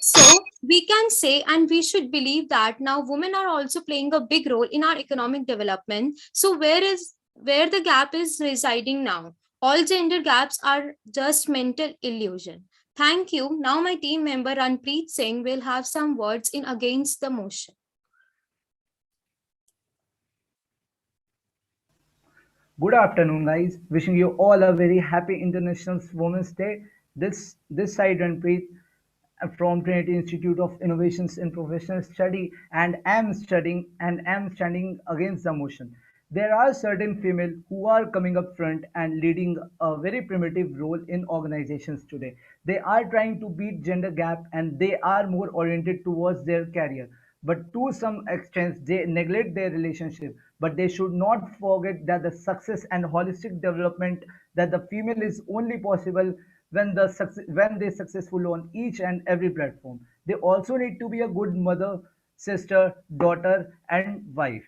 So we can say and we should believe that now women are also playing a big role in our economic development. So where the gap is residing now? All gender gaps are just mental illusion. Thank you. Now my team member Ranpreet Singh will have some words in against the motion. Good afternoon, guys. Wishing you all a very happy International Women's Day. This side Ranpreet from Trinity Institute of Innovations in Professional Study, and am standing against the motion. There are certain female who are coming up front and leading a very primitive role in organizations today. They are trying to beat gender gap and they are more oriented towards their career. But to some extent, they neglect their relationship. But they should not forget that the success and holistic development that the female is only possible when they successful on each and every platform. They also need to be a good mother, sister, daughter, and wife.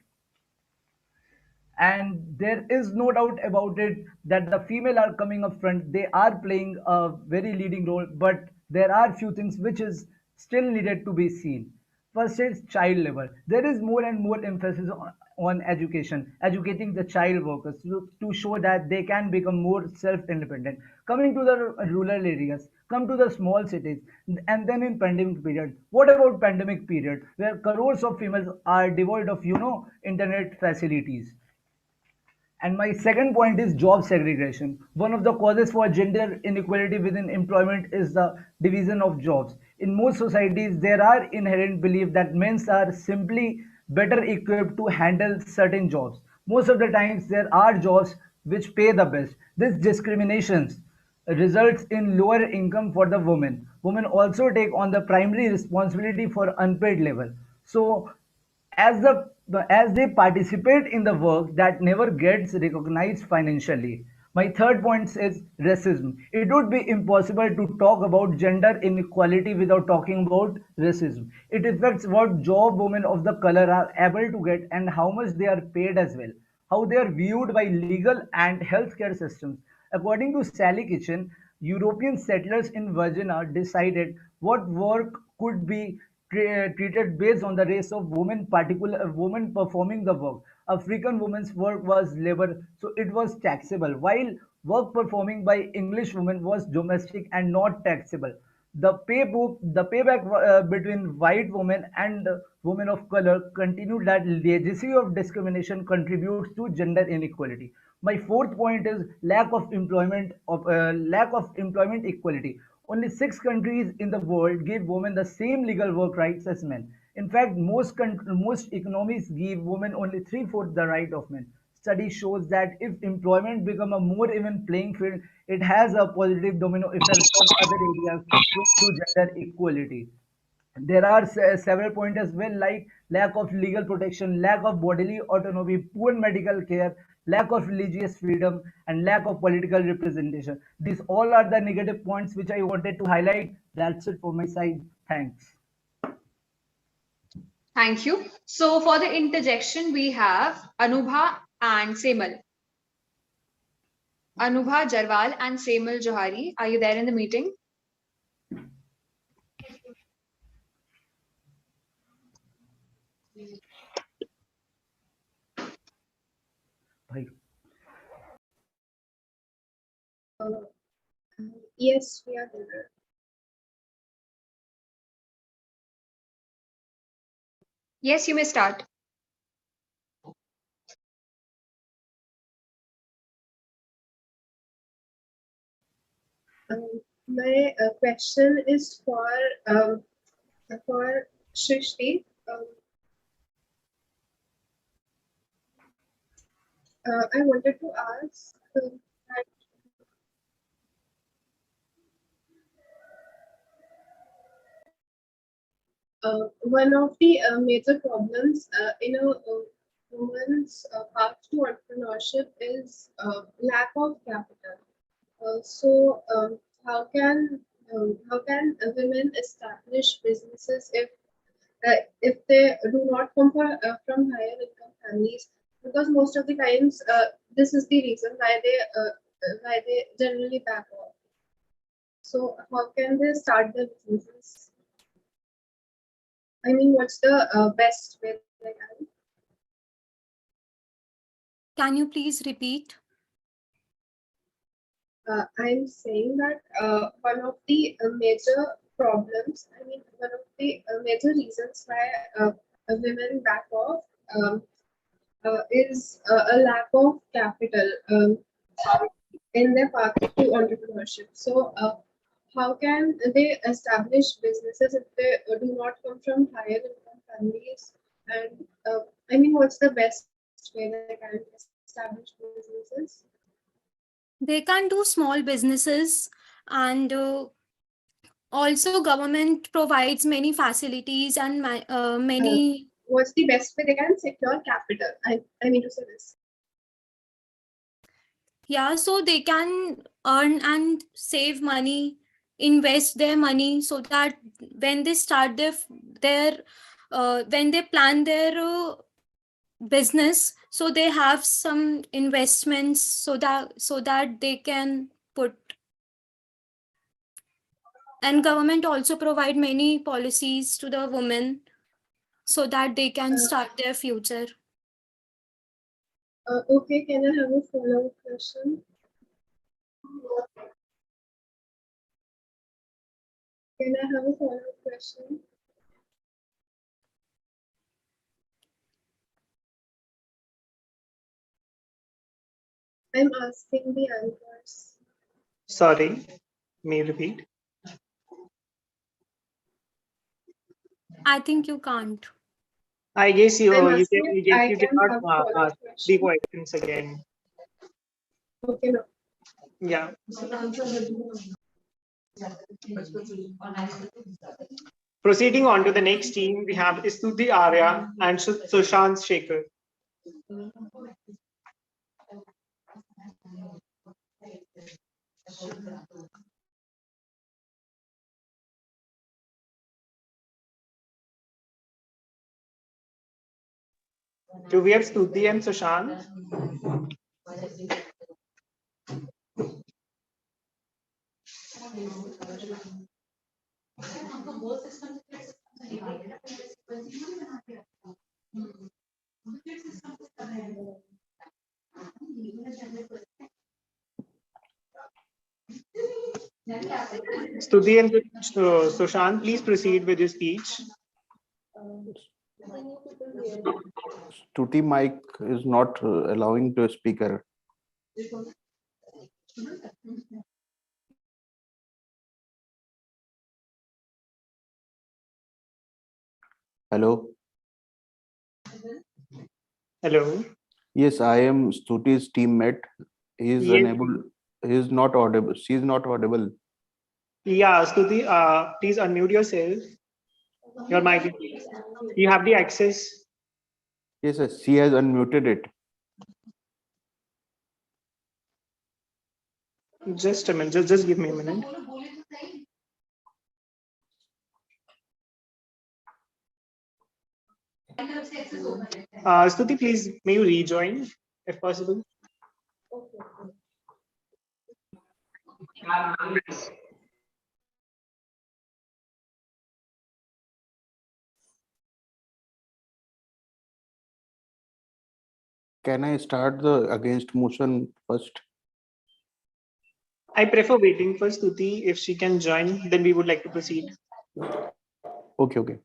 And there is no doubt about it that the female are coming up front. They are playing a very leading role, but there are few things which is still needed to be seen. First is child labor. There is more and more emphasis on education, educating the child workers to show that they can become more self-independent. Coming to the rural areas, come to the small cities, and then in pandemic period. What about pandemic period, where crores of females are devoid of internet facilities? And my second point is job segregation. One of the causes for gender inequality within employment is the division of jobs. In most societies, there are inherent belief that men are simply better equipped to handle certain jobs. Most of the times, there are jobs which pay the best. This discriminations results in lower income for the women. Women also take on the primary responsibility for unpaid labor. So as they participate in the work that never gets recognized financially. My third point is racism. It would be impossible to talk about gender inequality without talking about racism. It affects what job women of the color are able to get and how much they are paid as well, how they are viewed by legal and healthcare systems. According to Sally Kitchen, European settlers in Virginia decided what work could be treated based on the race of women, particular women performing the work. African women's work was labor, so it was taxable, while work performing by English women was domestic and not taxable. The payback between white women and women of color continued that legacy of discrimination contributes to gender inequality. My fourth point is lack of employment equality. Only 6 countries in the world give women the same legal work rights as men. In fact, most economies give women only three-fourths the right of men. Study shows that if employment become a more even playing field, it has a positive domino effect on other areas to gender equality. There are several points as well, like lack of legal protection, lack of bodily autonomy, poor medical care, lack of religious freedom, and lack of political representation. These all are the negative points which I wanted to highlight. That's it for my side. Thanks. Thank you. So for the interjection, we have Anubha and Semal. Anubha Jarwal and Semal Johari, are you there in the meeting? Bye. Yes, we are there. Yes, you may start. My question is for Srishti. I wanted to ask that one of the major problems in a woman's path to entrepreneurship is lack of capital. So, how can women establish businesses if they do not come from higher income families? Because most of the times, this is the reason why they generally back off. So, how can they start their businesses? I mean, what's the best way they can? Can you please repeat? I'm saying that one of the major problems, I mean, one of the major reasons why women back off is a lack of capital in their path to entrepreneurship. So, how can they establish businesses if they do not come from higher income families? And I mean, what's the best way they can establish businesses? They can do small businesses, and also government provides many facilities and many. What's the best way they can secure capital? I mean to say this. Yeah, so they can earn and save money, invest their money, so that when they start when they plan their business, so they have some investments, so that they can put. And government also provide many policies to the women so that they can start their future. Okay, can I have a follow-up question? Can I have a follow-up question? I'm asking the anchors. Sorry, may you repeat? I think you can't. I guess you I'm you, asking you, if you, I you did can not have a follow-up ask the question. questions again. Okay, no. Yeah. Proceeding on to the next team, we have Stuti Arya and Sushant Shekhar. Do we have Stuti and Sushant? Stuti and Sushant, please proceed with your speech. Tutti mic is not allowing to speaker. Hello. Hello. Yes, I am Stuti's teammate. He is Yes. unable. He is not audible. She is not audible. Yeah, Stuti, please unmute yourself. Your mic. You have the access. Yes, yes, she has unmuted it. Just a minute. Just give me a minute. Stuti, please, may you rejoin if possible? Can I start the against motion first? I prefer waiting for Stuti. If she can join, then we would like to proceed. Okay, okay.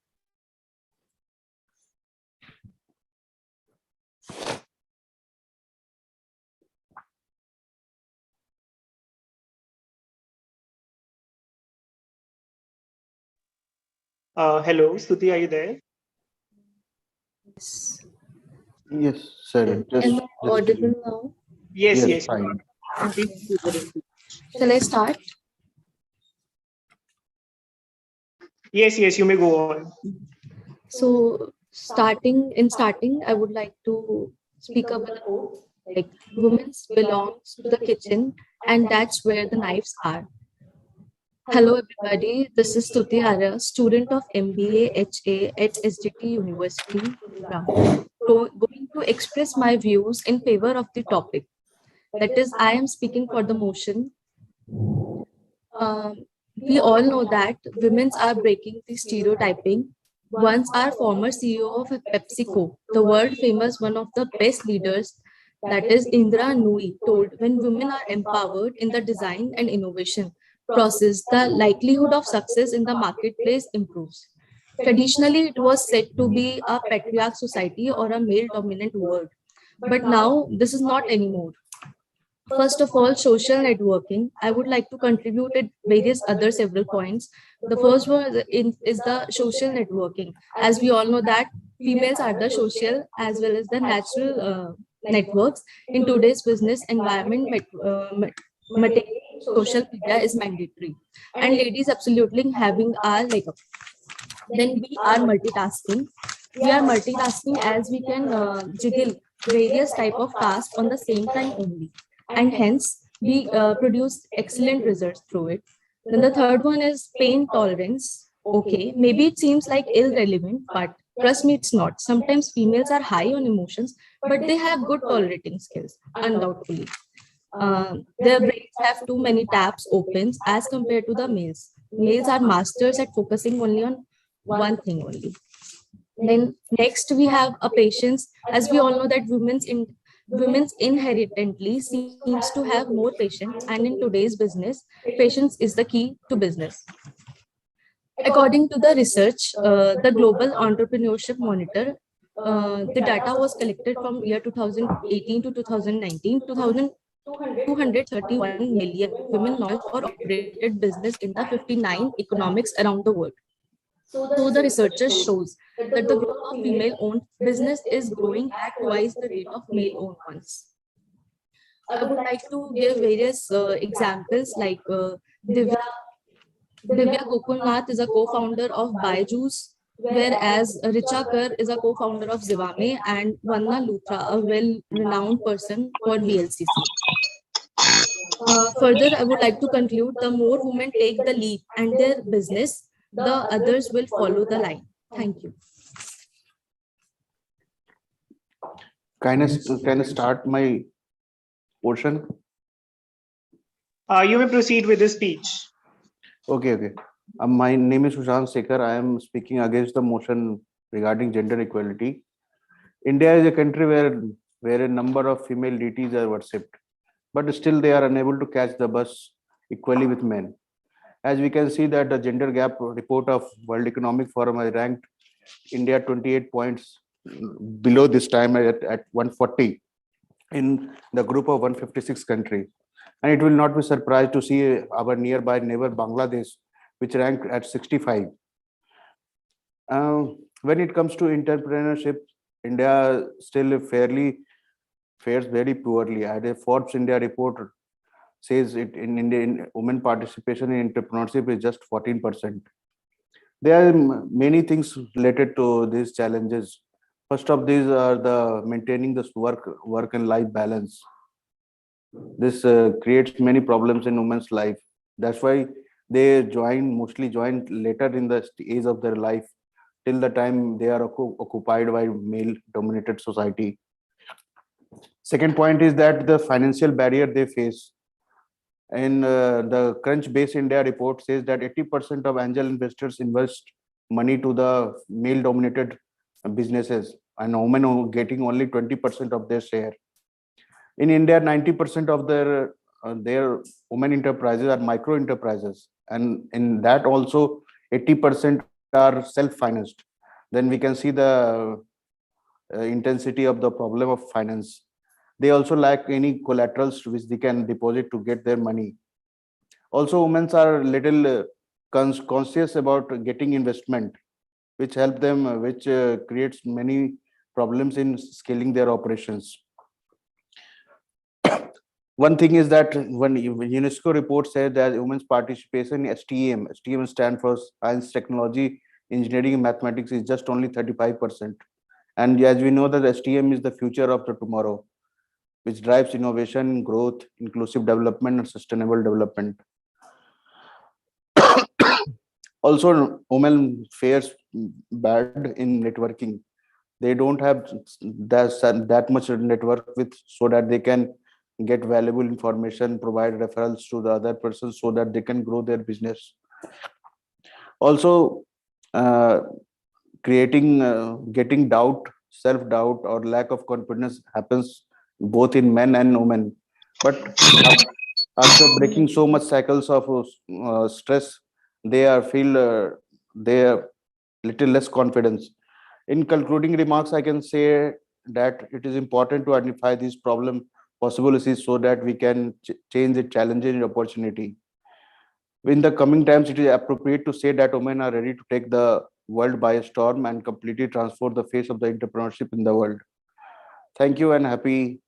Hello, Stuti, are you there? Yes, sir. Am I audible now? Yes, Yes, yes. fine. Please proceed with it. Shall I start? Yes, yes, you may go on. So, starting, I would like to speak up with a quote, like women belongs to the kitchen, and that's where the knives are. Hello, everybody. This is Stuti Arya, student of MBA HA at SGT University, Gurugram. So, going to express my views in favor of the topic. That is, I am speaking for the motion. We all know that women are breaking the stereotyping. Once our former CEO of PepsiCo, the world famous one of the best leaders, that is Indra Nui, told when women are empowered in the design and innovation process, the likelihood of success in the marketplace improves. Traditionally, it was said to be a patriarch society or a male dominant world. But now, this is not anymore. First of all, social networking. I would like to contribute at various other several points. The first one is the social networking. As we all know that females are the social as well as the natural networks. In today's business environment, social media is mandatory. And ladies absolutely having our like then we are multitasking. We are multitasking as we can jiggle various type of tasks on the same time only, and hence We produce excellent results through it. Then the third one is pain tolerance. Okay, maybe it seems like irrelevant, but trust me, it's not. Sometimes females are high on emotions, but they have good tolerating skills, undoubtedly. Their brains have too many tabs open as compared to the males. Males are masters at focusing only on one thing only. Then next we have a patience. As we all know that women's inherently seems to have more patience, and in today's business, patience is the key to business. According to the research, the Global Entrepreneurship Monitor, the data was collected from year 2018 to 2019. 231 million women launched or operated business in the 59 economics around the world. So the researchers shows that the growth of female-owned business is growing at twice the rate of male-owned ones. I would like to give various examples like Divya Gokulnath is a co-founder of Byju's, whereas Richa Kar is a co-founder of Zivame, and Vanna Luthra, a well-renowned person for VLCC. Further, I would like to conclude, the more women take the lead and their business, the others will follow the line. Thank you. Can I start my portion? You may proceed with the speech. Okay. My name is Sushant Sekhar. I am speaking against the motion regarding gender equality. India is a country where a number of female deities are worshipped, but still they are unable to catch the bus equally with men. As we can see that the gender gap report of World Economic Forum has ranked India 28 points below this time at 140 in the group of 156 countries. And it will not be surprised to see our nearby neighbor Bangladesh, which ranked at 65. When it comes to entrepreneurship, India still fares very poorly. A Forbes India report says it in India, women participation in entrepreneurship is just 14%. There are many things related to these challenges. First of these are the maintaining this work and life balance. This creates many problems in women's life. That's why they mostly join later in the age of their life, till the time they are occupied by male dominated society. Second point is that the financial barrier they face. In the Crunch Base India report says that 80% of angel investors invest money to the male dominated businesses, and women are getting only 20% of their share. In India, 90% of their women enterprises are micro enterprises, and in that also 80% are self-financed. Then we can see the intensity of the problem of finance. They also lack any collaterals which they can deposit to get their money. Also, women are little conscious about getting investment, which help them, which creates many problems in scaling their operations. One thing is that when UNESCO report said that women's participation in STEM stands for Science, Technology, Engineering, and Mathematics, is just only 35%. And as we know that STEM is the future of the tomorrow, which drives innovation, growth, inclusive development, and sustainable development. Also, women fares bad in networking. They don't have that much network with, so that they can get valuable information, provide referrals to the other person so that they can grow their business. Also, getting doubt, self-doubt, or lack of confidence happens both in men and women. But after breaking so much cycles of stress, they are little less confidence. In concluding remarks, I can say that it is important to identify these possibilities so that we can change the challenge and opportunity. In the coming times, it is appropriate to say that women are ready to take the world by storm and completely transform the face of the entrepreneurship in the world. Thank you, and happy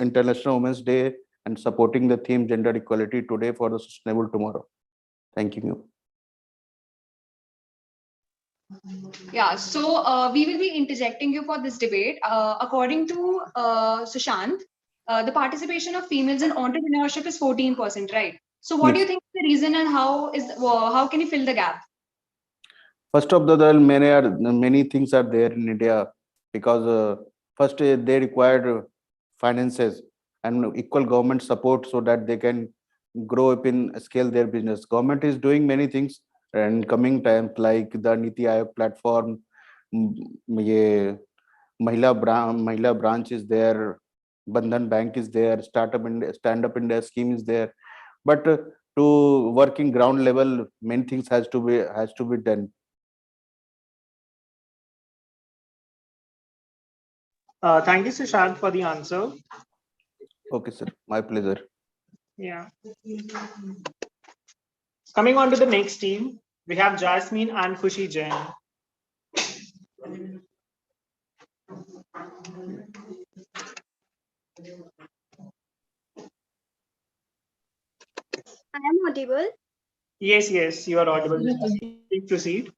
International Women's Day, and supporting the theme gender equality today for the sustainable tomorrow. Thank you. Yeah, so we will be interjecting you for this debate. According to Sushant, the participation of females in entrepreneurship is 14%, right? So what do you Yes. think is the reason, and how can you fill the gap? First of the many things are there in India because first they required finances and equal government support so that they can grow up in scale their business. Government is doing many things and coming time like the Niti Aayog platform, ye Mahila branch is there, Bandhan Bank is there, Stand Up India scheme is there, but to working ground level, many things has to be done. Thank you, Sushant, for the answer. Okay, sir. My pleasure. Yeah. Coming on to the next team, we have Jasmine and Khushi Jain. I am audible. Yes, you are audible. Please proceed.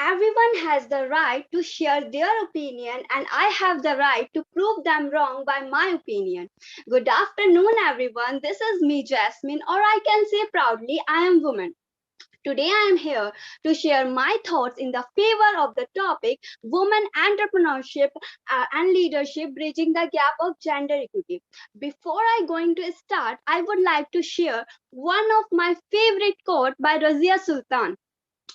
Everyone has the right to share their opinion, and I have the right to prove them wrong by my opinion. Good afternoon, everyone. This is me, Jasmine, or I can say proudly, I am woman. Today, I am here to share my thoughts in the favor of the topic women entrepreneurship and leadership, bridging the gap of gender equity. Before I going to start, I would like to share one of my favorite quote by Razia Sultan.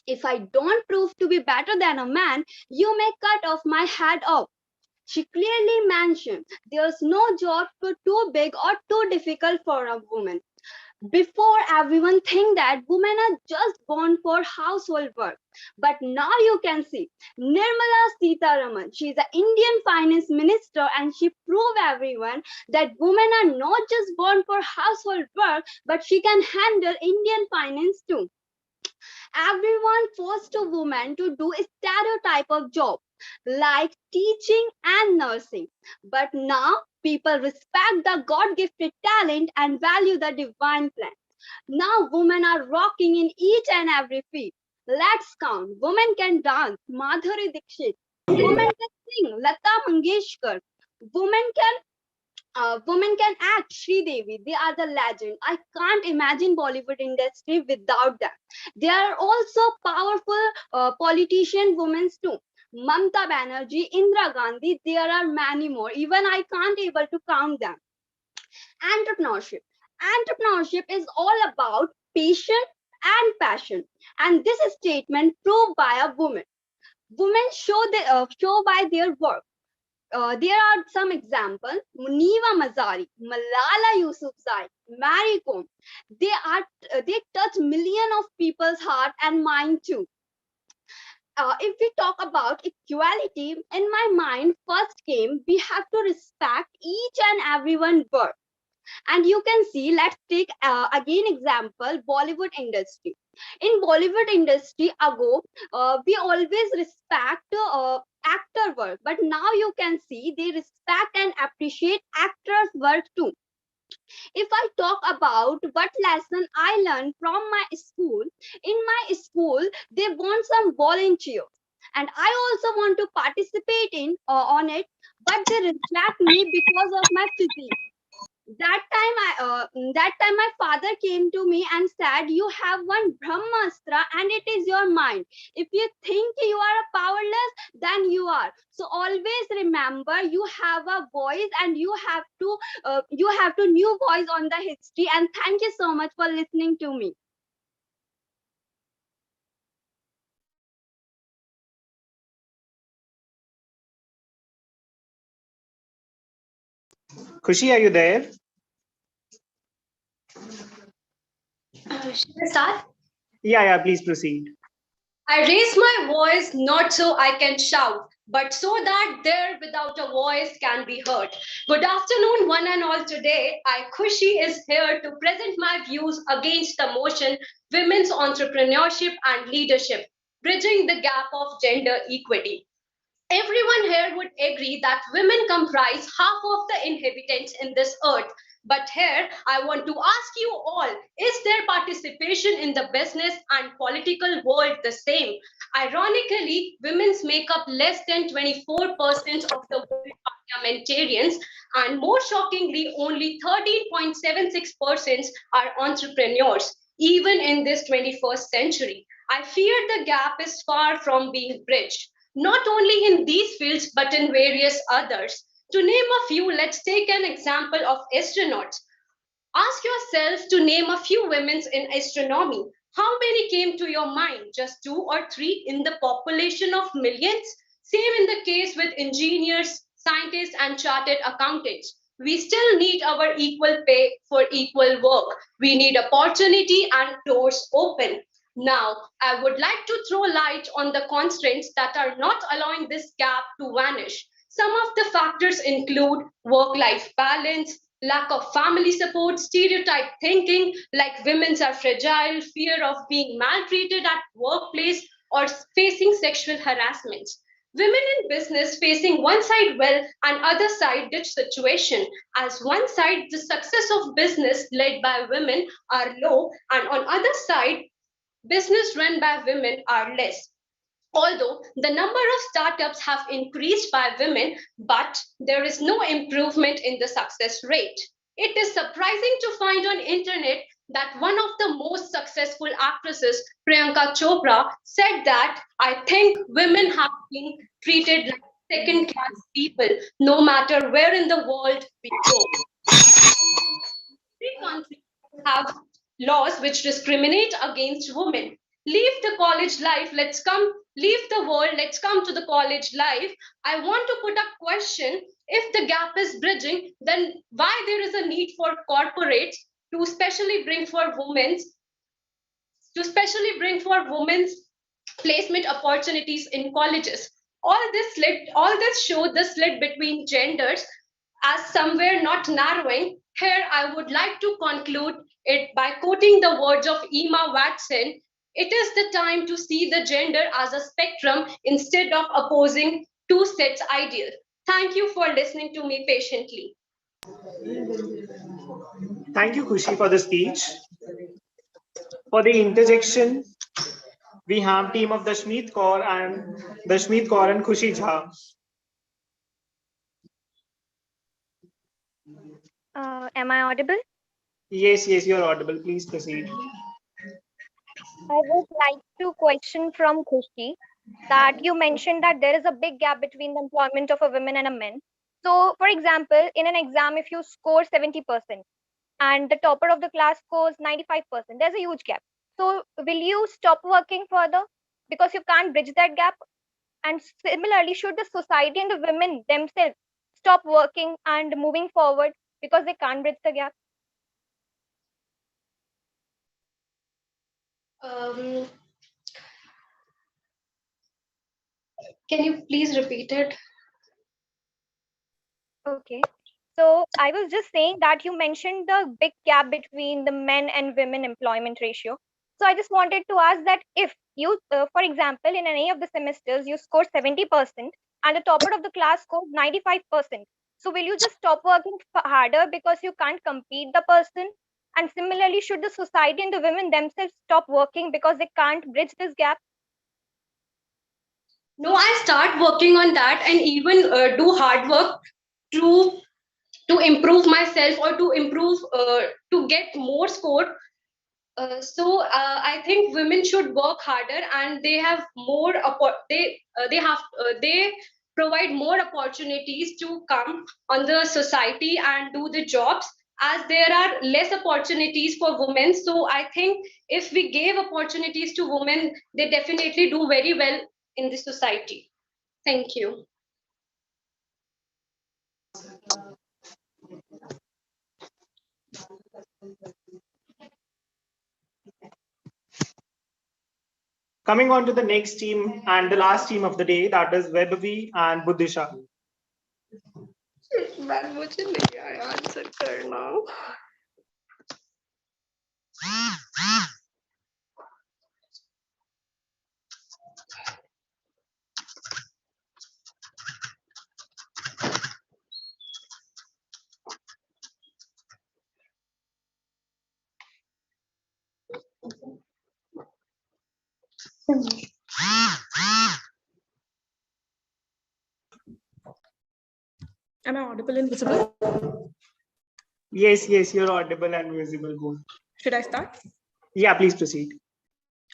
If I don't prove to be better than a man, you may cut off my head off. She clearly mentioned there's no job too big or too difficult for a woman. Before, everyone think that women are just born for household work. But now you can see Nirmala Sitharaman. She is an Indian finance minister, and she proved everyone that women are not just born for household work, but she can handle Indian finance too. Everyone forced a woman to do a stereotype of job like teaching and nursing. But now people respect the God-gifted talent and value the divine plan. Now women are rocking in each and every field. Let's count. Women can dance, Madhuri Dixit. Women can sing, Lata Mangeshkar. Women can act, Sri Devi. They are the legend. I can't imagine Bollywood industry without them. There are also powerful politician women too. Mamta Banerjee, Indira Gandhi. There are many more. Even I can't able to count them. Entrepreneurship. Entrepreneurship is all about patience and passion. And this statement proved by a woman. Women show by their work. There are some examples: Muniva Mazari, Malala Yousafzai, Mary Kom. They touch millions of people's heart and mind too. If we talk about equality, in my mind first came we have to respect each and everyone's work. And you can see, let's take again example Bollywood industry. In Bollywood industry ago, we always respect actor work, but now you can see they respect and appreciate actors work too. If I talk about what lesson I learned from my school, in my school they want some volunteers, and I also want to participate in on it, but they reject me because of my physique. That time my father came to me and said, you have one brahmastra and it is your mind. If you think you are a powerless, then you are. So always remember, you have a voice, and you have to new voice on the history. And thank you so much for listening to me. Khushi, are you there? Should I start? Yeah, please proceed. I raise my voice not so I can shout, but so that there without a voice can be heard. Good afternoon, one and all. Today, I Khushi is here to present my views against the motion Women's Entrepreneurship and Leadership, bridging the gap of gender equity. Everyone here would agree that women comprise half of the inhabitants in this earth. But here, I want to ask you all, is their participation in the business and political world the same? Ironically, women make up less than 24% of the world parliamentarians And more shockingly, only 13.76% are entrepreneurs, even in this 21st century. I fear the gap is far from being bridged, not only in these fields but in various others. To name a few, let's take an example of astronauts. Ask yourself to name a few women in astronomy. How many came to your mind? Just two or three in the population of millions? Same in the case with engineers, scientists, and chartered accountants. We still need our equal pay for equal work. We need opportunity and doors open. Now, I would like to throw light on the constraints that are not allowing this gap to vanish. Some of the factors include work life balance, lack of family support, stereotype thinking like women are fragile, fear of being maltreated at workplace, or facing sexual harassment. Women in business facing one side well and other side ditch situation. As one side, the success of business led by women are low, and on other side, business run by women are less. Although the number of startups have increased by women, but there is no improvement in the success rate. It is surprising to find on internet that one of the most successful actresses, Priyanka Chopra, said that I think women have been treated like second class people no matter where in the world we go. Every country have laws which discriminate against women. Leave the college life, leave the world, let's come to the college life. I want to put a question. If the gap is bridging, then why there is a need for corporates to specially bring for women's placement opportunities in colleges? All this show the slit between genders as somewhere not narrowing. Here, I would like to conclude it by quoting the words of Emma Watson. It is the time to see the gender as a spectrum instead of opposing two sets ideal. Thank you for listening to me patiently. Thank you, Kushi, for the speech. For the interjection, we have team of Dashmeet Kaur and Kushi Jha. Am I audible? Yes, you're audible. Please proceed. I would like to question from Khushi that you mentioned that there is a big gap between the employment of a woman and a man. So, for example, in an exam, if you score 70% and the topper of the class scores 95%, there's a huge gap. So, will you stop working further because you can't bridge that gap? And similarly, should the society and the women themselves stop working and moving forward because they can't bridge the gap? Can you please repeat it? Okay. So I was just saying that you mentioned the big gap between the men and women employment ratio. So I just wanted to ask that if you, for example, in any of the semesters, you score 70% and the topper of the class scores 95%. So will you just stop working harder because you can't compete the person? And similarly, should the society and the women themselves stop working because they can't bridge this gap? No, I start working on that and even do hard work to improve myself or to get more score. I think women should work harder and they have they provide more opportunities to come on the society and do the jobs as there are less opportunities for women. So I think if we gave opportunities to women, they definitely do very well in the society. Thank you. Coming on to the next team and the last team of the day, that is Vaibhavi and Buddhisha. मुझे नहीं आया answer करना Am I audible and visible? Yes, yes, you're audible and visible both. Should I start? Yeah, please proceed.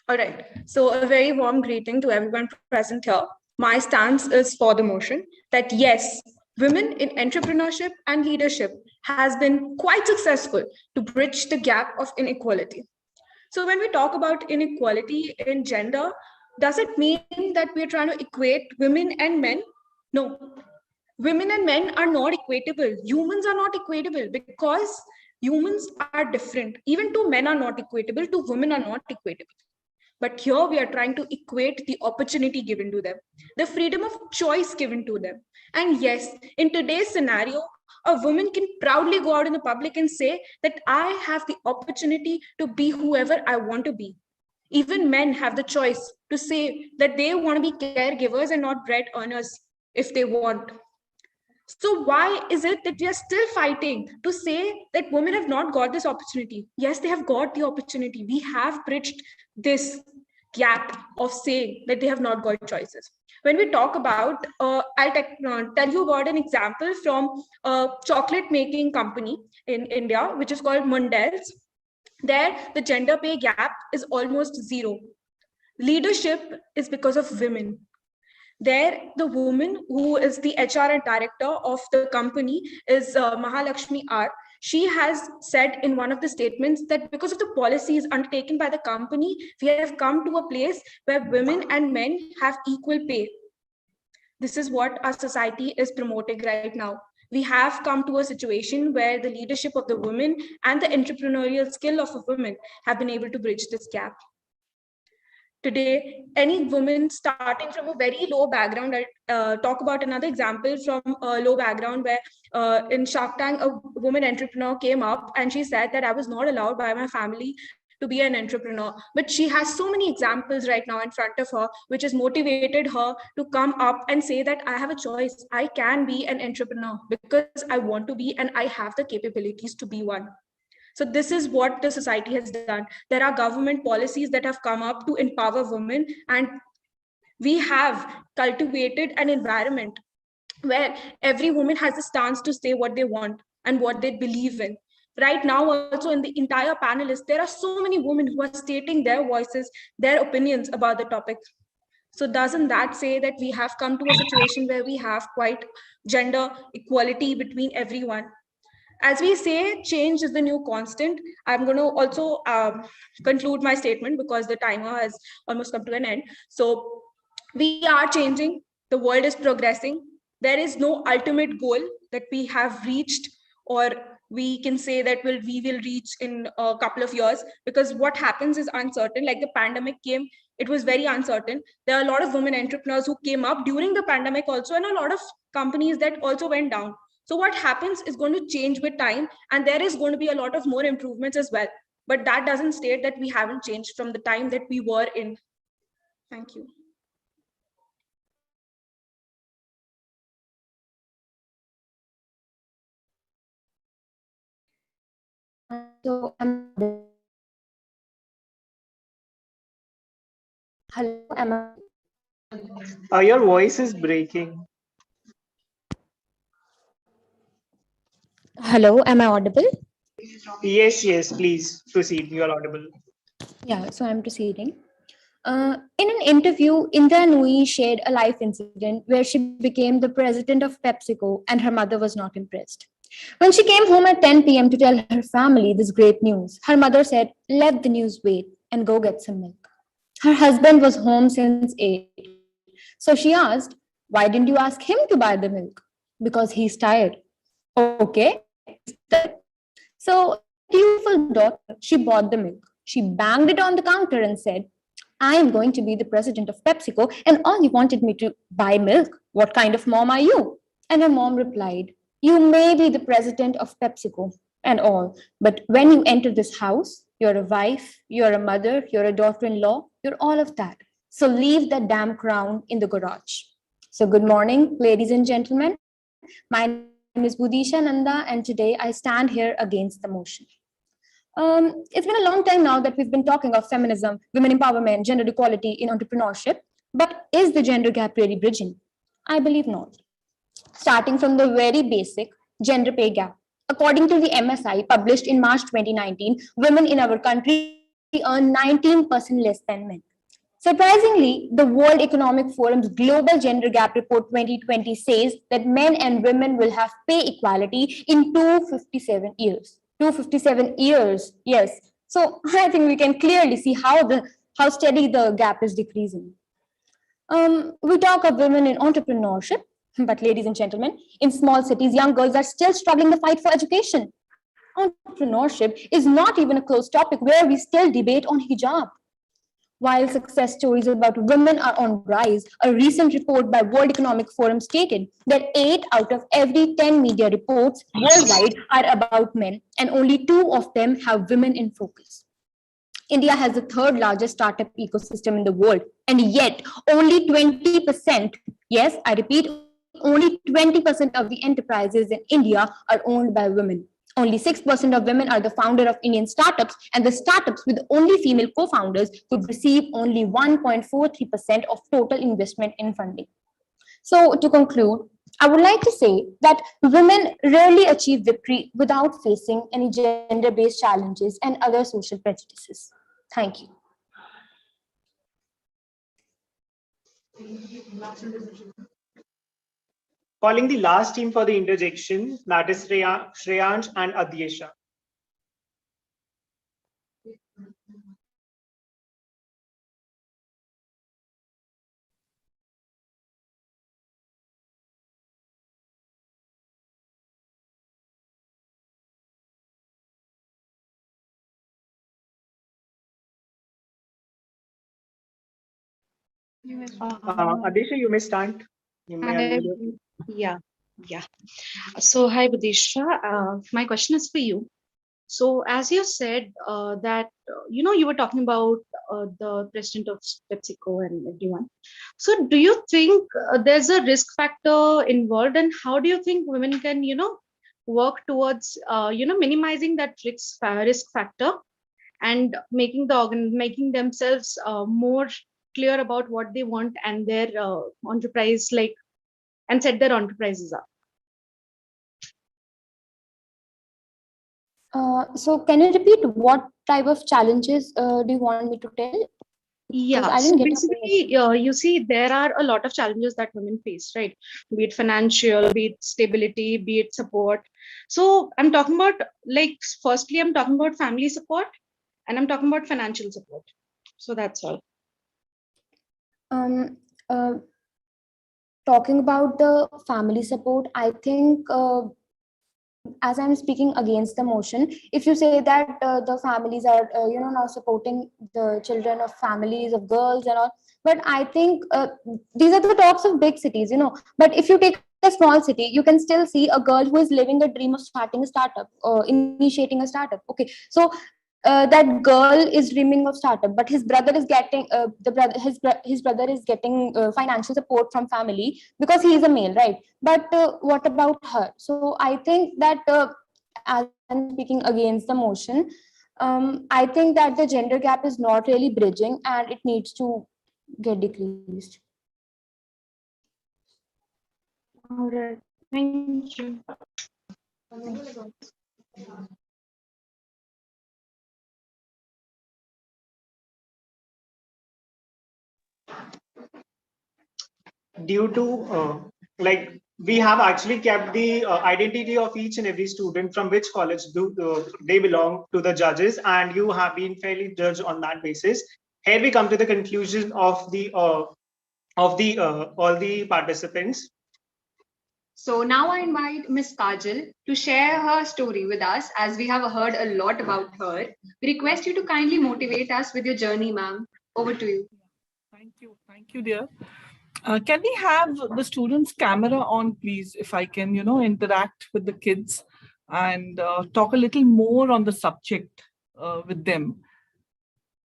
All right. So a very warm greeting to everyone present here. My stance is for the motion that yes, women in entrepreneurship and leadership has been quite successful to bridge the gap of inequality. So when we talk about inequality in gender, does it mean that we're trying to equate women and men? No. Women and men are not equatable. Humans are not equatable because humans are different. Even to men are not equatable, to women are not equatable. But here we are trying to equate the opportunity given to them, the freedom of choice given to them. And yes, in today's scenario, a woman can proudly go out in the public and say that I have the opportunity to be whoever I want to be. Even men have the choice to say that they want to be caregivers and not bread earners if they want. So why is it that we are still fighting to say that women have not got this opportunity? Yes, they have got the opportunity. We have bridged this gap of saying that they have not got choices. When we talk about, tell you about an example from a chocolate making company in India, which is called Mondel's. There, the gender pay gap is almost zero. Leadership is because of women. There, the woman who is the HR and director of the company is Mahalakshmi R. She has said in one of the statements that because of the policies undertaken by the company, we have come to a place where women and men have equal pay. This is what our society is promoting right now. We have come to a situation where the leadership of the women and the entrepreneurial skill of a woman have been able to bridge this gap. Today, any woman starting from a very low background, I'll talk about another example from a low background where in Shark Tank, a woman entrepreneur came up and she said that I was not allowed by my family to be an entrepreneur. But she has so many examples right now in front of her, which has motivated her to come up and say that I have a choice. I can be an entrepreneur because I want to be and I have the capabilities to be one. So this is what the society has done. There are government policies that have come up to empower women, and we have cultivated an environment where every woman has a stance to say what they want and what they believe in. Right now, also in the entire panelists, there are so many women who are stating their voices, their opinions about the topic. So doesn't that say that we have come to a situation where we have quite gender equality between everyone? As we say, change is the new constant. I'm going to also conclude my statement because the timer has almost come to an end. So we are changing. The world is progressing. There is no ultimate goal that we have reached, or we can say that we will reach in a couple of years, because what happens is uncertain. Like the pandemic came, it was very uncertain. There are a lot of women entrepreneurs who came up during the pandemic also, and a lot of companies that also went down. So what happens is going to change with time, and there is going to be a lot of more improvements as well. But that doesn't state that we haven't changed from the time that we were in. Thank you. So, hello, am I? Your voice is breaking. Hello, am I audible? Yes, yes, please proceed. You are audible. Yeah, so I'm proceeding. In an interview, Indra Nooyi shared a life incident where she became the president of PepsiCo and her mother was not impressed. When she came home at 10 p.m. to tell her family this great news, her mother said, "Let the news wait and go get some milk." Her husband was home since 8. So she asked, "Why didn't you ask him to buy the milk?" "Because he's tired." "Okay, he's tired." So, like a dutiful daughter, she bought the milk. She banged it on the counter and said, "I am going to be the president of PepsiCo, and all you wanted me to buy milk. What kind of mom are you?" And her mom replied, "You may be the president of PepsiCo and all, but when you enter this house, you're a wife, you're a mother, you're a daughter in law, you're all of that. So leave that damn crown in the garage." So, good morning, ladies and gentlemen. My name is Budisha Nanda, and today I stand here against the motion. It's been a long time now that we've been talking of feminism, women empowerment, gender equality in entrepreneurship. But is the gender gap really bridging? I believe not. starting from the very basic gender pay gap. According to the MSI published in March 2019, women in our country earn 19% less than men. Surprisingly, the World Economic Forum's Global Gender Gap Report 2020 says that men and women will have pay equality in 257 years. 257 years, yes. So I think we can clearly see how steady the gap is decreasing. We talk of women in entrepreneurship, but ladies and gentlemen, in small cities, young girls are still struggling to fight for education. Entrepreneurship is not even a closed topic where we still debate on hijab. While success stories about women are on rise, a recent report by World Economic Forum stated that 8 out of every 10 media reports worldwide are about men, and only 2 of them have women in focus. India has the third largest startup ecosystem in the world, and yet only 20%, yes, I repeat, only 20% of the enterprises in India are owned by women. Only 6% of women are the founder of Indian startups, and the startups with only female co-founders could receive only 1.43% of total investment in funding. So, to conclude, I would like to say that women rarely achieve victory without facing any gender-based challenges and other social prejudices. Thank you. Calling the last team for the interjection, that is Shreyansh and Adyesha. Adyesha, you may start. You may unmute. Yeah, yeah. So, hi, Budisha. My question is for you. So, as you said, that you were talking about the president of PepsiCo and everyone. So, do you think there's a risk factor involved, and how do you think women can, work towards, minimizing that risk factor and making themselves more clear about what they want and their enterprise and set their enterprises up? So, can you repeat what type of challenges do you want me to tell? Yeah, I so didn't get basically, you see, there are a lot of challenges that women face, right? Be it financial, be it stability, be it support. So I'm talking about, firstly, I'm talking about family support and I'm talking about financial support. So that's all. Um, uh, Talking about the family support, I think as I'm speaking against the motion, if you say that the families are, now supporting the children of families of girls and all, but I think these are the talks of big cities, But if you take a small city, you can still see a girl who is living the dream of starting a startup, initiating a startup. Okay, so that girl is dreaming of startup, but his brother is getting his brother is getting financial support from family because he is a male, right? But what about her? So I think that as I'm speaking against the motion, I think that the gender gap is not really bridging and it needs to get decreased. All right. Thank you. Due to we have actually kept the identity of each and every student from which college they belong to the judges, and you have been fairly judged on that basis. Here we come to the conclusion of the all the participants. So now I invite Ms. Kajal to share her story with us, as we have heard a lot about her. We request you to kindly motivate us with your journey, ma'am. Over to you. Thank you, dear. Can we have the students' camera on, please, if I can, interact with the kids and talk a little more on the subject with them.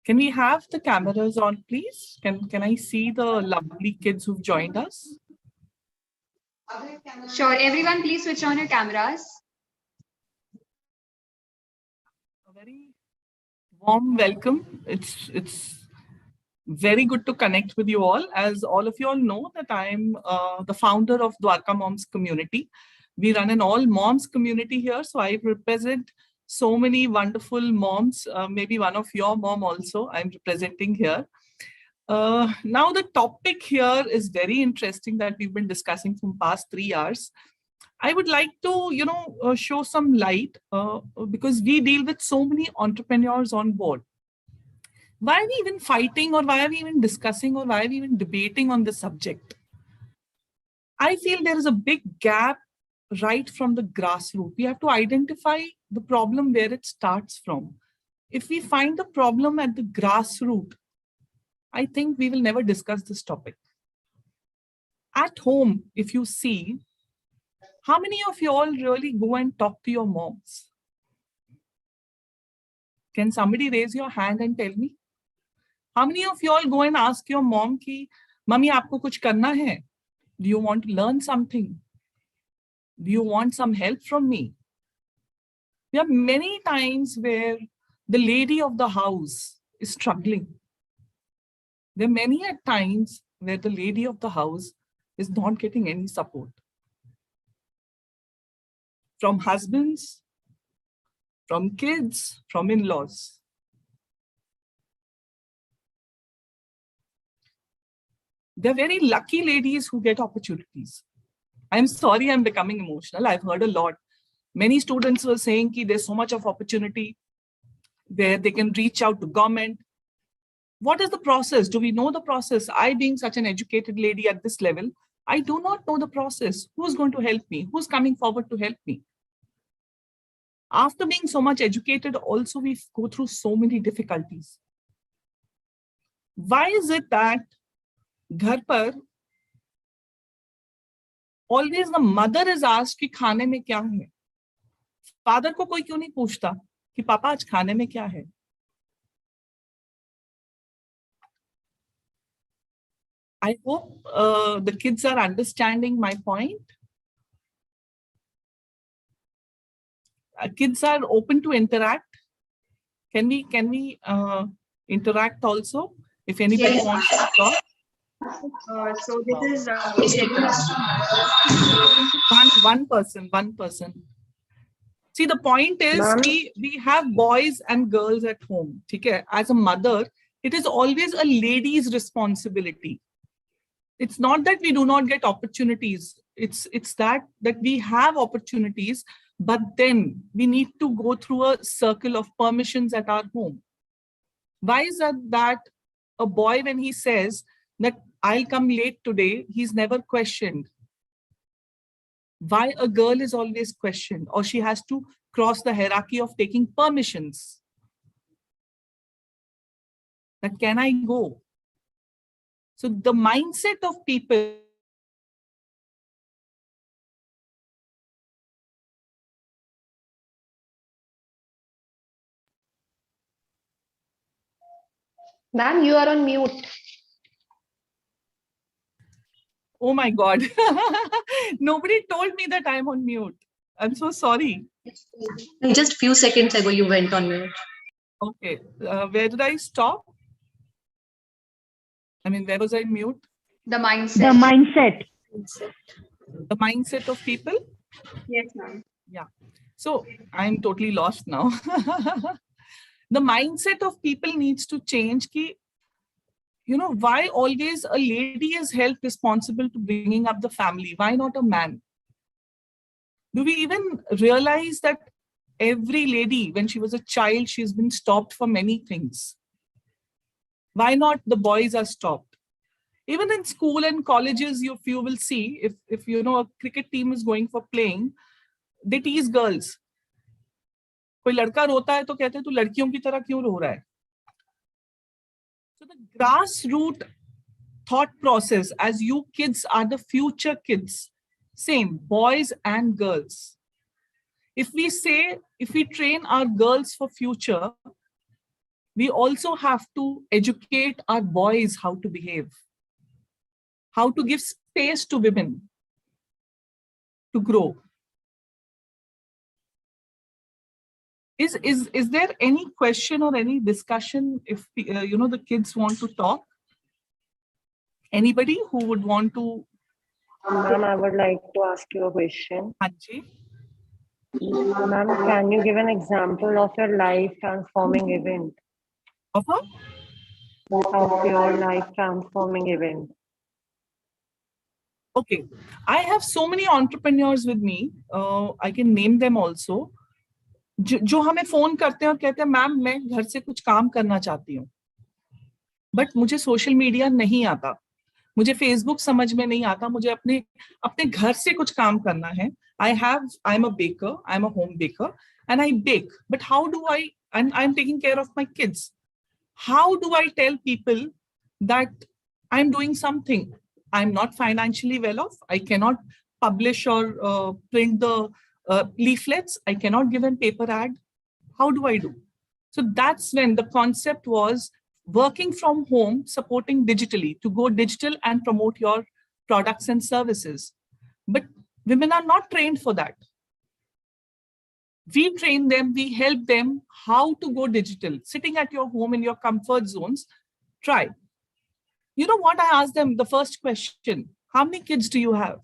Can we have the cameras on, please? Can I see the lovely kids who've joined us? Sure, everyone, please switch on your cameras. A very warm welcome. It's Very good to connect with you all. As all of you all know that I'm the founder of Dwarka Moms Community. We run an all moms community here. So I represent so many wonderful moms, maybe one of your mom also I'm representing here. Now the topic here is very interesting that we've been discussing from past 3 hours. I would like to, show some light because we deal with so many entrepreneurs on board. Why are we even fighting, or why are we even discussing, or why are we even debating on the subject? I feel there is a big gap right from the grassroots. We have to identify the problem where it starts from. If we find the problem at the grassroots, I think we will never discuss this topic. At home, if you see, how many of you all really go and talk to your moms? Can somebody raise your hand and tell me? How many of you all go and ask your mom ki, Mummy, aapko kuch karna hai? Do you want to learn something? Do you want some help from me? There are many times where the lady of the house is struggling. There are many times where the lady of the house is not getting any support. From husbands, from kids, from in-laws. They're very lucky ladies who get opportunities. I'm sorry I'm becoming emotional. I've heard a lot. Many students were saying that there's so much of opportunity where they can reach out to government. What is the process? Do we know the process? I, being such an educated lady at this level, I do not know the process. Who's going to help me? Who's coming forward to help me? After being so much educated, also we go through so many difficulties. Why is it that घर पर always the mother is asked कि खाने में क्या है? Father को कोई क्यों नहीं पूछता कि पापा आज खाने में क्या है? I hope the kids are understanding my point. Kids are open to interact. Can we interact also? If anybody Yes. wants to talk. So this is One person. See, the point is we have boys and girls at home. Okay? As a mother, it is always a lady's responsibility. It's not that we do not get opportunities. It's that we have opportunities, but then we need to go through a circle of permissions at our home. Why is that a boy, when he says that I'll come late today, he's never questioned? Why a girl is always questioned, or she has to cross the hierarchy of taking permissions? That can I go? So the mindset of people. Ma'am, you are on mute. Oh my God. Nobody told me that I'm on mute. I'm so sorry. Just few seconds ago, you went on mute. Okay. Where did I stop? I mean, where was I mute? The mindset. The mindset. The mindset of people? Yes, ma'am. Yeah. So I'm totally lost now. The mindset of people needs to change. Ki, why always a lady is held responsible to bringing up the family? Why not a man? Do we even realize that every lady, when she was a child, she's been stopped for many things? Why not the boys are stopped? Even in school and colleges, you will see, if a cricket team is going for playing, they tease girls. कोई लड़का रोता है तो कहते हैं तू लड़कियों की तरह क्यों रो रहा है? So the grassroots thought process, as you kids are the future kids, same, boys and girls. If we train our girls for future, we also have to educate our boys how to behave, how to give space to women to grow. Is there any question or any discussion if the kids want to talk? Anybody who would want to? Ma'am, I would like to ask you a question. Anji? Ma'am, can you give an example of your life transforming event? Of your life transforming event. Okay, I have so many entrepreneurs with me. I can name them also. जो हमें phone करते हैं और कहते हैं ma'am मैं घर से कुछ काम करना चाहती हूँ, बट मुझे सोशल मीडिया नहीं आता, मुझे फेसबुक समझ में नहीं आता, मुझे अपने अपने घर से कुछ काम करना है. I am a baker, I'm a home baker and I bake, but how do I'm taking care of my kids. How do I tell people that I'm doing something? I'm not financially well off. I cannot publish or print the leaflets. I cannot give a paper ad. How do I do? So that's when the concept was working from home, supporting digitally, to go digital and promote your products and services. But women are not trained for that. We train them, we help them how to go digital. Sitting at your home in your comfort zones, try. You know what I asked them? The first question, how many kids do you have?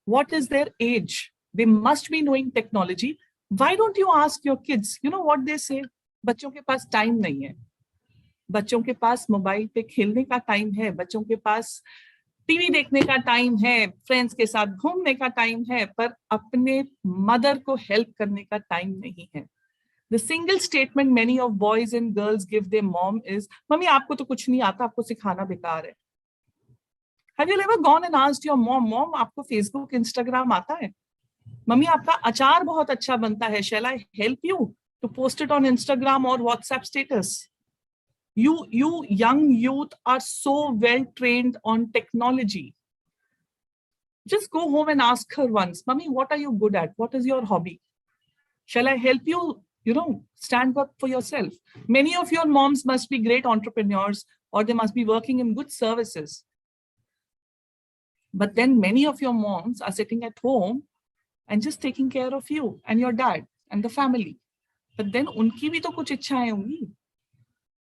What is their age? They must be knowing technology. Why don't you ask your kids? You know what they say? बच्चों के पास time नहीं है, बच्चों के पास mobile पे खेलने का time है, बच्चों के पास टीवी देखने का टाइम है, फ्रेंड्स के साथ घूमने का टाइम है, पर अपने मदर को हेल्प करने का टाइम नहीं है. The single statement many of boys and girls give their mom is, mummy आपको तो कुछ नहीं आता, आपको सिखाना बेकार है. Have you ever gone and asked your mom, mom आपको Facebook, Instagram आता है? मम्मी आपका अचार बहुत अच्छा बनता है, shall I help you to post it on Instagram or WhatsApp status? You young youth are so well trained on technology. Just go home and ask her once, Mummy, what are you good at? What is your hobby? Shall I help you, stand up for yourself? Many of your moms must be great entrepreneurs or they must be working in good services. But then many of your moms are sitting at home and just taking care of you and your dad and the family. But then उनकी भी तो कुछ इच्छाएं होंगी,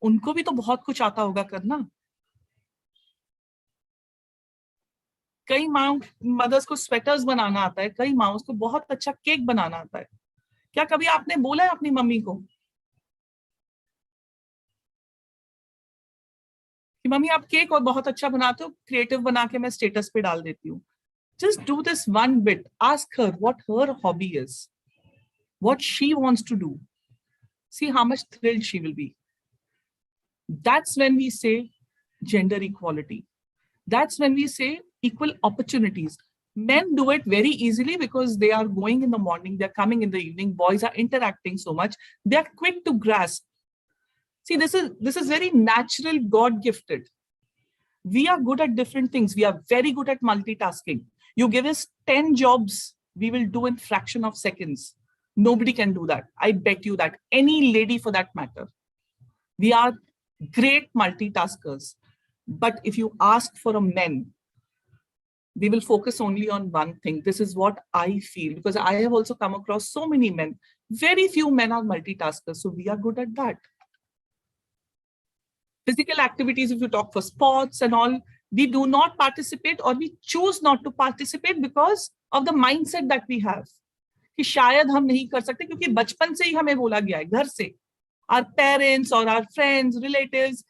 उनको भी तो बहुत कुछ आता होगा करना. कई मदर्स को स्वेटर्स बनाना आता है, कई माओस को बहुत अच्छा केक बनाना आता है. क्या कभी आपने बोला है अपनी मम्मी को कि मम्मी आप केक और बहुत अच्छा बनाते हो, क्रिएटिव बना के मैं स्टेटस पे डाल देती हूँ? Just do this one bit. Ask her what her hobby is, what she wants to do. See how much thrilled she will be. That's when we say gender equality. That's when we say equal opportunities. Men do it very easily because they are going in the morning, they're coming in the evening, boys are interacting so much, they're quick to grasp. See, this is very natural, God-gifted. We are good at different things. We are very good at multitasking. You give us 10 jobs, we will do in fraction of seconds. Nobody can do that. I bet you that. Any lady for that matter. We are great multitaskers. But if you ask for a men, they will focus only on one thing. This is what I feel, because I have also come across so many men. Very few men are multitaskers, so we are good at that. Physical activities, if you talk for sports and all, we do not participate or we choose not to participate because of the mindset that we have. कि शायद हम नहीं कर सकते क्योंकि बचपन से ही हमें बोला गया है घर से, our parents or our friends, relatives,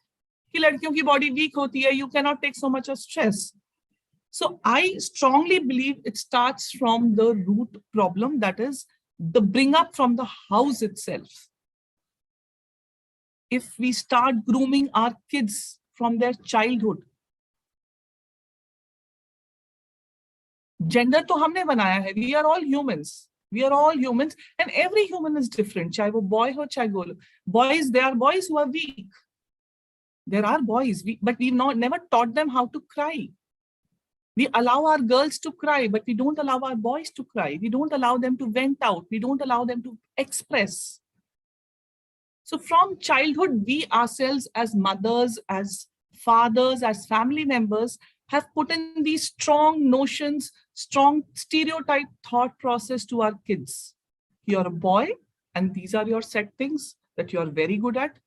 कि लड़कियों की body weak होती है, you cannot take so much of stress. So I strongly believe it starts from the root problem, that is the bring up from the house itself. If we start grooming our kids from their childhood, gender तो हमने बनाया है, we are all humans. We are all humans and every human is different. चाहे वो boy हो, चाहे girl. Boys, there are boys who are weak. There are boys, but we've never taught them how to cry. We allow our girls to cry, but we don't allow our boys to cry. We don't allow them to vent out. We don't allow them to express. So from childhood, we ourselves as mothers, as fathers, as family members, have put in these strong notions, strong stereotype thought process to our kids. You're a boy, and these are your set things that you're very good at.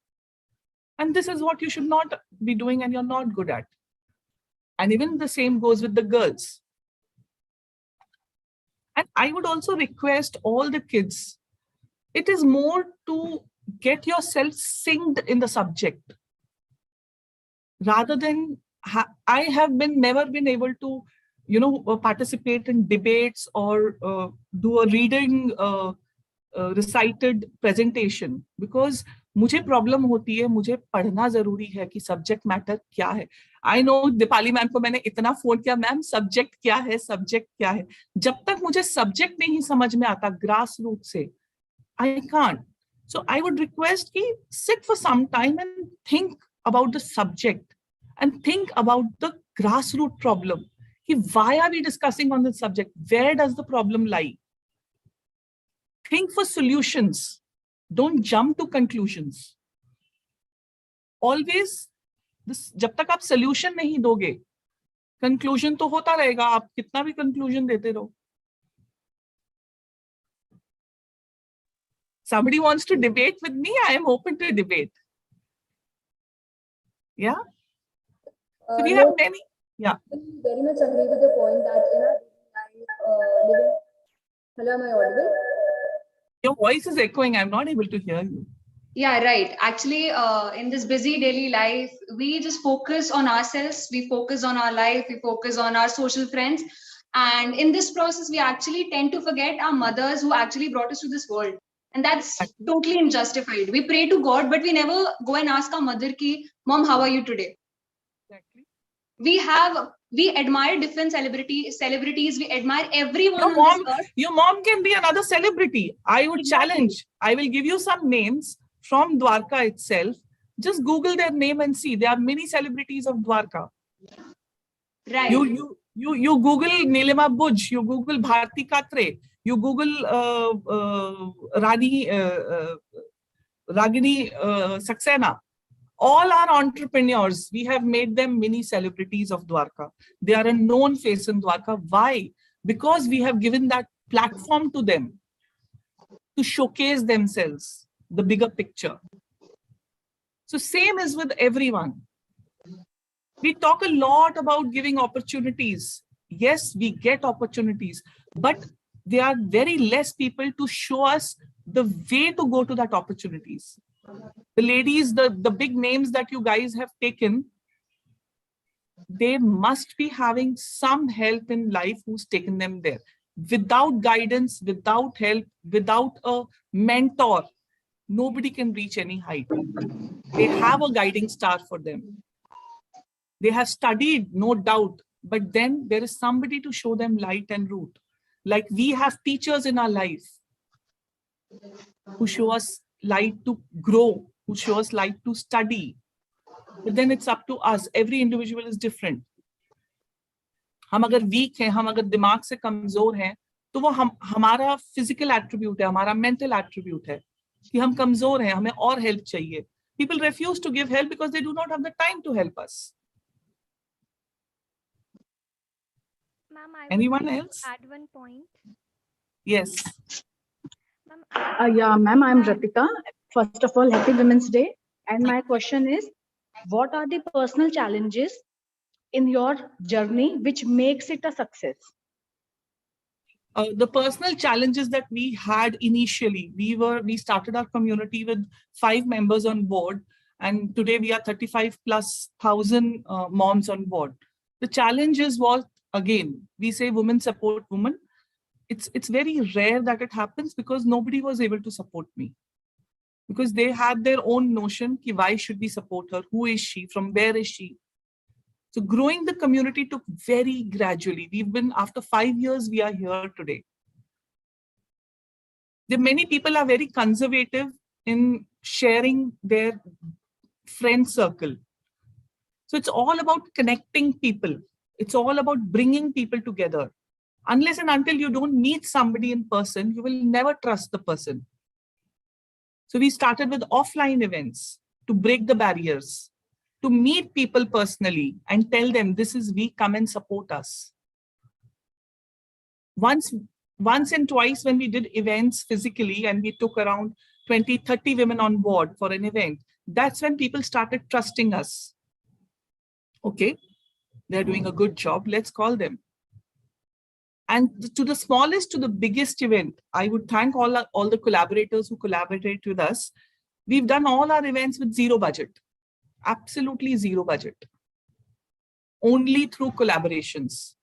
And this is what you should not be doing and you're not good at. And even the same goes with the girls. And I would also request all the kids, it is more to get yourself synced in the subject rather than I have never been able to, participate in debates or do a reading recited presentation because मुझे problem होती है, मुझे पढ़ना जरूरी है कि subject matter क्या है. आई नो दीपाली मैम को मैंने इतना फोन किया, मैम सब्जेक्ट क्या है, सब्जेक्ट क्या है. जब तक मुझे सब्जेक्ट नहीं समझ में आता ग्रास रूट से, I can't. So I would request ki sit for some time and think about the subject and think about the grassroots problem. Ki why are we discussing on this subject? Where does the problem lie? Think for solutions. Don't jump to conclusions. Always, जब तक आप solution नहीं दोगे, conclusion तो होता रहेगा. आप कितना भी conclusion देते रहो. Somebody wants to debate with me, I am open to debate. Yeah? So we have many. Yeah. Very much agree with the point that in our life, living. Hello, am I audible? Your voice is echoing. I'm not able to hear you. Yeah, right. Actually, in this busy daily life, we just focus on ourselves. We focus on our life. We focus on our social friends. And in this process, we actually tend to forget our mothers who actually brought us to this world. And that's totally unjustified. We pray to God, but we never go and ask our mother ki, Mom, how are you today? Exactly. We admire different celebrities. We admire everyone on this earth. Your mom can be another celebrity. I would challenge. I will give you some names from Dwarka itself. Just Google their name and see. There are many celebrities of Dwarka. Right. You Google Nilima Buj. You Google Bharti Katre. You Google Ragini Saxena. All are entrepreneurs. We have made them mini celebrities of Dwarka. They are a known face in Dwarka. Why? Because we have given that platform to them to showcase themselves, the bigger picture. So same is with everyone. We talk a lot about giving opportunities. Yes, we get opportunities, but there are very less people to show us the way to go to that opportunities. The ladies, the big names that you guys have taken, they must be having some help in life who's taken them there. Without guidance, without help, without a mentor, nobody can reach any height. They have a guiding star for them. They have studied, no doubt, but then there is somebody to show them light and route. Like we have teachers in our life who show us light to grow, who show us light to study. But then it's up to us. Every individual is different. हम अगर weak हैं, हम अगर दिमाग से कमजोर हैं, तो वो हमारा physical attribute है, हमारा mental attribute है कि हम कमजोर हैं, हमें और help चाहिए. People refuse to give help because they do not have the time to help us. Anyone else? Add one point. Yes. Yeah, ma'am, I'm Ratika. First of all, happy Women's Day. And my question is, what are the personal challenges in your journey which makes it a success? The personal challenges that we had initially, we started our community with 5 members on board, and today we are 35,000+ moms on board. The challenges was, again, we say women support women. It's very rare that it happens because nobody was able to support me. Because they had their own notion, ki why should we support her? Who is she? From where is she? So growing the community took very gradually. After 5 years, we are here today. Many people are very conservative in sharing their friend circle. So it's all about connecting people. It's all about bringing people together. Unless and until you don't meet somebody in person, you will never trust the person. So we started with offline events to break the barriers, to meet people personally and tell them, this is we, come and support us. Once and twice when we did events physically and we took around 20, 30 women on board for an event, That's when people started trusting us. Okay, they're doing a good job, let's call them. And to the smallest to the biggest event, I would thank all the collaborators who collaborate with us. We've done all our events with zero budget, absolutely zero budget, only through collaborations.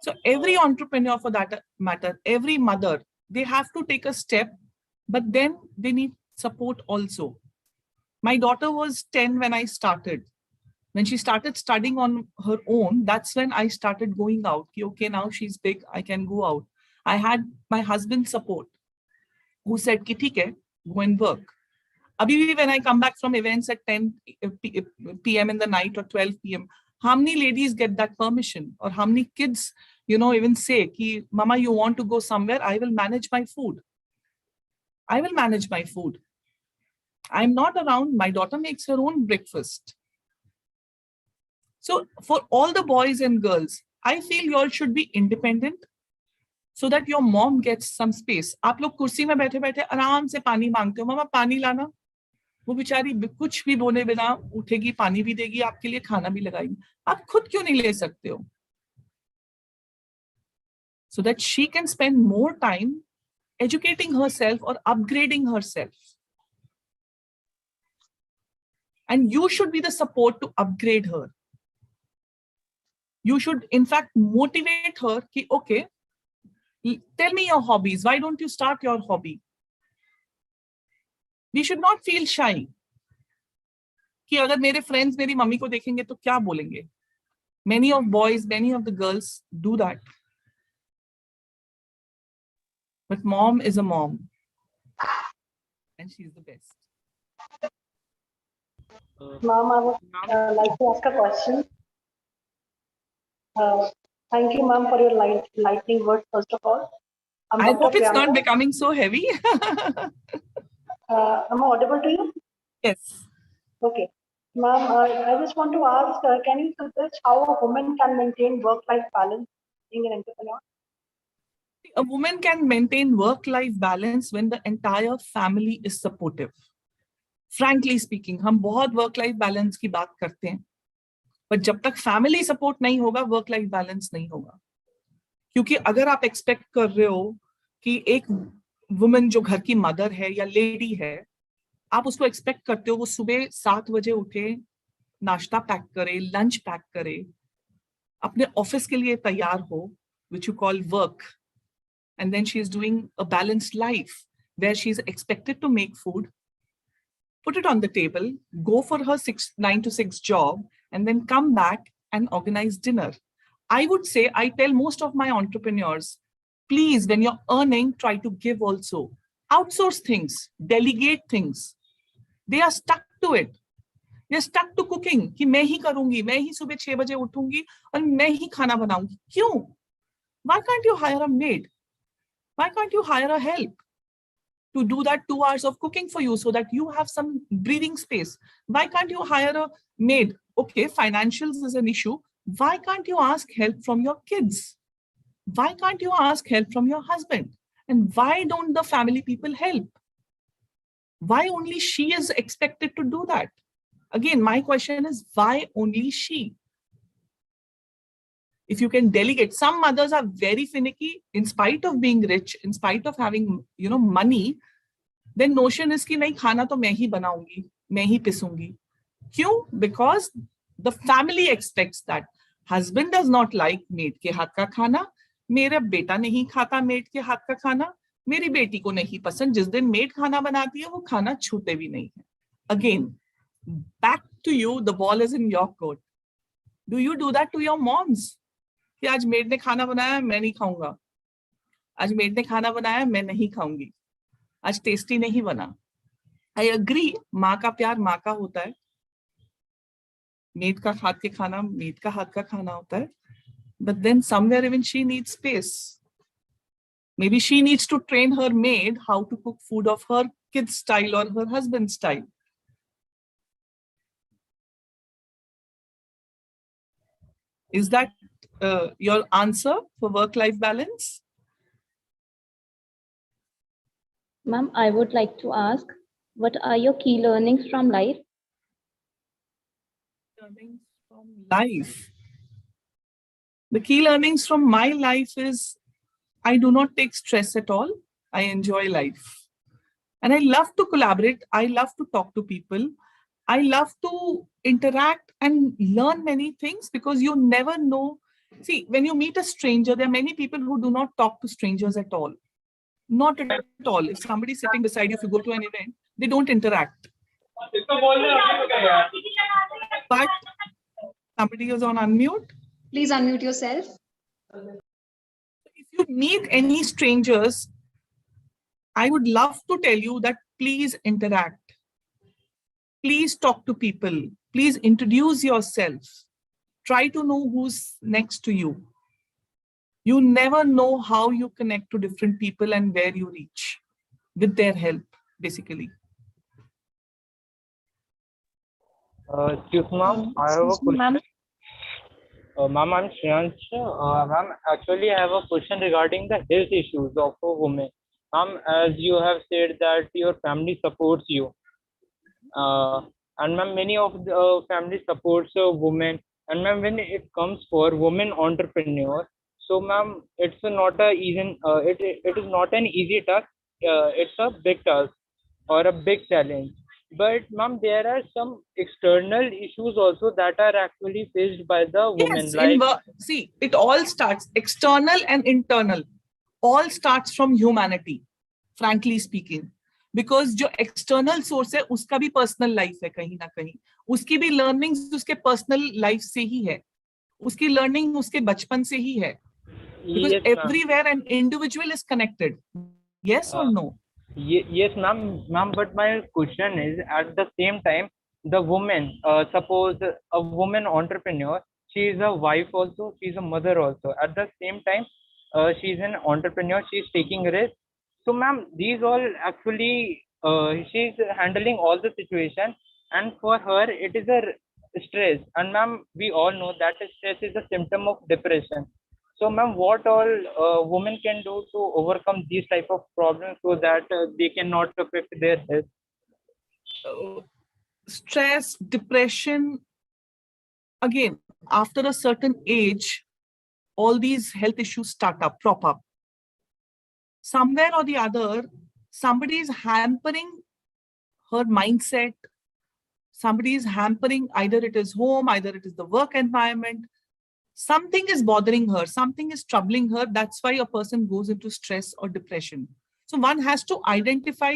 So every entrepreneur for that matter, every mother, they have to take a step, but then they need support also. My daughter was 10 when I started. When she started studying on her own, that's when I started going out. Okay, now she's big, I can go out. I had my husband's support, who said, "Theek hai, go and work." Abhi, when I come back from events at 10 p.m. in the night or 12 p.m., how many ladies get that permission? Or how many kids, even say, Ki, "Mama, you want to go somewhere? I will manage my food. I will manage my food. I'm not around. My daughter makes her own breakfast." So for all the boys and girls, I feel you all should be independent so that your mom gets some space. आप लोग कुर्सी में बैठे बैठे आराम से पानी मांगते हो, "मामा पानी लाना." वो बेचारी कुछ भी बोले बिना उठेगी, पानी भी देगी, आपके लिए खाना भी लगाएगी. आप खुद क्यों नहीं ले सकते हो? So that she can spend more time educating herself or upgrading herself. And you should be the support to upgrade her. You should, in fact, motivate her. Ki, okay, tell me your hobbies. Why don't you start your hobby? We should not feel shy. कि अगर मेरे friends मेरी mummy को देखेंगे तो क्या बोलेंगे? Many of boys, many of the girls do that. But mom is a mom. And she's the best. Ma'am, I would like to ask a question. Thank you, ma'am, for your lightning words, first of all. I hope it's not becoming so heavy. Am I audible to you? Yes. Okay. Ma'am, I just want to ask, can you suggest how a woman can maintain work-life balance being an entrepreneur? A woman can maintain work-life balance when the entire family is supportive. Frankly speaking, हम बहुत work-life balance की बात करते हैं, but जब तक family support नहीं होगा, work-life balance नहीं होगा. क्योंकि अगर आप expect कर रहे हो कि एक woman जो घर की mother है या lady है, आप उसको expect करते हो वो सुबह 7 बजे उठे, नाश्ता पैक करे, lunch पैक करे, अपने ऑफिस के लिए तैयार हो, which you call work, and then she is doing a balanced life where she is expected to make food, put it on the table, go for her 9 to 6 job, and then come back and organize dinner. I would say, I tell most of my entrepreneurs, please, when you're earning, try to give also. Outsource things, delegate things. They are stuck to it. They're stuck to cooking. कि मैं ही करूंगी, मैं ही सुबह 6 बजे उठूंगी और मैं ही खाना बनाऊंगी. क्यों? Why can't you hire a maid? Why can't you hire a help to do that 2 hours of cooking for you so that you have some breathing space? Why can't you hire a maid? Okay, financials is an issue. Why can't you ask help from your kids? Why can't you ask help from your husband? And why don't the family people help? Why only she is expected to do that? Again, my question is, why only she? If you can delegate, some mothers are very finicky in spite of being rich, in spite of having, money. Then notion is कि नहीं खाना तो मैं ही बनाऊंगी, मैं ही पिसूंगी. क्यों? Because the family expects that. Husband does not like maid के हाथ का खाना. मेरा बेटा नहीं खाता maid के हाथ का खाना. मेरी बेटी को नहीं पसंद. जिस दिन maid खाना बनाती है वो खाना छूते भी नहीं है. Again, back to you. The ball is in your court. Do you do that to your moms? कि आज मेड ने खाना बनाया मैं नहीं खाऊंगा, आज मेड ने खाना बनाया मैं नहीं खाऊंगी, आज टेस्टी नहीं बना. आई अग्री, माँ का प्यार माँ का होता है, मेड का हाथ के खाना मेड का हाथ का खाना होता है, but then somewhere even she needs space. Maybe she needs to train her maid how to cook food of her kid's style or her husband's style. Is that your answer for work-life balance? Ma'am, I would like to ask, what are your key learnings from life? Learnings from life. The key learnings from my life is I do not take stress at all. I enjoy life. And I love to collaborate. I love to talk to people. I love to interact and learn many things because you never know. See, when you meet a stranger, there are many people who do not talk to strangers at all. Not at all. If somebody's sitting beside you, if you go to an event, they don't interact. But somebody is on unmute. Please unmute yourself. If you meet any strangers, I would love to tell you that please interact. Please talk to people. Please introduce yourself. Try to know who's next to you. You never know how you connect to different people and where you reach with their help, basically. Excuse ma'am, I have a question. Ma'am, I'm Shreyansh. Ma'am, actually, I have a question regarding the health issues of a woman. Ma'am, as you have said that your family supports you. And ma'am, many of the family supports a woman. And ma'am, when it comes for women entrepreneur, so ma'am, it's not a easy, it is not an easy task. It's a big task or a big challenge. But ma'am, there are some external issues also that are actually faced by the women. Yes, Like, see, it all starts external and internal. All starts from humanity, frankly speaking. Because जो external source है, उसका भी personal life है कहीं ना कहीं. उसकी भी learnings उसके personal life से ही है. उसकी learning उसके बचपन से ही है. Because yes, ma'am. everywhere an individual is connected. Yes or no? Yes, ma'am. But my question is, at the same time, the woman, suppose a woman entrepreneur, she is a wife also, she is a mother also. At the same time, she is an entrepreneur, she is taking risk. So, ma'am, these all actually, she is handling all the situation, and for her, it is a stress. And ma'am, we all know that stress is a symptom of depression. So, ma'am, what all women can do to overcome these type of problems so that they cannot affect their health? Stress, depression, again, after a certain age, all these health issues crop up. Somewhere or the other, somebody is hampering her mindset. Somebody is hampering, either it is home, either it is the work environment. Something is bothering her, something is troubling her. That's why a person goes into stress or depression. So one has to identify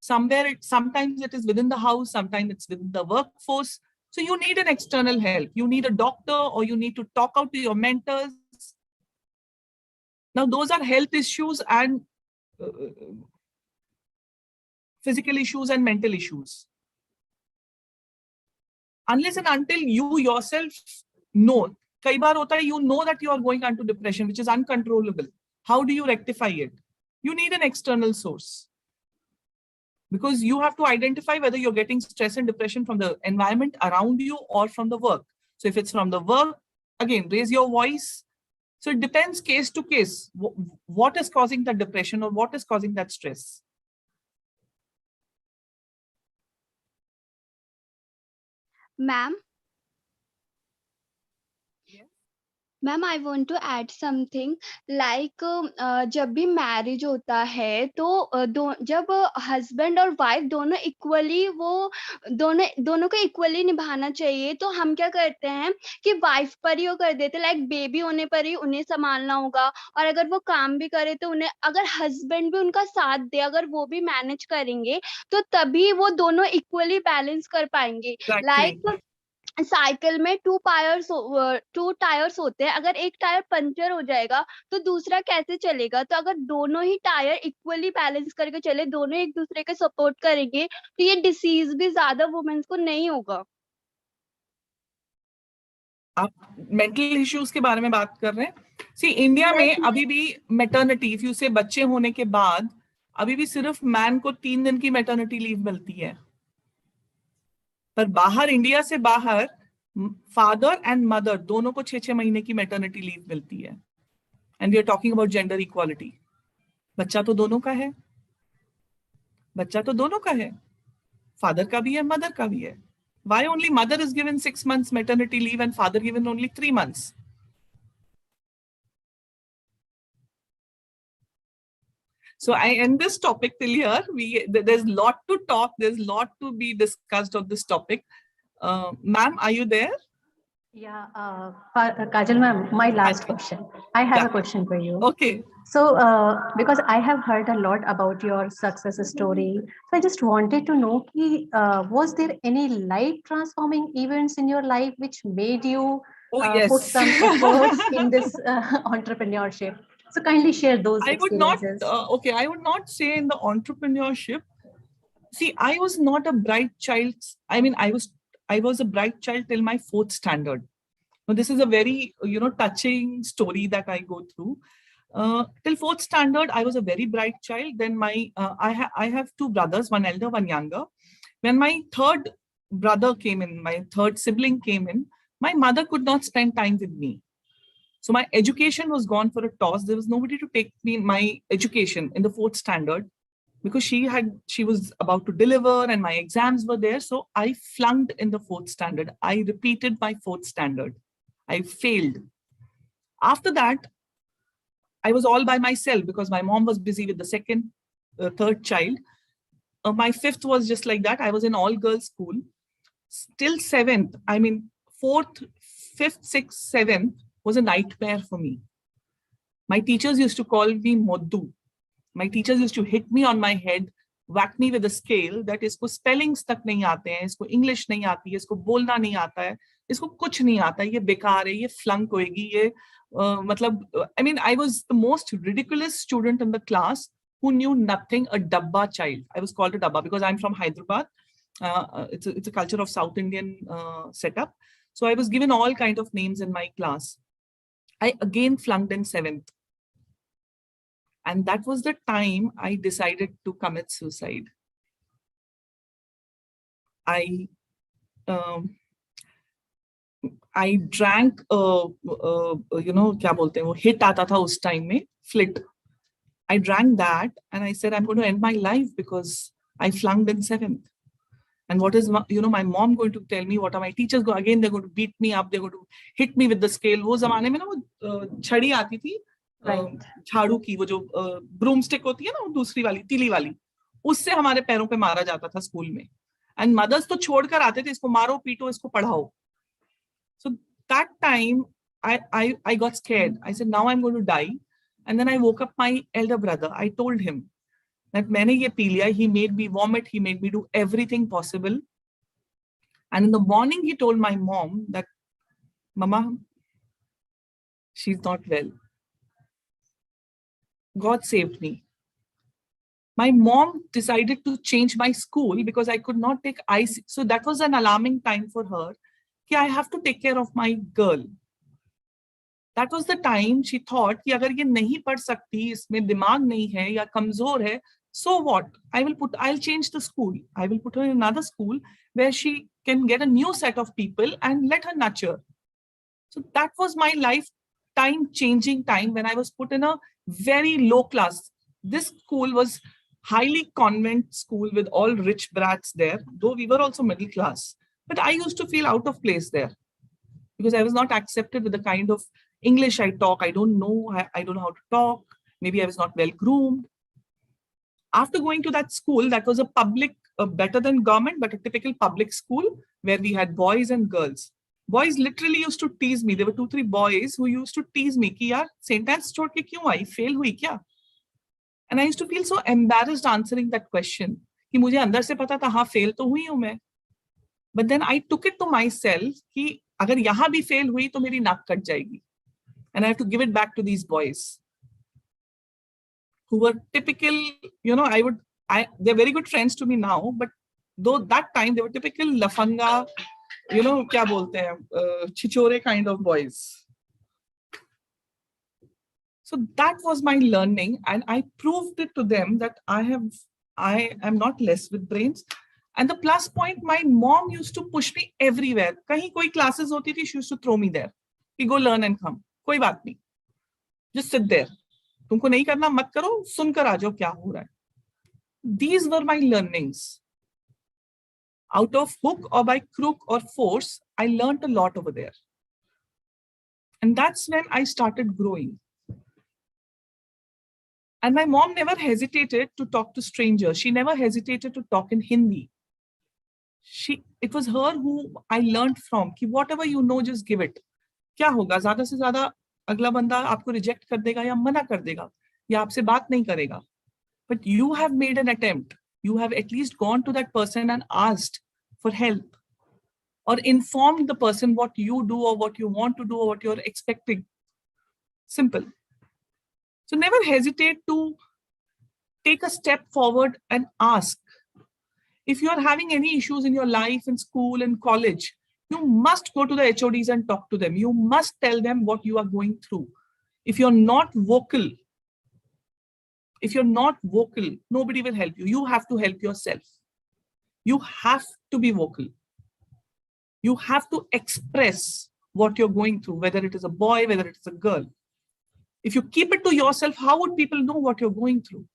somewhere, sometimes it is within the house, sometimes it's within the workforce. So you need an external help. You need a doctor, or you need to talk out to your mentors. Now, those are health issues and physical issues and mental issues. Unless and until you yourself know, kai baar hota hai, you know that you are going into depression, which is uncontrollable. How do you rectify it? You need an external source. Because you have to identify whether you're getting stress and depression from the environment around you or from the work. So if it's from the work, again, raise your voice. So it depends case to case. What is causing that depression or what is causing that stress? Ma'am? Ma'am I want to add something like जब भी marriage होता है तो जब husband और wife दोनों equally वो दोनों को इक्वली निभाना चाहिए, तो हम क्या करते हैं कि वाइफ पर ही वो कर देते, लाइक बेबी होने पर ही उन्हें संभालना होगा, और अगर वो काम भी करे तो उन्हें, अगर हस्बैंड भी उनका साथ दे, अगर वो भी मैनेज करेंगे तो तभी वो दोनों इक्वली बैलेंस कर पाएंगे. लाइक साइकिल में टू टायर्स होते हैं, अगर एक टायर पंचर हो जाएगा तो दूसरा कैसे चलेगा? तो अगर दोनों ही टायर इक्वली बैलेंस करके चले, दोनों एक दूसरे के सपोर्ट करेंगे, तो ये डिसीज भी ज्यादा वुमेन्स को नहीं होगा. आप मेंटल इश्यूज के बारे में बात कर रहे हैं. सी, इंडिया में अभी भी मैटरनिटी, इफ यू से बच्चे होने के बाद अभी भी सिर्फ मैन को 3 दिन की मैटरनिटी लीव मिलती है. पर बाहर, इंडिया से बाहर, फादर एंड मदर दोनों को 6-6 महीने की मैटरनिटी लीव मिलती है. And we are talking about gender equality. बच्चा तो दोनों का है. बच्चा तो दोनों का है, फादर का भी है, मदर का भी है. Why only mother is given 6 months maternity leave and father given only 3 months? So I end this topic till here. There's a lot to talk. There's a lot to be discussed on this topic. Ma'am, are you there? Yeah, Kajal ma'am, my last question. I have a question for you. Okay. So, because I have heard a lot about your success story, so I just wanted to know, was there any life transforming events in your life which made you yes. put some efforts in this entrepreneurship? So kindly share those I would not, experiences. I would not say in the entrepreneurship. See, I was not a bright child. I mean, I was a bright child till my 4th standard. Now, this is a very, touching story that I go through. Till 4th standard, I was a very bright child. Then I have 2 brothers, one elder, one younger. When my 3rd brother came in, my 3rd sibling came in, my mother could not spend time with me. So my education was gone for a toss. There was nobody to take me my education in the 4th standard because she was about to deliver and my exams were there. So I flunked in the 4th standard. I repeated my 4th standard. I failed. After that, I was all by myself because my mom was busy with the 2nd, 3rd child. My 5th was just like that. I was in all girls school. Till 7th, I mean 4th, 5th, 6th, 7th was a nightmare for me. My teachers used to call me Moddu. My teachers used to hit me on my head, whack me with a scale that इसको spellings तक नहीं आते हैं, इसको English नहीं आती है, इसको बोलना नहीं आता है, इसको कुछ नहीं आता है, ये बेकार है, ये flunk होएगी, ये मतलब, I mean, I was the most ridiculous student in the class who knew nothing, a dabba child. I was called a dabba because I'm from Hyderabad. It's a culture of South Indian setup. So I was given all kind of names in my class. I again flunked in 7th. And that was the time I decided to commit suicide. I drank, क्या बोलते हैं वो hit आता था उस time में, flit. I drank that and I said, I'm going to end my life because I flunked in 7th. And what is, my mom going to tell me? What are my teachers going? Again, they're going to beat me up. They're going to hit me with the scale. वो ज़माने में ना वो छड़ी आती थी, झाड़ू की, वो जो ब्रूमस्टिक होती है ना, वो दूसरी वाली, तीली वाली, उससे हमारे पैरों पे मारा जाता था स्कूल में. And mothers तो छोड़कर आते थे, इसको मारो, पीटो, इसको पढ़ाओ. So that time, I got scared. I said, now I'm going to die. And then I woke up my elder brother. I told him that मैंने ये पी लिया. He made me vomit. He made me do everything possible. And in the morning, he told my mom that, Mama, she's not well. God saved me. My mom decided to change my school because I could not take IC. So that was an alarming time for her. कि I have to take care of my girl. That was the time she thought कि अगर ये नहीं पढ़ सकती, इसमें दिमाग नहीं है या कमजोर है, so what? I'll change the school. I will put her in another school where she can get a new set of people and let her nurture. So that was my lifetime changing time when I was put in a very low class. This school was highly convent school with all rich brats there, though we were also middle class. But I used to feel out of place there because I was not accepted with the kind of English I talk. I don't know how to talk. Maybe I was not well groomed. After going to that school, that was a public, better than government, but a typical public school where we had boys and girls. Boys literally used to tease me. There were 2-3 boys who used to tease me कि यार sentence छोड़ के क्यों आई? Fail हुई क्या? And I used to feel so embarrassed answering that question कि मुझे अंदर से पता था हाँ fail तो हुई हूँ मैं. But then I took it to myself कि अगर यहाँ भी fail हुई तो मेरी नाक कट जाएगी. And I have to give it back to these boys who were typical, they're very good friends to me now, but though that time they were typical lafanga, क्या बोलते हैं, छिछोरे kind of boys. So that was my learning, and I proved it to them that I am not less with brains. And the plus point, my mom used to push me everywhere. कहीं कोई classes होती थी, she used to throw me there. We go learn and come. कोई बात नहीं. Just sit there. तुमको नहीं करना मत करो, सुनकर आ जाओ क्या हो रहा है. these were my learnings. Out of hook or by crook or force, I learned a lot over there. And that's when I started growing. And my mom never hesitated to talk to strangers. She never hesitated to talk in Hindi. It was her who I learned from. कि whatever you know, just give it. क्या होगा? ज़्यादा से ज़्यादा अगला बंदा आपको reject कर देगा या मना कर देगा या आपसे बात नहीं करेगा. But you have made an attempt. You have at least gone to that person and asked for help or informed the person what you do or what you want to do or what you're expecting. Simple. So never hesitate to take a step forward and ask. If you are having any issues in your life, in school, in college, you must go to the HODs and talk to them. You must tell them what you are going through. If you're not vocal, nobody will help you. You have to help yourself. You have to be vocal. You have to express what you're going through, whether it is a boy, whether it is a girl. If you keep it to yourself, how would people know what you're going through?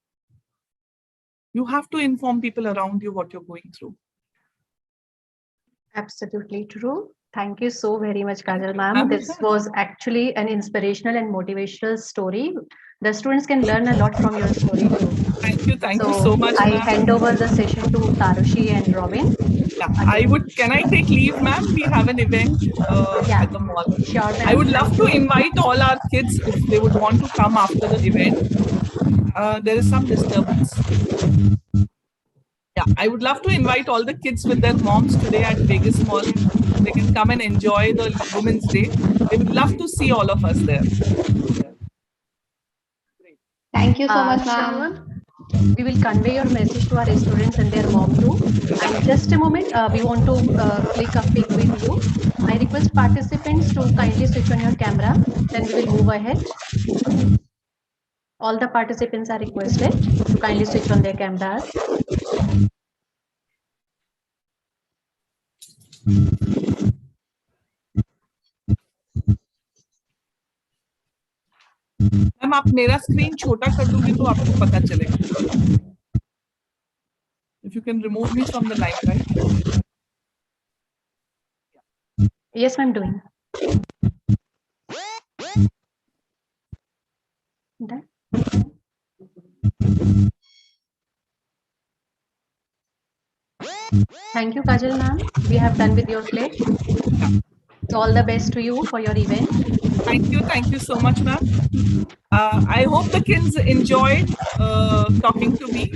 You have to inform people around you what you're going through. Absolutely true. Thank you so very much, Kajal ma'am. This was actually an inspirational and motivational story. The students can learn a lot from your story too. Thank you so much. I hand over the session to Tarushi and Robin. Yeah, can I take leave, ma'am? We have an event at the mall. Sure, I would love to invite all our kids if they would want to come after the event. There is some disturbance. Yeah, I would love to invite all the kids with their moms today at Vegas Mall. They can come and enjoy the Women's Day. They would love to see all of us there. Thank you so much, ma'am. We will convey your message to our students and their mom too. And just a moment, we want to click a pic with you. I request participants to kindly switch on your camera. Then we will move ahead. All the participants are requested to kindly switch on their cameras. Ma'am आप मेरा screen छोटा कर दोगे तो आपको पता चलेगा. If you can remove me from the limelight. Yes, I'm doing. Done. Thank you, Kajal ma'am. We have done with your plate. So all the best to you for your event. Thank you so much, ma'am. I hope the kids enjoyed talking to me,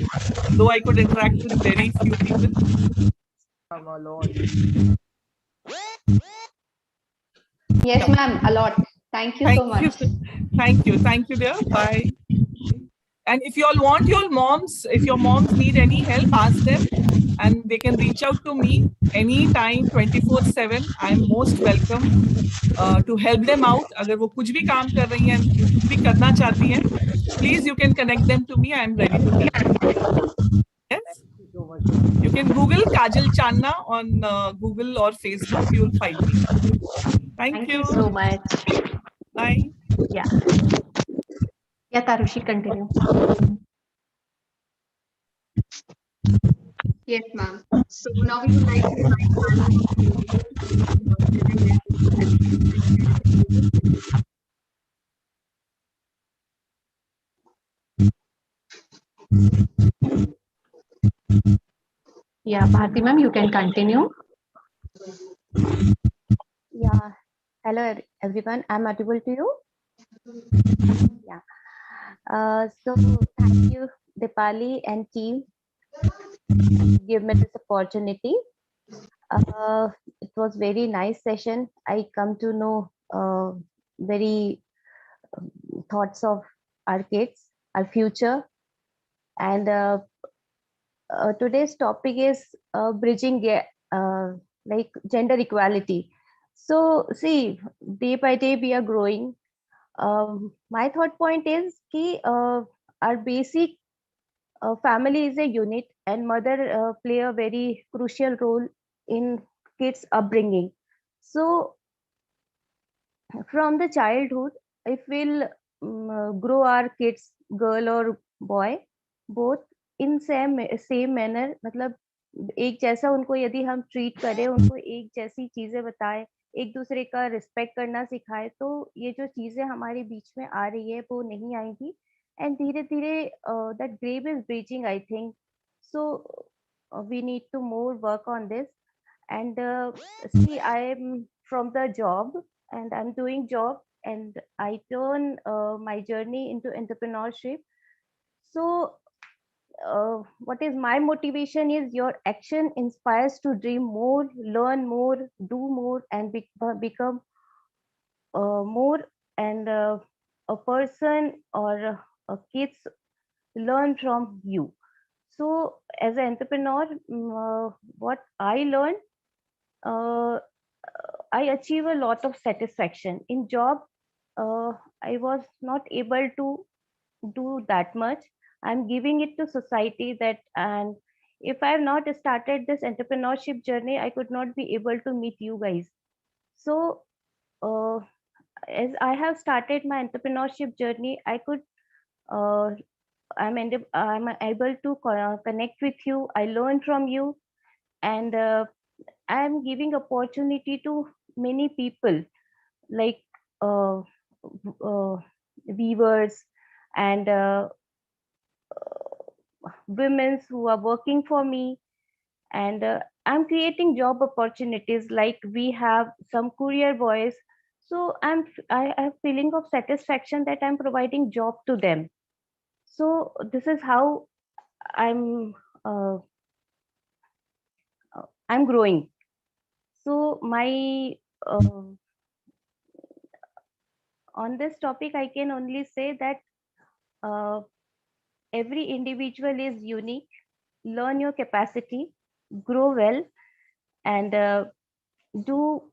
though I could interact with very few people. Yes, ma'am, a lot. Thank you so much. Thank you, dear. Bye. And if you all want your moms, if your moms need any help, ask them, and they can reach out to me anytime, 24/7. I'm most welcome to help them out. अगर वो कुछ भी काम कर रही हैं, कुछ भी करना चाहती हैं, please you can connect them to me. I'm ready to help. Yes. You can Google Kajal Channa on Google or Facebook. You will find me. Thank you so much. Bye. Yeah. Yeah, Tarushi, continue. Yes, ma'am. So now we would like to invite Yeah, Bharti ma'am, you can continue. Yeah. Hello, everyone. I'm audible to you? Yeah. So thank you, Dipali and team, give me this opportunity. It was very nice session. I come to know very thoughts of our kids, our future, and today's topic is bridging like gender equality. So see, day by day we are growing. My thought point is कि our basic family is a unit, and mother play a very crucial role in kids upbringing. So from the childhood, if we'll grow our kids, girl or boy, both, in same manner, मतलब एक जैसा उनको यदि हम treat करें, उनको एक जैसी चीजें बताएं, एक दूसरे का रिस्पेक्ट करना सिखाए, तो ये जो चीजें हमारे बीच में आ रही है वो नहीं आएंगी। एंड धीरे धीरे that grave is breaching, I think so we need to more work on this. And see, I am from the job and I'm doing job, and I turn my journey into entrepreneurship. So what is my motivation is your action inspires to dream more, learn more, do more, and become more. And a person or kids learn from you. So as an entrepreneur, what I learned, uh, I achieve a lot of satisfaction in job. I was not able to do that much. I'm giving it to society that, and if I have not started this entrepreneurship journey, I could not be able to meet you guys. So uh, as I have started my entrepreneurship journey, I could uh, I'm able to connect with you. I learn from you, and I'm giving opportunity to many people, like uh, weavers and women who are working for me. And I'm creating job opportunities, like we have some courier boys. So I have feeling of satisfaction that I'm providing job to them. So this is how i'm uh, I'm growing. So my on this topic, I can only say that uh, every individual is unique. Learn your capacity, grow well, and do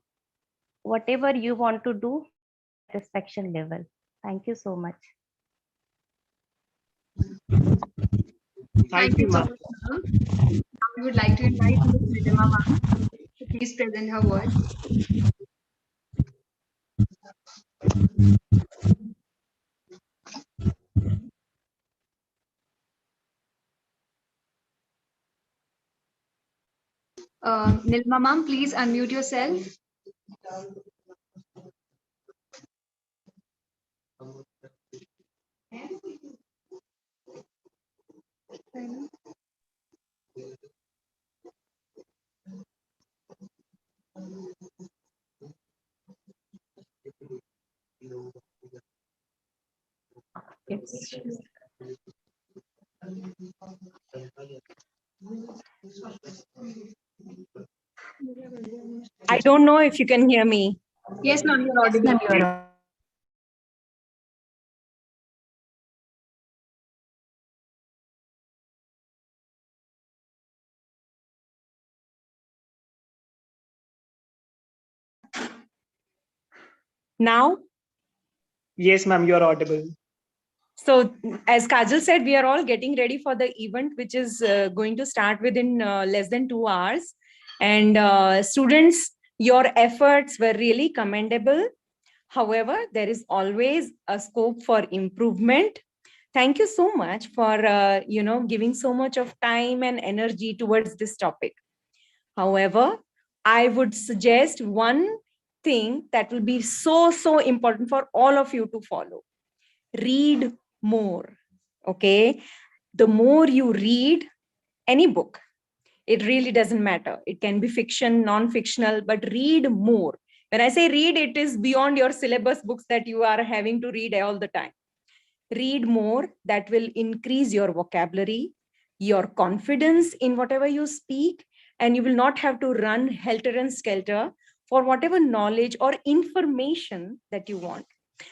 whatever you want to do to your satisfaction level. Thank you so much. Thank you, so ma'am. much, ma'am. Now we would like to invite Ms. Nidima ma'am to please present her words. Nilma ma'am, please unmute yourself. Yes. I don't know if you can hear me. Yes, ma'am, you're Yes, audible. ma'am, you are. Now, Yes, ma'am, you're audible. so as Kajal said, we are all getting ready for the event, which is going to start within less than 2 hours. And students, your efforts were really commendable. However, there is always a scope for improvement. Thank you so much for giving so much of time and energy towards this topic. However, I would suggest one thing that will be so important for all of you to follow. Read more. Okay. The more you read any book, it really doesn't matter. It can be fiction, non-fictional, but read more. When I say read, it is beyond your syllabus books that you are having to read all the time. Read more. That will increase your vocabulary, your confidence in whatever you speak, and you will not have to run helter and skelter for whatever knowledge or information that you want.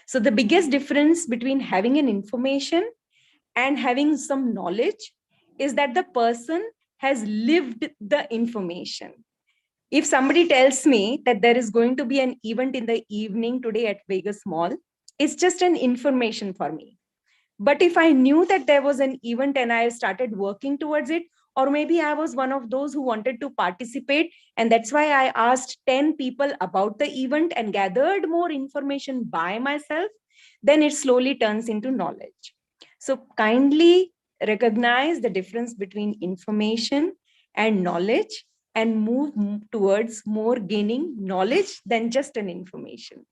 So the biggest difference between having an information and having some knowledge is that the person has lived the information. If somebody tells me that there is going to be an event in the evening today at Vegas Mall, it's just an information for me. But if I knew that there was an event and I started working towards it, or maybe I was one of those who wanted to participate, and that's why I asked 10 people about the event and gathered more information by myself, then it slowly turns into knowledge. So kindly recognize the difference between information and knowledge and move towards more gaining knowledge than just an information.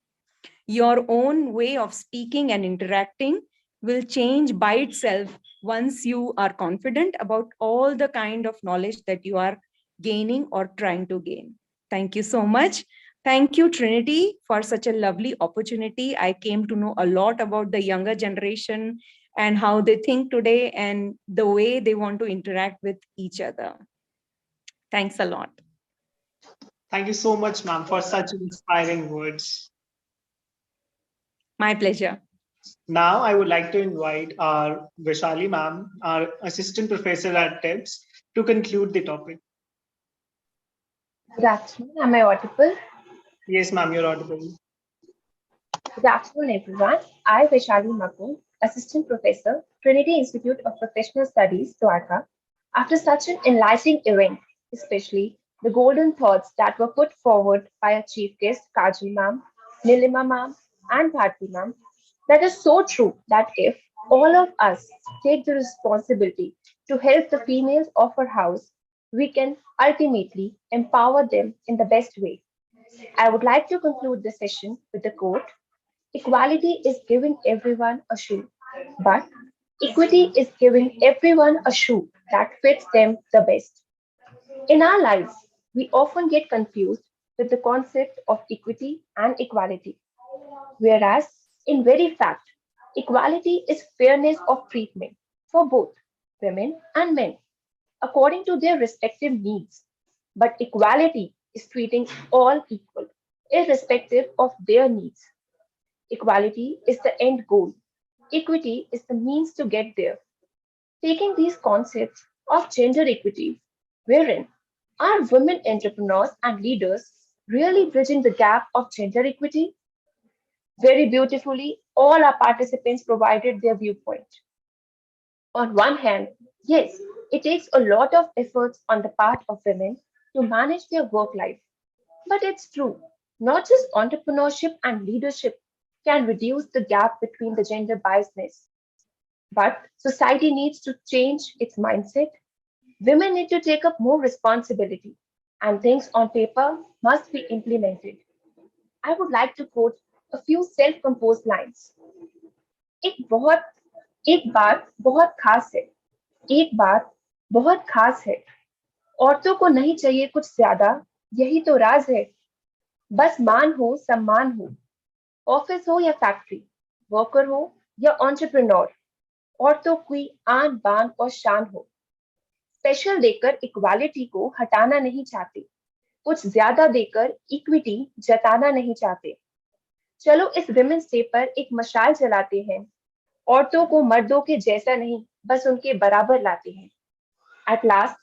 Your own way of speaking and interacting will change by itself once you are confident about all the kind of knowledge that you are gaining or trying to gain. Thank you so much. Thank you, Trinity, for such a lovely opportunity. I came to know a lot about the younger generation and how they think today and the way they want to interact with each other. Thanks a lot. Thank you so much, ma'am, for such inspiring words. My pleasure. Now, I would like to invite our Vishali ma'am, our assistant professor at TIPS, to conclude the topic. Good afternoon. Am I audible? Yes, ma'am, you're audible. Good afternoon, everyone. I, Vishali Makul, Assistant Professor, Trinity Institute of Professional Studies, Dwarka. After such an enlightening event, especially the golden thoughts that were put forward by our chief guest, Kajal ma'am, Nilima ma'am, and Bharti ma'am, that is so true that if all of us take the responsibility to help the females of our house, we can ultimately empower them in the best way. I would like to conclude this session with the quote: equality is giving everyone a shoe, but equity is giving everyone a shoe that fits them the best. In our lives, we often get confused with the concept of equity and equality, whereas, in very fact, equality is fairness of treatment for both women and men according to their respective needs. But equality is treating all equal, irrespective of their needs. Equality is the end goal. Equity is the means to get there. Taking these concepts of gender equity, wherein are women entrepreneurs and leaders really bridging the gap of gender equity? Very beautifully, all our participants provided their viewpoint. On one hand, yes, it takes a lot of efforts on the part of women to manage their work life. But it's true, not just entrepreneurship and leadership can reduce the gap between the gender biasness, but society needs to change its mindset. Women need to take up more responsibility, and things on paper must be implemented. I would like to quote a few self-composed lines. एक बहुत एक बात बहुत खास है एक बात बहुत खास है औरतों को नहीं चाहिए कुछ ज्यादा यही तो राज है बस मान हो सम्मान हो ऑफिस हो या फैक्ट्री वर्कर हो या एंटरप्रेन्योर औरतों की आन बान और शान हो स्पेशल देकर इक्वालिटी को हटाना नहीं चाहते कुछ ज्यादा देकर इक्विटी जताना नहीं चाहते चलो इस विमेंस डे पर एक मशाल जलाते हैं औरतों को मर्दों के जैसा नहीं बस उनके बराबर लाते हैं at last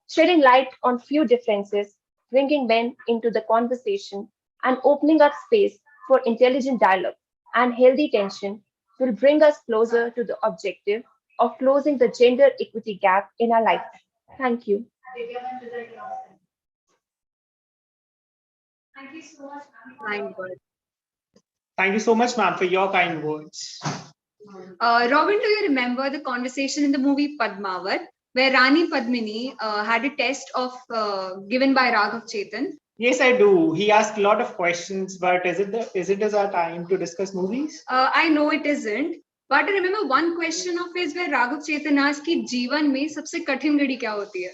shedding light on few differences bringing men into the conversation and opening up space for intelligent dialogue and healthy tension will bring us closer to the objective of closing the gender equity gap in our lifetime. Thank you. Thank you so much, ma'am. Kind words. Thank you so much, ma'am, for your kind words. Robin, do you remember the conversation in the movie Padmavat, where Rani Padmini had a test of given by Raghav Chetan? Yes, I do. He asked a lot of questions, but is it our time to discuss movies? I know it isn't, but I remember one question of his where Raghav Chetan asked कि जीवन में सबसे कठिन घड़ी क्या होती है?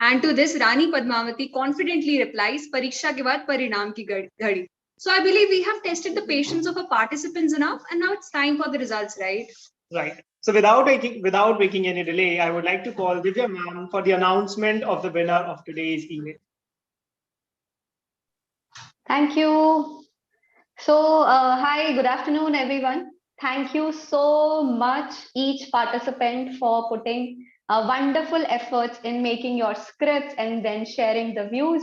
And to this, Rani Padmavati confidently replies, परीक्षा के बाद परिणाम की घड़ी. So I believe we have tested the patience of our participants enough, and now it's time for the results, right? Right. So without making any delay, I would like to call Divya ma'am for the announcement of the winner of today's event. Thank you. So, hi, good afternoon, everyone. Thank you so much, each participant, for putting wonderful efforts in making your scripts and then sharing the views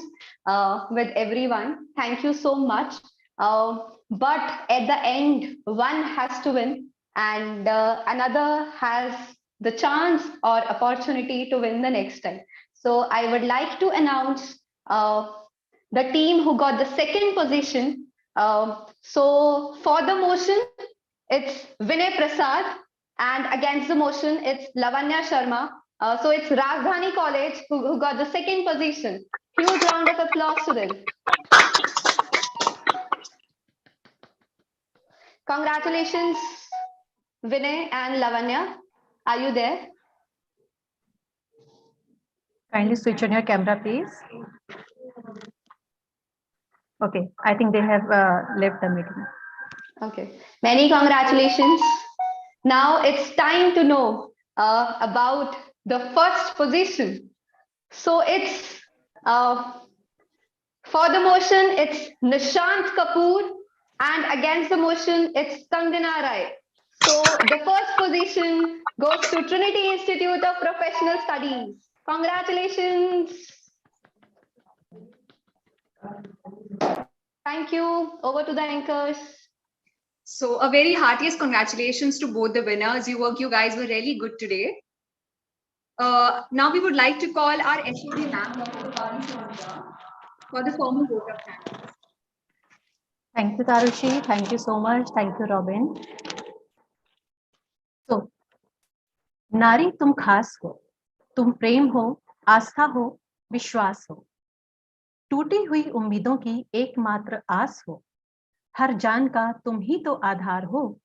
with everyone. Thank you so much. But at the end, one has to win and another has the chance or opportunity to win the next time. So I would like to announce the team who got the second position. So for the motion, it's Vinay Prasad. And against the motion, it's Lavanya Sharma. So it's Rajdhani College who got the second position. Huge round of applause to them. Congratulations, Vinay and Lavanya. Are you there? Kindly switch on your camera, please. Okay, I think they have left the meeting. Okay, many congratulations. Now it's time to know about the first position. So it's for the motion, it's Nishant Kapoor, and against the motion, it's Kangana Rai. So the first position goes to Trinity Institute of Professional Studies. Congratulations. Thank you. Over to the anchors. So a very heartiest congratulations to both the winners. You guys were really good today. Now we would like to call our SOD ma'am, Dr. Bali Sonia, for the formal vote of thanks. Thank you, Tarushi. Thank you so much. Thank you, Robin. So, नारी तुम खास हो, तुम प्रेम हो, आस्था हो, विश्वास हो, टूटी हुई उम्मीदों की एकमात्र आस हो, हर जान का तुम ही तो आधार हो,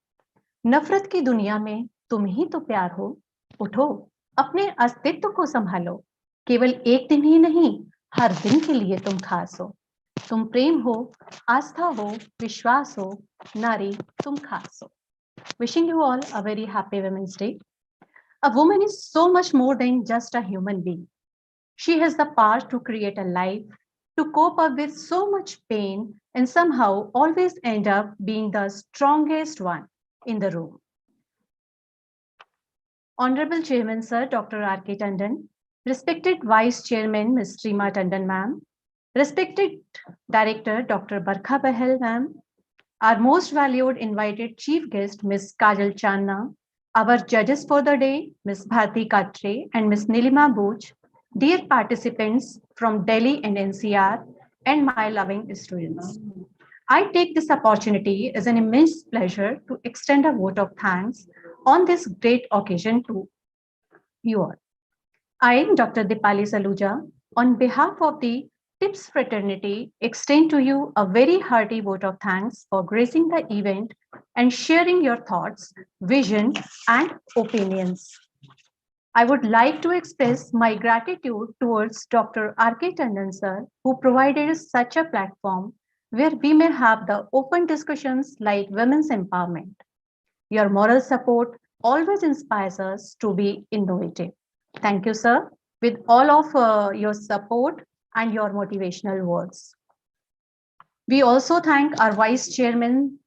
नफरत की दुनिया में तुम ही तो प्यार हो, उठो अपने अस्तित्व को संभालो, केवल एक दिन ही नहीं, हर दिन के लिए तुम खास हो, तुम प्रेम हो, आस्था हो, विश्वास हो, नारी तुम खास हो. Wishing you all a very happy Women's Day. A woman is so much more than just a human being. She has the power to create a life, to cope up with so much pain, and somehow always end up being the strongest one in the room. Honorable Chairman Sir Dr. R.K. Tandon, respected Vice Chairman Ms. Reema Tandon ma'am, respected Director Dr. Barkha Bahel ma'am, our most valued invited chief guest Ms. Kajal Channa, our judges for the day Ms. Bharti Katre and Ms. Nilima Bhuj, dear participants from Delhi and NCR, and my loving students. I take this opportunity as an immense pleasure to extend a vote of thanks on this great occasion to you all. I, Dr. Dipali Saluja, on behalf of the TIPS fraternity, extend to you a very hearty vote of thanks for gracing the event and sharing your thoughts, vision, and opinions. I would like to express my gratitude towards Dr. R.K. Tandon sir, who provided us such a platform where we may have the open discussions like women's empowerment. Your moral support always inspires us to be innovative. Thank you, sir, with all of your support and your motivational words. We also thank our Vice Chairperson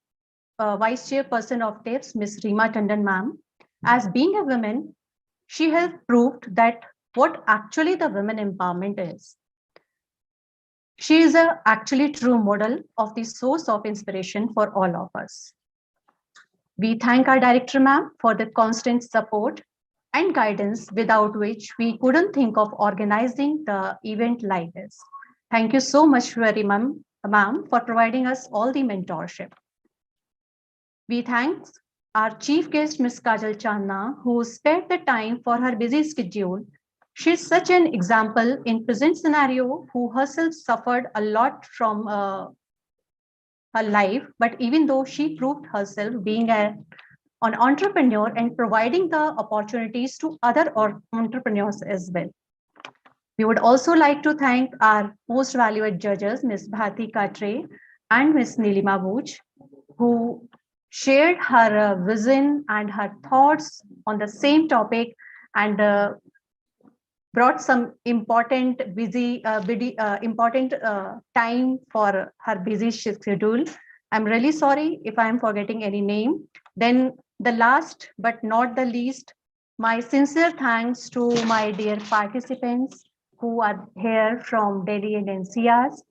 of TIPS, Ms. Reema Tandon ma'am. As being a woman, she has proved that what actually the women empowerment is. She is a actually true model of the source of inspiration for all of us. We thank our director ma'am for the constant support and guidance without which we couldn't think of organizing the event like this. Thank you so much very ma'am for providing us all the mentorship. We thank our chief guest Ms. Kajal Channa, who spared the time for her busy schedule. She's such an example in present scenario who herself suffered a lot from her life, but even though she proved herself being an entrepreneur and providing the opportunities to other entrepreneurs as well. We would also like to thank our most valued judges, Ms. Bharti Katre and Ms. Nilima Bhuj, who shared her vision and her thoughts on the same topic and brought some important time for her busy schedule. I'm really sorry if I'm forgetting any name. Then the last but not the least, my sincere thanks to my dear participants who are here from Delhi and NCRs.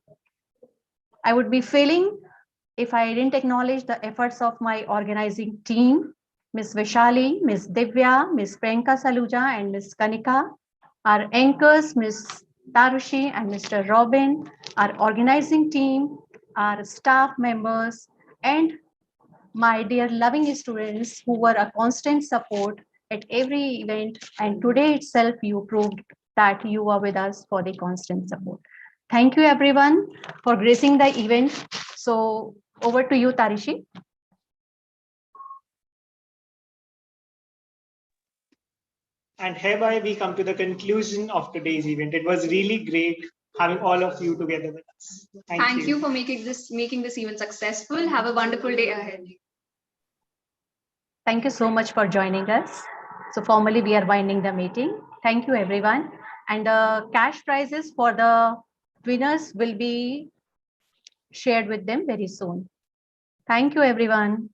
I would be failing if I didn't acknowledge the efforts of my organizing team, Ms. Vishali, Ms. Divya, Ms. Priyanka Saluja, and Ms. Kanika, our anchors, Ms. Tarushi and Mr. Robin, our organizing team, our staff members, and my dear loving students who were a constant support at every event. And today itself, you proved that you are with us for the constant support. Thank you, everyone, for gracing the event. So over to you, Tarishi. And hereby we come to the conclusion of today's event. It was really great having all of you together with us. Thank you for making this event successful. Have a wonderful day ahead. Thank you so much for joining us. So formally, we are winding the meeting. Thank you, everyone. And the cash prizes for the winners will be shared with them very soon. Thank you, everyone.